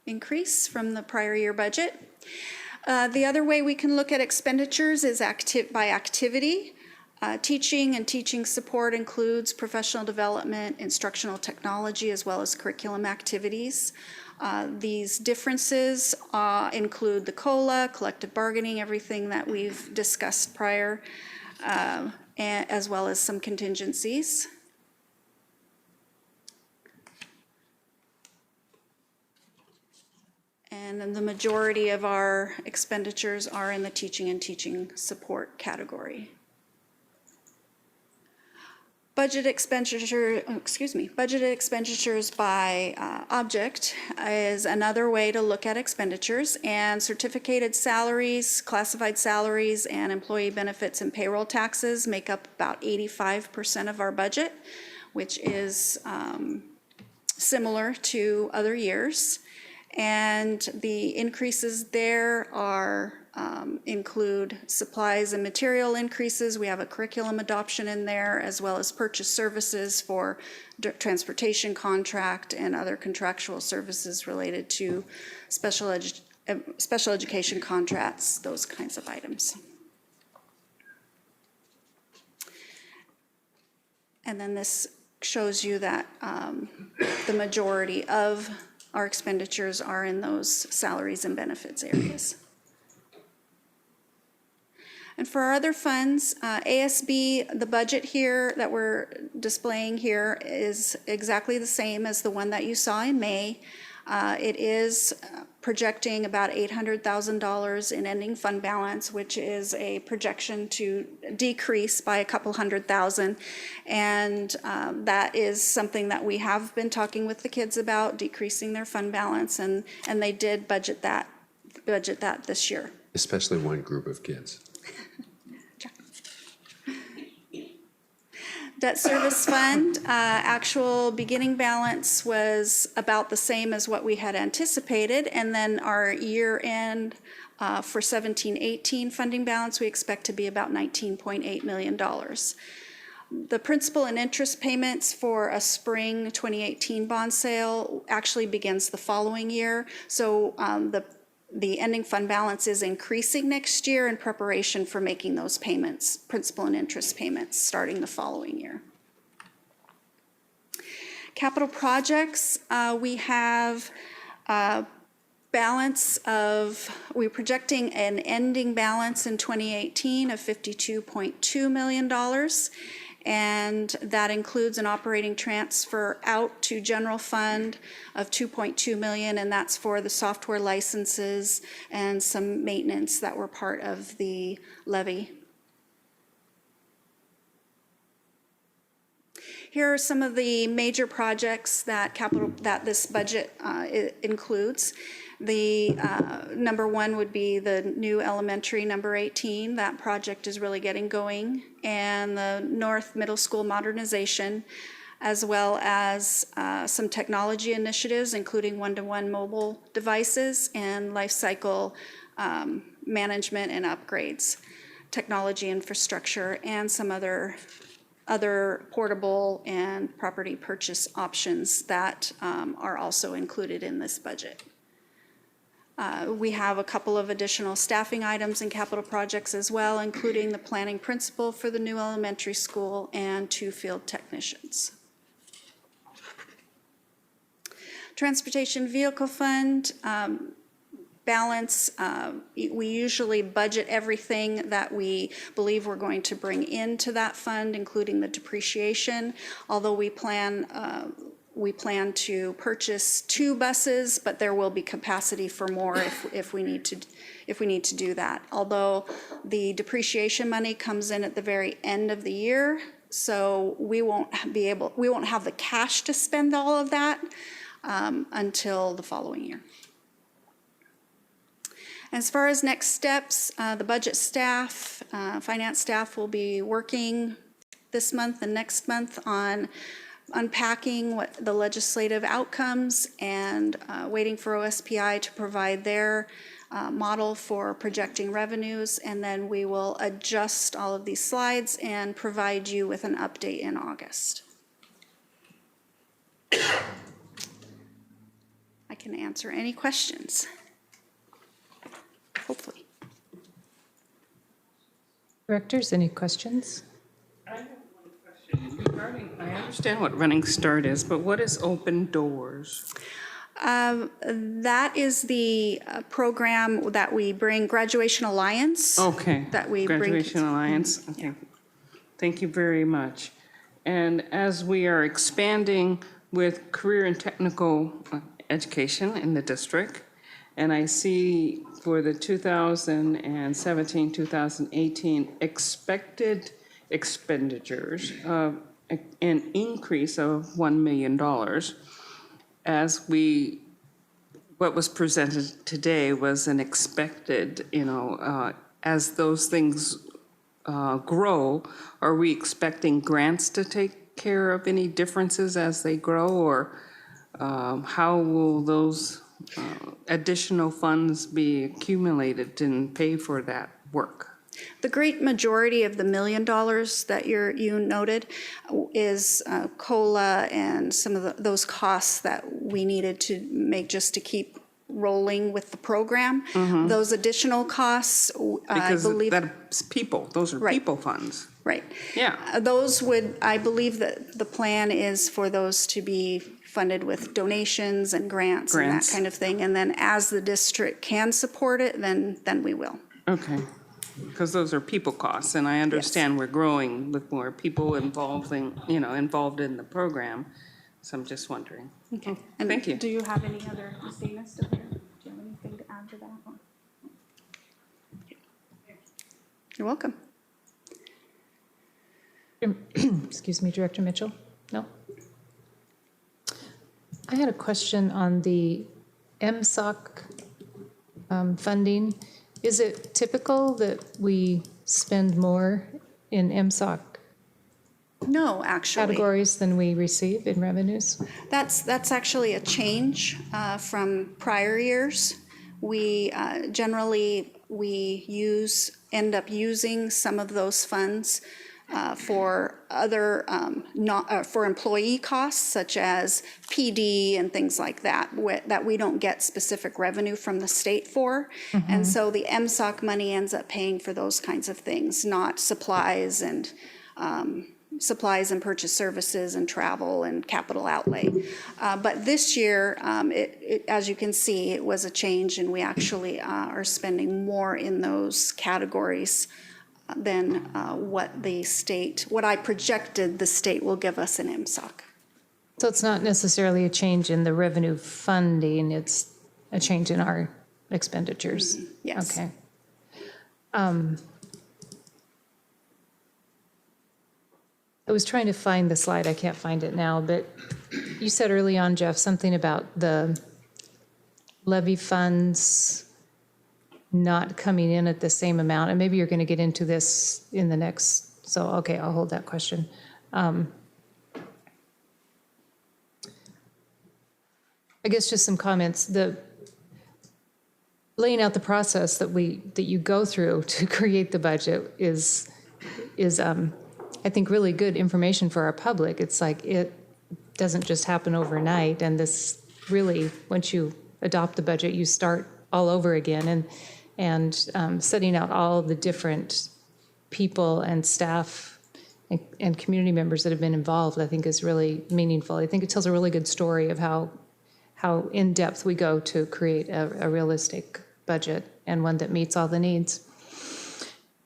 increase from the prior year budget. The other way we can look at expenditures is by activity. Teaching and teaching support includes professional development, instructional technology, as well as curriculum activities. These differences include the COLA, collective bargaining, everything that we've discussed prior, as well as some contingencies. And then the majority of our expenditures are in the teaching and teaching support category. Budgeted expenditures by object is another way to look at expenditures, and certificated salaries, classified salaries, and employee benefits and payroll taxes make up about 85% of our budget, which is similar to other years. And the increases there are include supplies and material increases. We have a curriculum adoption in there, as well as purchase services for transportation contract and other contractual services related to special education contracts, those kinds of items. And then this shows you that the majority of our expenditures are in those salaries and benefits areas. And for our other funds, ASB, the budget here that we're displaying here is exactly the same as the one that you saw in May. It is projecting about $800,000 in ending fund balance, which is a projection to decrease by a couple $100,000. And that is something that we have been talking with the kids about, decreasing their fund balance, and they did budget that this year. Especially one group of kids. Debt service fund, actual beginning balance was about the same as what we had anticipated, and then our year end for 17-18 funding balance we expect to be about $19.8 million. The principal and interest payments for a spring 2018 bond sale actually begins the following year, so the ending fund balance is increasing next year in preparation for making those payments, principal and interest payments, starting the following year. Capital projects, we have we're projecting an ending balance in 2018 of $52.2 million. And that includes an operating transfer out to general fund of $2.2 million, and that's for the software licenses and some maintenance that were part of the levy. Here are some of the major projects that this budget includes. The number one would be the new elementary, number 18. That project is really getting going. And the North Middle School modernization, as well as some technology initiatives, including one-to-one mobile devices and life cycle management and upgrades, technology infrastructure, and some other portable and property purchase options that are also included in this budget. We have a couple of additional staffing items in capital projects as well, including the planning principal for the new elementary school and 2 field technicians. Transportation vehicle fund balance, we usually budget everything that we believe we're going to bring into that fund, including the depreciation, although we plan to purchase 2 buses, but there will be capacity for more if we need to do that. Although the depreciation money comes in at the very end of the year, so we won't have the cash to spend all of that until the following year. As far as next steps, the budget staff, finance staff will be working this month and next month on unpacking what the legislative outcomes and waiting for OSPI to provide their model for projecting revenues, and then we will adjust all of these slides and provide you with an update in August. I can answer any questions, hopefully. Directors, any questions? I have one question regarding, I understand what Running Start is, but what is Open Doors? That is the program that we bring, Graduation Alliance. Okay. That we bring. Graduation Alliance, okay. Thank you very much. And as we are expanding with career and technical education in the district, and I see for the 2017-2018 expected expenditures of an increase of $1 million. As what was presented today was an expected, as those things grow, are we expecting grants to take care of any differences as they grow, or how will those additional funds be accumulated and pay for that work? The great majority of the $1 million that you noted is COLA and some of those costs that we needed to make just to keep rolling with the program. Mm-hmm. Those additional costs, Because I believe. that's people, those are Right. people funds. Right. Yeah. I believe that the plan is for those to be funded with donations and grants and that Grants. kind of thing. And then as the district can support it, then we will. Okay, because those are people costs, and I understand we're growing with more people involved in the program, so I'm just wondering. Okay. And thank you. Do you have any other statements to there? Do you have anything to add to that? You're welcome. Excuse me, Director Mitchell? No? I had a question on the MSOC funding. Is it typical that we spend more in MSOC No, actually. categories than we receive in revenues? That's actually a change from prior years. We generally end up using some of those funds for other for employee costs, such as PD and things like that, that we don't get specific revenue from the state for. Mm-hmm. And so the MSOC money ends up paying for those kinds of things, not supplies and purchase services and travel and capital outlay. But this year, as you can see, it was a change, and we actually are spending more in those categories than what I projected the state will give us in MSOC. So it's not necessarily a change in the revenue funding, it's a change in our expenditures? Mm-hmm. Yes. Okay. I was trying to find the slide, I can't find it now, but you said early on, Jeff, something about the levy funds not coming in at the same amount, and maybe you're going to get into this in the next, so okay, I'll hold that question. I guess just some comments. The laying out the process that you go through to create the budget is I think really good information for our public. It's like it doesn't just happen overnight, and this really, once you adopt the budget, you start all over again, and setting out all the different people and staff and community members that have been involved, I think is really meaningful. I think it tells a really good story of how in-depth we go to create a realistic budget and one that meets all the needs.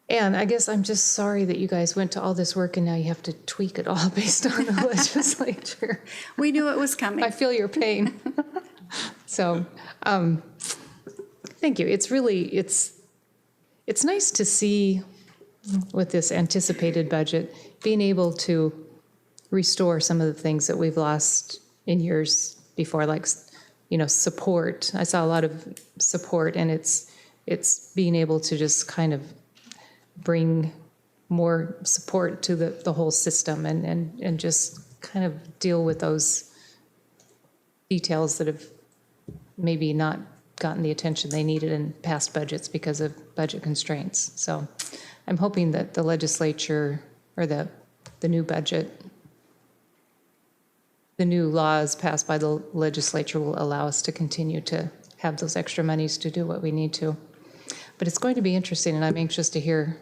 And I guess I'm just sorry that you guys went to all this work and now you have to tweak it all based on the legislature. We knew it was coming. I feel your pain. So, thank you. It's really, it's nice to see with this anticipated budget, being able to restore some of the things that we've lost in years before, like, support. I saw a lot of support, and it's it's being able to just kind of bring more support to the whole system and just kind of deal with those details that have maybe not gotten the attention they needed in past budgets because of budget constraints. So I'm hoping that the legislature or the new budget, the new laws passed by the legislature will allow us to continue to have those extra monies to do what we need to. But it's going to be interesting, and I'm anxious to hear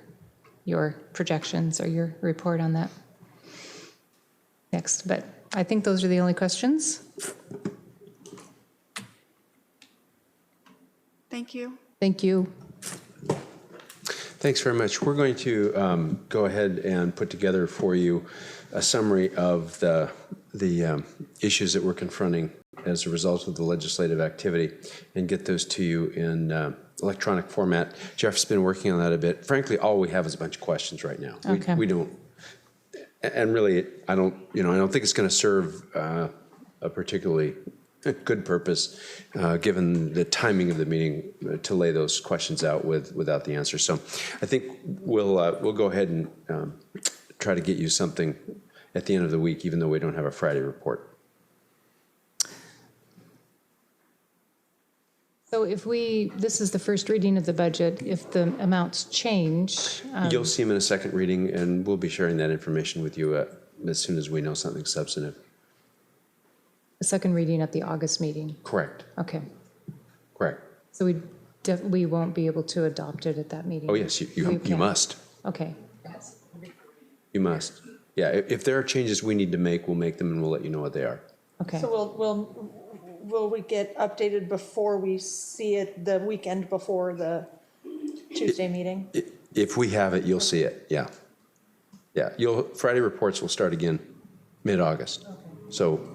your projections or your report on that next. But I think those are the only questions. Thank you. Thank you. Thanks very much. We're going to go ahead and put together for you a summary of the issues that we're confronting as a result of the legislative activity and get those to you in electronic format. Jeff's been working on that a bit. Frankly, all we have is a bunch of questions right now. Okay. We don't, and really, I don't think it's going to serve a particularly good purpose, given the timing of the meeting, to lay those questions out without the answer. So I think we'll go ahead and try to get you something at the end of the week, even though we don't have a Friday report. So if this is the first reading of the budget, if the amounts change. You'll see them in a second reading, and we'll be sharing that information with you as soon as we know something substantive. The second reading at the August meeting. Correct. Okay. Correct. So we won't be able to adopt it at that meeting? Oh, yes, you must. Okay. You must. Yeah, if there are changes we need to make, we'll make them, and we'll let you know what they are. Okay. So will we get updated before we see it the weekend before the Tuesday meeting? If we have it, you'll see it, yeah. Yeah, Friday reports will start again mid-August. Okay. So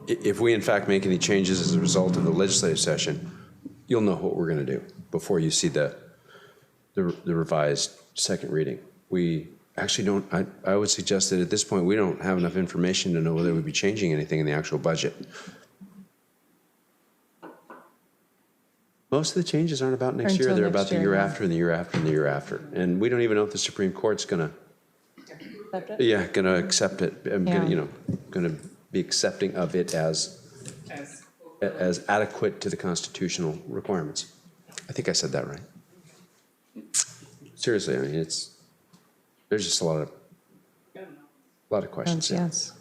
if we in fact make any changes as a result of the legislative session, you'll know what we're going to do before you see the revised second reading. We actually don't, I would suggest that at this point we don't have enough information to know whether we'd be changing anything in the actual budget. Most of the changes aren't about next year. They're about the year after and the year after and the year after. And we don't even know if the Supreme Court's going to accept it. Going to be accepting of it as adequate to the constitutional requirements. I think I said that right. Seriously, I mean, there's just a lot of questions. Yes.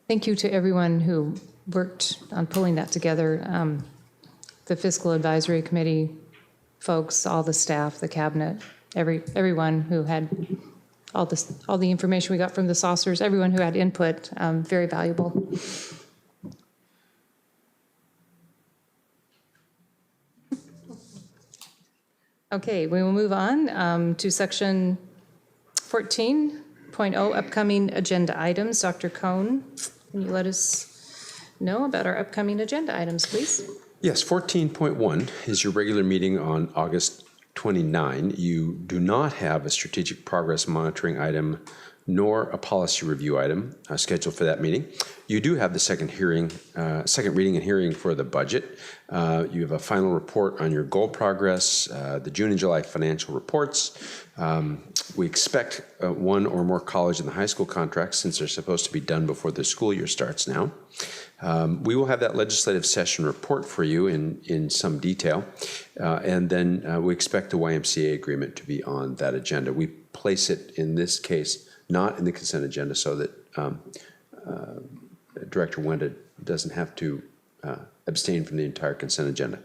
Thank you to everyone who worked on pulling that together. The Fiscal Advisory Committee folks, all the staff, the cabinet, everyone who had all the information we got from the saucers, everyone who had input, very valuable. Okay, we will move on to section 14.0, upcoming agenda items. Dr. Cohn, can you let us know about our upcoming agenda items, please? Yes, 14.1 is your regular meeting on August 29. You do not have a strategic progress monitoring item nor a policy review item scheduled for that meeting. You do have the second reading and hearing for the budget. You have a final report on your goal progress, the June and July financial reports. We expect one or more college and the high school contracts, since they're supposed to be done before the school year starts now. We will have that legislative session report for you in some detail. And then we expect the YMCA agreement to be on that agenda. We place it, in this case, not in the consent agenda, so that Director Wenda doesn't have to abstain from the entire consent agenda.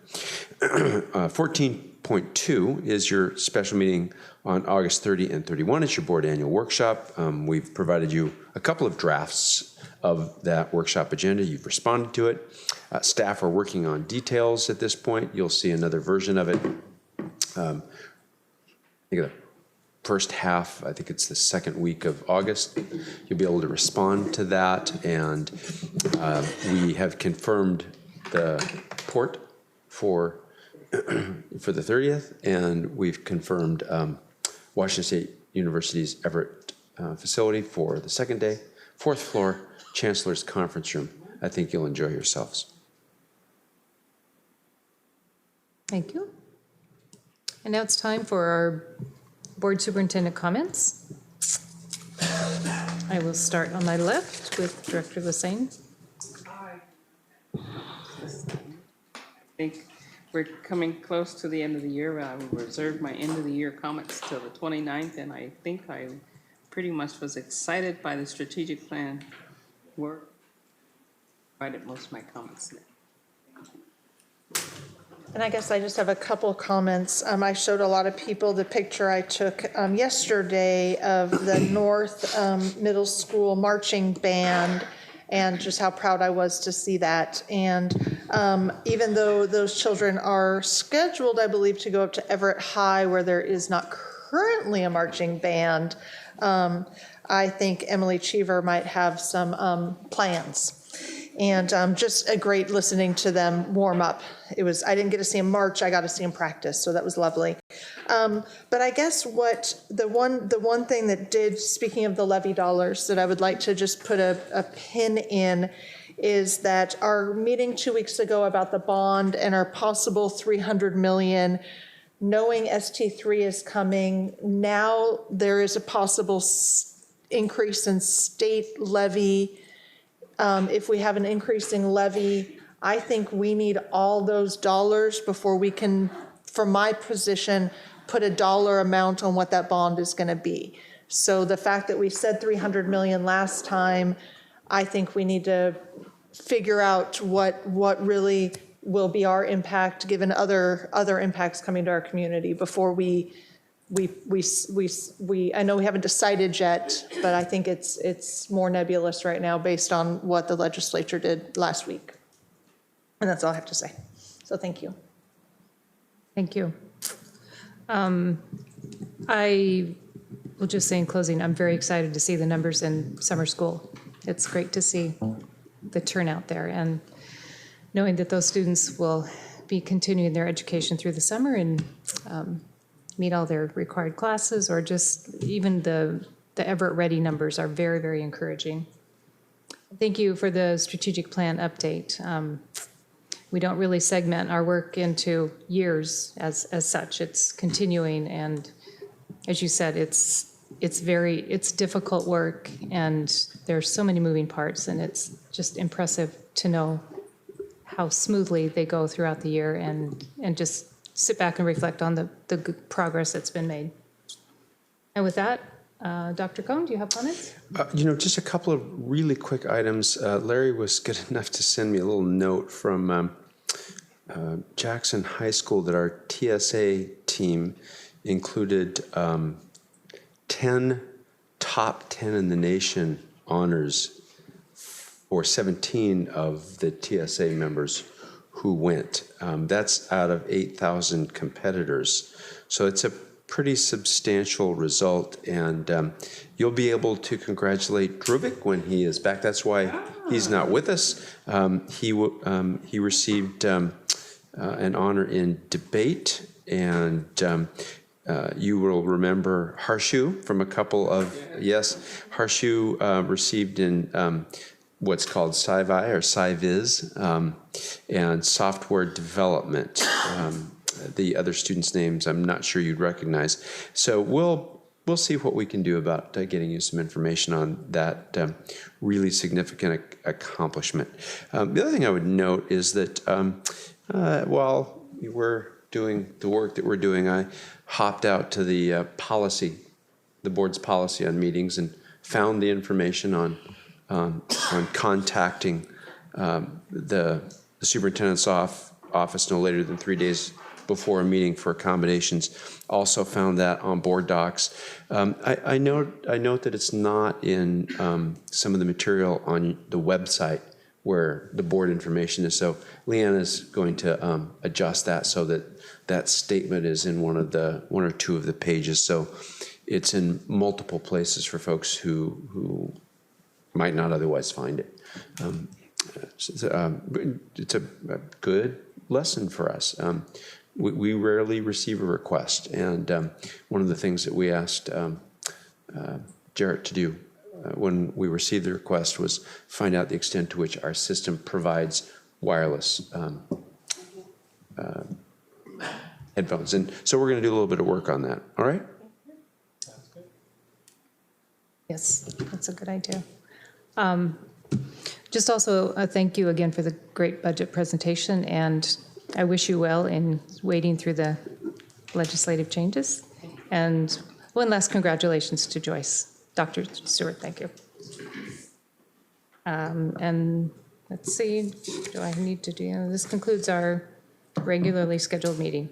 14.2 is your special meeting on August 30 and 31. It's your board annual workshop. We've provided you a couple of drafts of that workshop agenda. You've responded to it. Staff are working on details at this point. You'll see another version of it. I think the first half, I think it's the second week of August, you'll be able to respond to that. And we have confirmed the port for the 30th, and we've confirmed Washington State University's Everett facility for the second day, 4th floor, Chancellor's Conference Room. I think you'll enjoy yourselves. Thank you. And now it's time for our board superintendent comments. I will start on my left with Director Lassane. I think we're coming close to the end of the year. I will reserve my end of the year comments till the 29th, and I think I pretty much was excited by the strategic plan work. Provided most of my comments now. And I guess I just have a couple comments. I showed a lot of people the picture I took yesterday of the North Middle School marching band and just how proud I was to see that. And even though those children are scheduled, I believe, to go up to Everett High, where there is not currently a marching band, I think Emily Cheever might have some plans. And just a great listening to them warm up. I didn't get to see them march, I got to see them practice, so that was lovely. But I guess the one thing that speaking of the levy dollars, that I would like to just put a pin in is that our meeting 2 weeks ago about the bond and our possible $300 million, knowing ST3 is coming, now there is a possible increase in state levy. If we have an increasing levy, I think we need all those dollars before we can, from my position, put a dollar amount on what that bond is going to be. So the fact that we said $300 million last time, I think we need to figure out what really will be our impact given other impacts coming to our community before I know we haven't decided yet, but I think it's more nebulous right now based on what the legislature did last week. And that's all I have to say. So thank you. Thank you. I will just say in closing, I'm very excited to see the numbers in summer school. It's great to see the turnout there, and knowing that those students will be continuing their education through the summer and meet all their required classes, or just even the Everett Ready numbers are very, very encouraging. Thank you for the strategic plan update. We don't really segment our work into years as such. It's continuing, and as you said, it's difficult work, and there's so many moving parts, and it's just impressive to know how smoothly they go throughout the year, and just sit back and reflect on the good progress that's been made. And with that, Dr. Cohn, do you have comments? Just a couple of really quick items. Larry was good enough to send me a little note from Jackson High School that our TSA team included 10 top 10 in the nation honors for 17 of the TSA members who went. That's out of 8,000 competitors. So it's a pretty substantial result, and you'll be able to congratulate Druvik when he is back. That's why he's not with us. He received an honor in debate, and you will remember Harshu from a couple of, Harshu received in what's called Sci-Vi or Sci-Viz, and software development. The other students' names I'm not sure you'd recognize. So we'll see what we can do about getting you some information on that really significant accomplishment. The other thing I would note is that while we're doing the work that we're doing, I hopped out to the board's policy on meetings, and found the information on contacting the superintendent's office no later than 3 days before a meeting for accommodations. Also found that on board docs. I note that it's not in some of the material on the website where the board information is. So Leanna's going to adjust that so that statement is in one or two of the pages. So it's in multiple places for folks who might not otherwise find it. It's a good lesson for us. We rarely receive a request, and one of the things that we asked Jarrett to do when we received the request was find out the extent to which our system provides wireless headphones. And so we're going to do a little bit of work on that. All right? Yes, that's a good idea. Just also a thank you again for the great budget presentation, and I wish you well in wading through the legislative changes. And one last congratulations to Joyce. Dr. Stewart, thank you. And let's see, do I need to do, this concludes our regularly scheduled meeting.